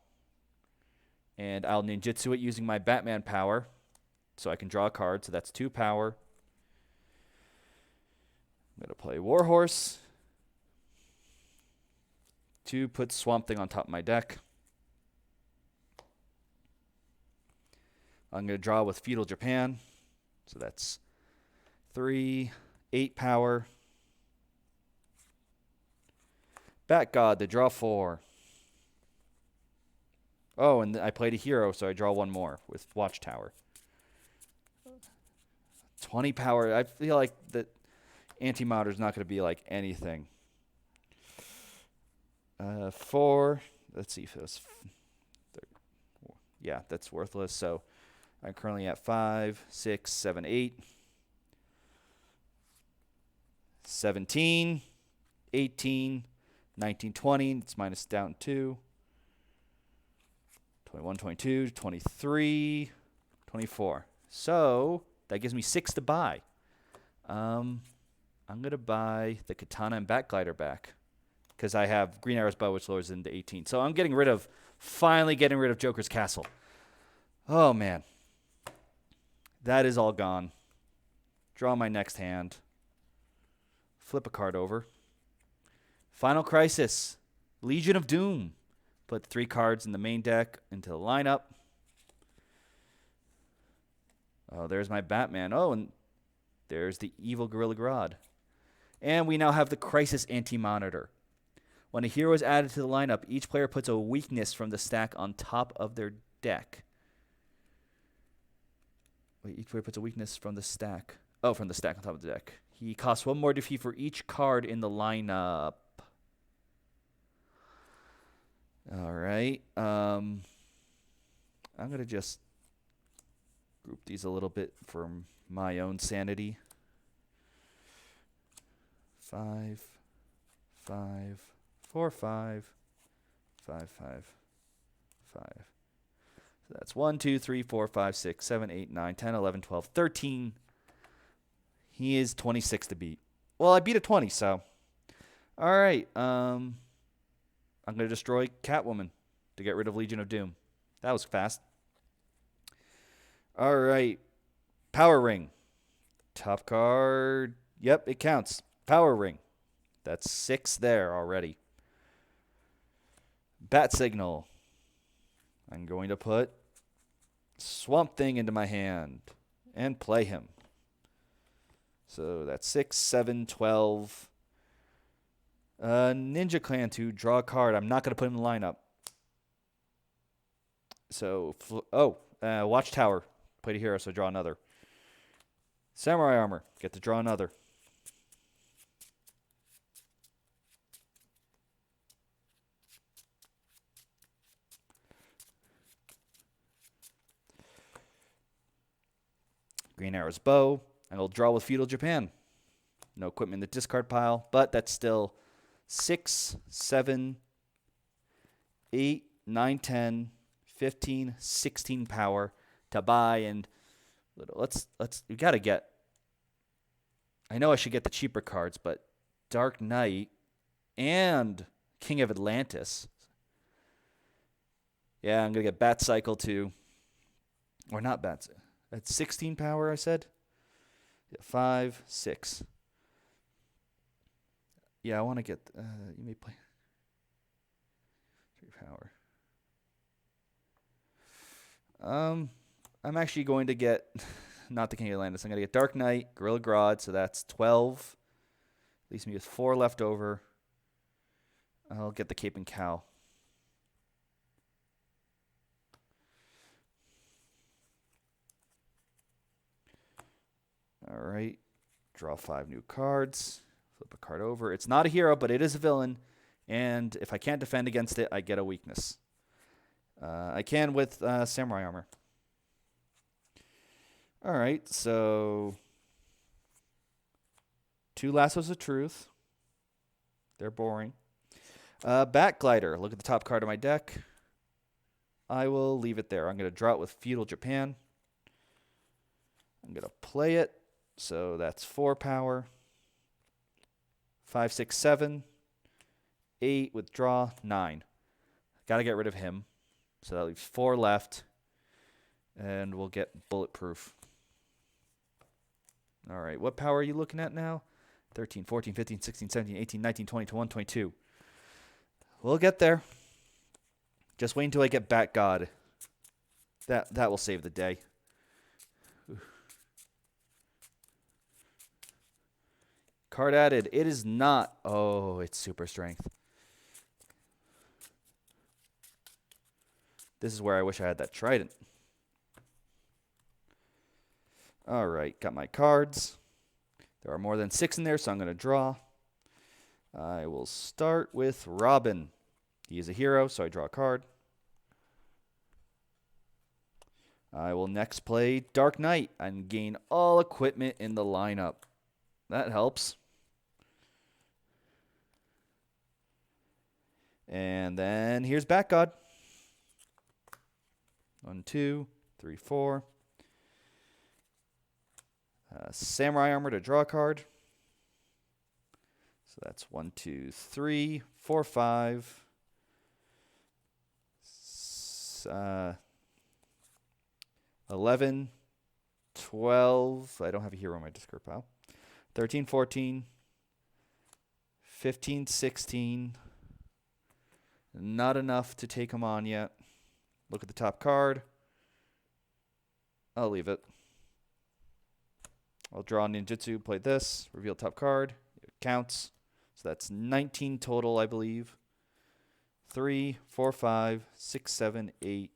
And I'll ninjutsu it using my Batman power. So I can draw a card. So that's 2 power. I'm going to play Warhorse. To put Swamp Thing on top of my deck. I'm going to draw with Feudal Japan. So that's 3, 8 power. Bat God to draw 4. Oh, and I played a hero, so I draw 1 more with Watchtower. 20 power. I feel like that Antimatter is not going to be like anything. 4. Let's see if it was... Yeah, that's worthless. So I'm currently at 5, 6, 7, 8. 17, 18, 19, 20. It's minus down 2. 21, 22, 23, 24. So that gives me 6 to buy. I'm going to buy the Katana and Batglider back because I have Green Arrow's Bow, which lowers it into 18. So I'm finally getting rid of Joker's Castle. Oh, man. That is all gone. Draw my next hand. Flip a card over. Final Crisis. Legion of Doom. Put 3 cards in the main deck into the lineup. Oh, there's my Batman. Oh, and there's the Evil Gorilla Grodd. And we now have the Crisis Anti-Monitor. When a hero is added to the lineup, each player puts a weakness from the stack on top of their deck. Wait, each player puts a weakness from the stack. Oh, from the stack on top of the deck. He costs 1 more defeat for each card in the lineup. All right. I'm going to just group these a little bit for my own sanity. 5, 5, 4, 5, 5, 5, 5. So that's 1, 2, 3, 4, 5, 6, 7, 8, 9, 10, 11, 12, 13. He is 26 to beat. Well, I beat a 20, so. All right. I'm going to destroy Catwoman to get rid of Legion of Doom. That was fast. All right. Power Ring. Top card. Yep, it counts. Power Ring. That's 6 there already. Bat Signal. I'm going to put Swamp Thing into my hand and play him. So that's 6, 7, 12. Ninja Clan to draw a card. I'm not going to put him in the lineup. So, Watchtower. Played a hero, so draw another. Samurai Armor. Get to draw another. Green Arrow's Bow. And I'll draw with Feudal Japan. No equipment in the discard pile, but that's still 6, 7, 8, 9, 10, 15, 16 power to buy. And we got to get, I know I should get the cheaper cards, but Dark Knight and King of Atlantis. Yeah, I'm going to get Bat Cycle too. Or not Bat Cycle. That's 16 power, I said. Yeah, 5, 6. Yeah, I want to get, you may play 3 power. I'm actually going to get, not the King of Atlantis. I'm going to get Dark Knight, Gorilla Grodd, so that's 12. Leaves me with 4 left over. I'll get the Cape and Cow. All right. Draw 5 new cards. Flip a card over. It's not a hero, but it is a villain. And if I can't defend against it, I get a weakness. I can with Samurai Armor. All right, so 2 Lassos of Truth. They're boring. Bat Glider. Look at the top card of my deck. I will leave it there. I'm going to draw it with Feudal Japan. I'm going to play it. So that's 4 power. 5, 6, 7. 8, withdraw, 9. Got to get rid of him. So that leaves 4 left. And we'll get Bulletproof. All right, what power are you looking at now? 13, 14, 15, 16, 17, 18, 19, 20, 21, 22. We'll get there. Just wait until I get Bat God. That will save the day. Card added. It is not. Oh, it's super strength. This is where I wish I had that trident. All right, got my cards. There are more than 6 in there, so I'm going to draw. I will start with Robin. He is a hero, so I draw a card. I will next play Dark Knight and gain all equipment in the lineup. That helps. And then here's Bat God. 1, 2, 3, 4. Samurai Armor to draw a card. So that's 1, 2, 3, 4, 5. 11, 12. I don't have a hero on my discard pile. 13, 14. 15, 16. Not enough to take him on yet. Look at the top card. I'll leave it. I'll draw Ninjutsu, play this, reveal top card. It counts. So that's 19 total, I believe. 3, 4, 5, 6, 7, 8.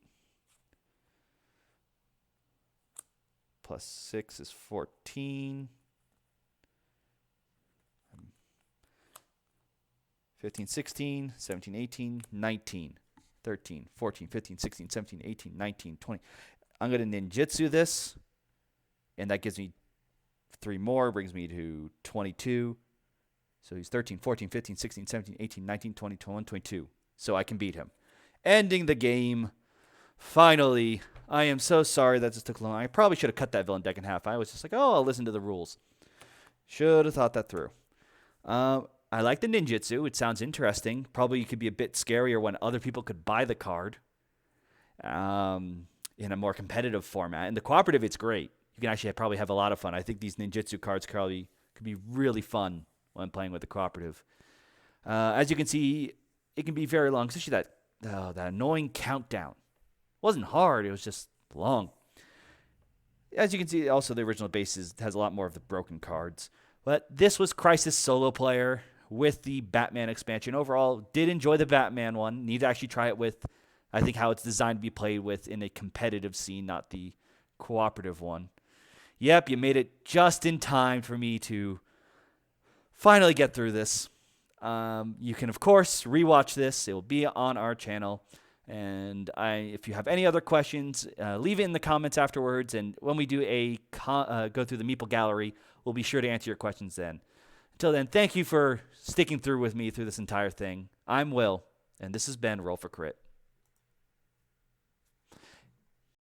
Plus 6 is 14. 15, 16, 17, 18, 19, 13, 14, 15, 16, 17, 18, 19, 20. I'm going to ninjutsu this, and that gives me 3 more, brings me to 22. So he's 13, 14, 15, 16, 17, 18, 19, 20, 21, 22. So I can beat him. Ending the game. Finally. I am so sorry that this took long. I probably should have cut that villain deck in half. I was just like, oh, I'll listen to the rules. Should have thought that through. I like the ninjutsu. It sounds interesting. Probably could be a bit scarier when other people could buy the card in a more competitive format. In the cooperative, it's great. You can actually probably have a lot of fun. I think these ninjutsu cards probably could be really fun when playing with the cooperative. As you can see, it can be very long, especially that annoying countdown. It wasn't hard. It was just long. As you can see, also the original base has a lot more of the broken cards. But this was Crisis Solo Player with the Batman expansion. Overall, did enjoy the Batman one. Need to actually try it with, I think, how it's designed to be played with in a competitive scene, not the cooperative one. Yep, you made it just in time for me to finally get through this. You can, of course, rewatch this. It will be on our channel. And if you have any other questions, leave it in the comments afterwards. And when we do go through the Meeple Gallery, we'll be sure to answer your questions then. Until then, thank you for sticking through with me through this entire thing. I'm Will, and this has been Roll for Crit.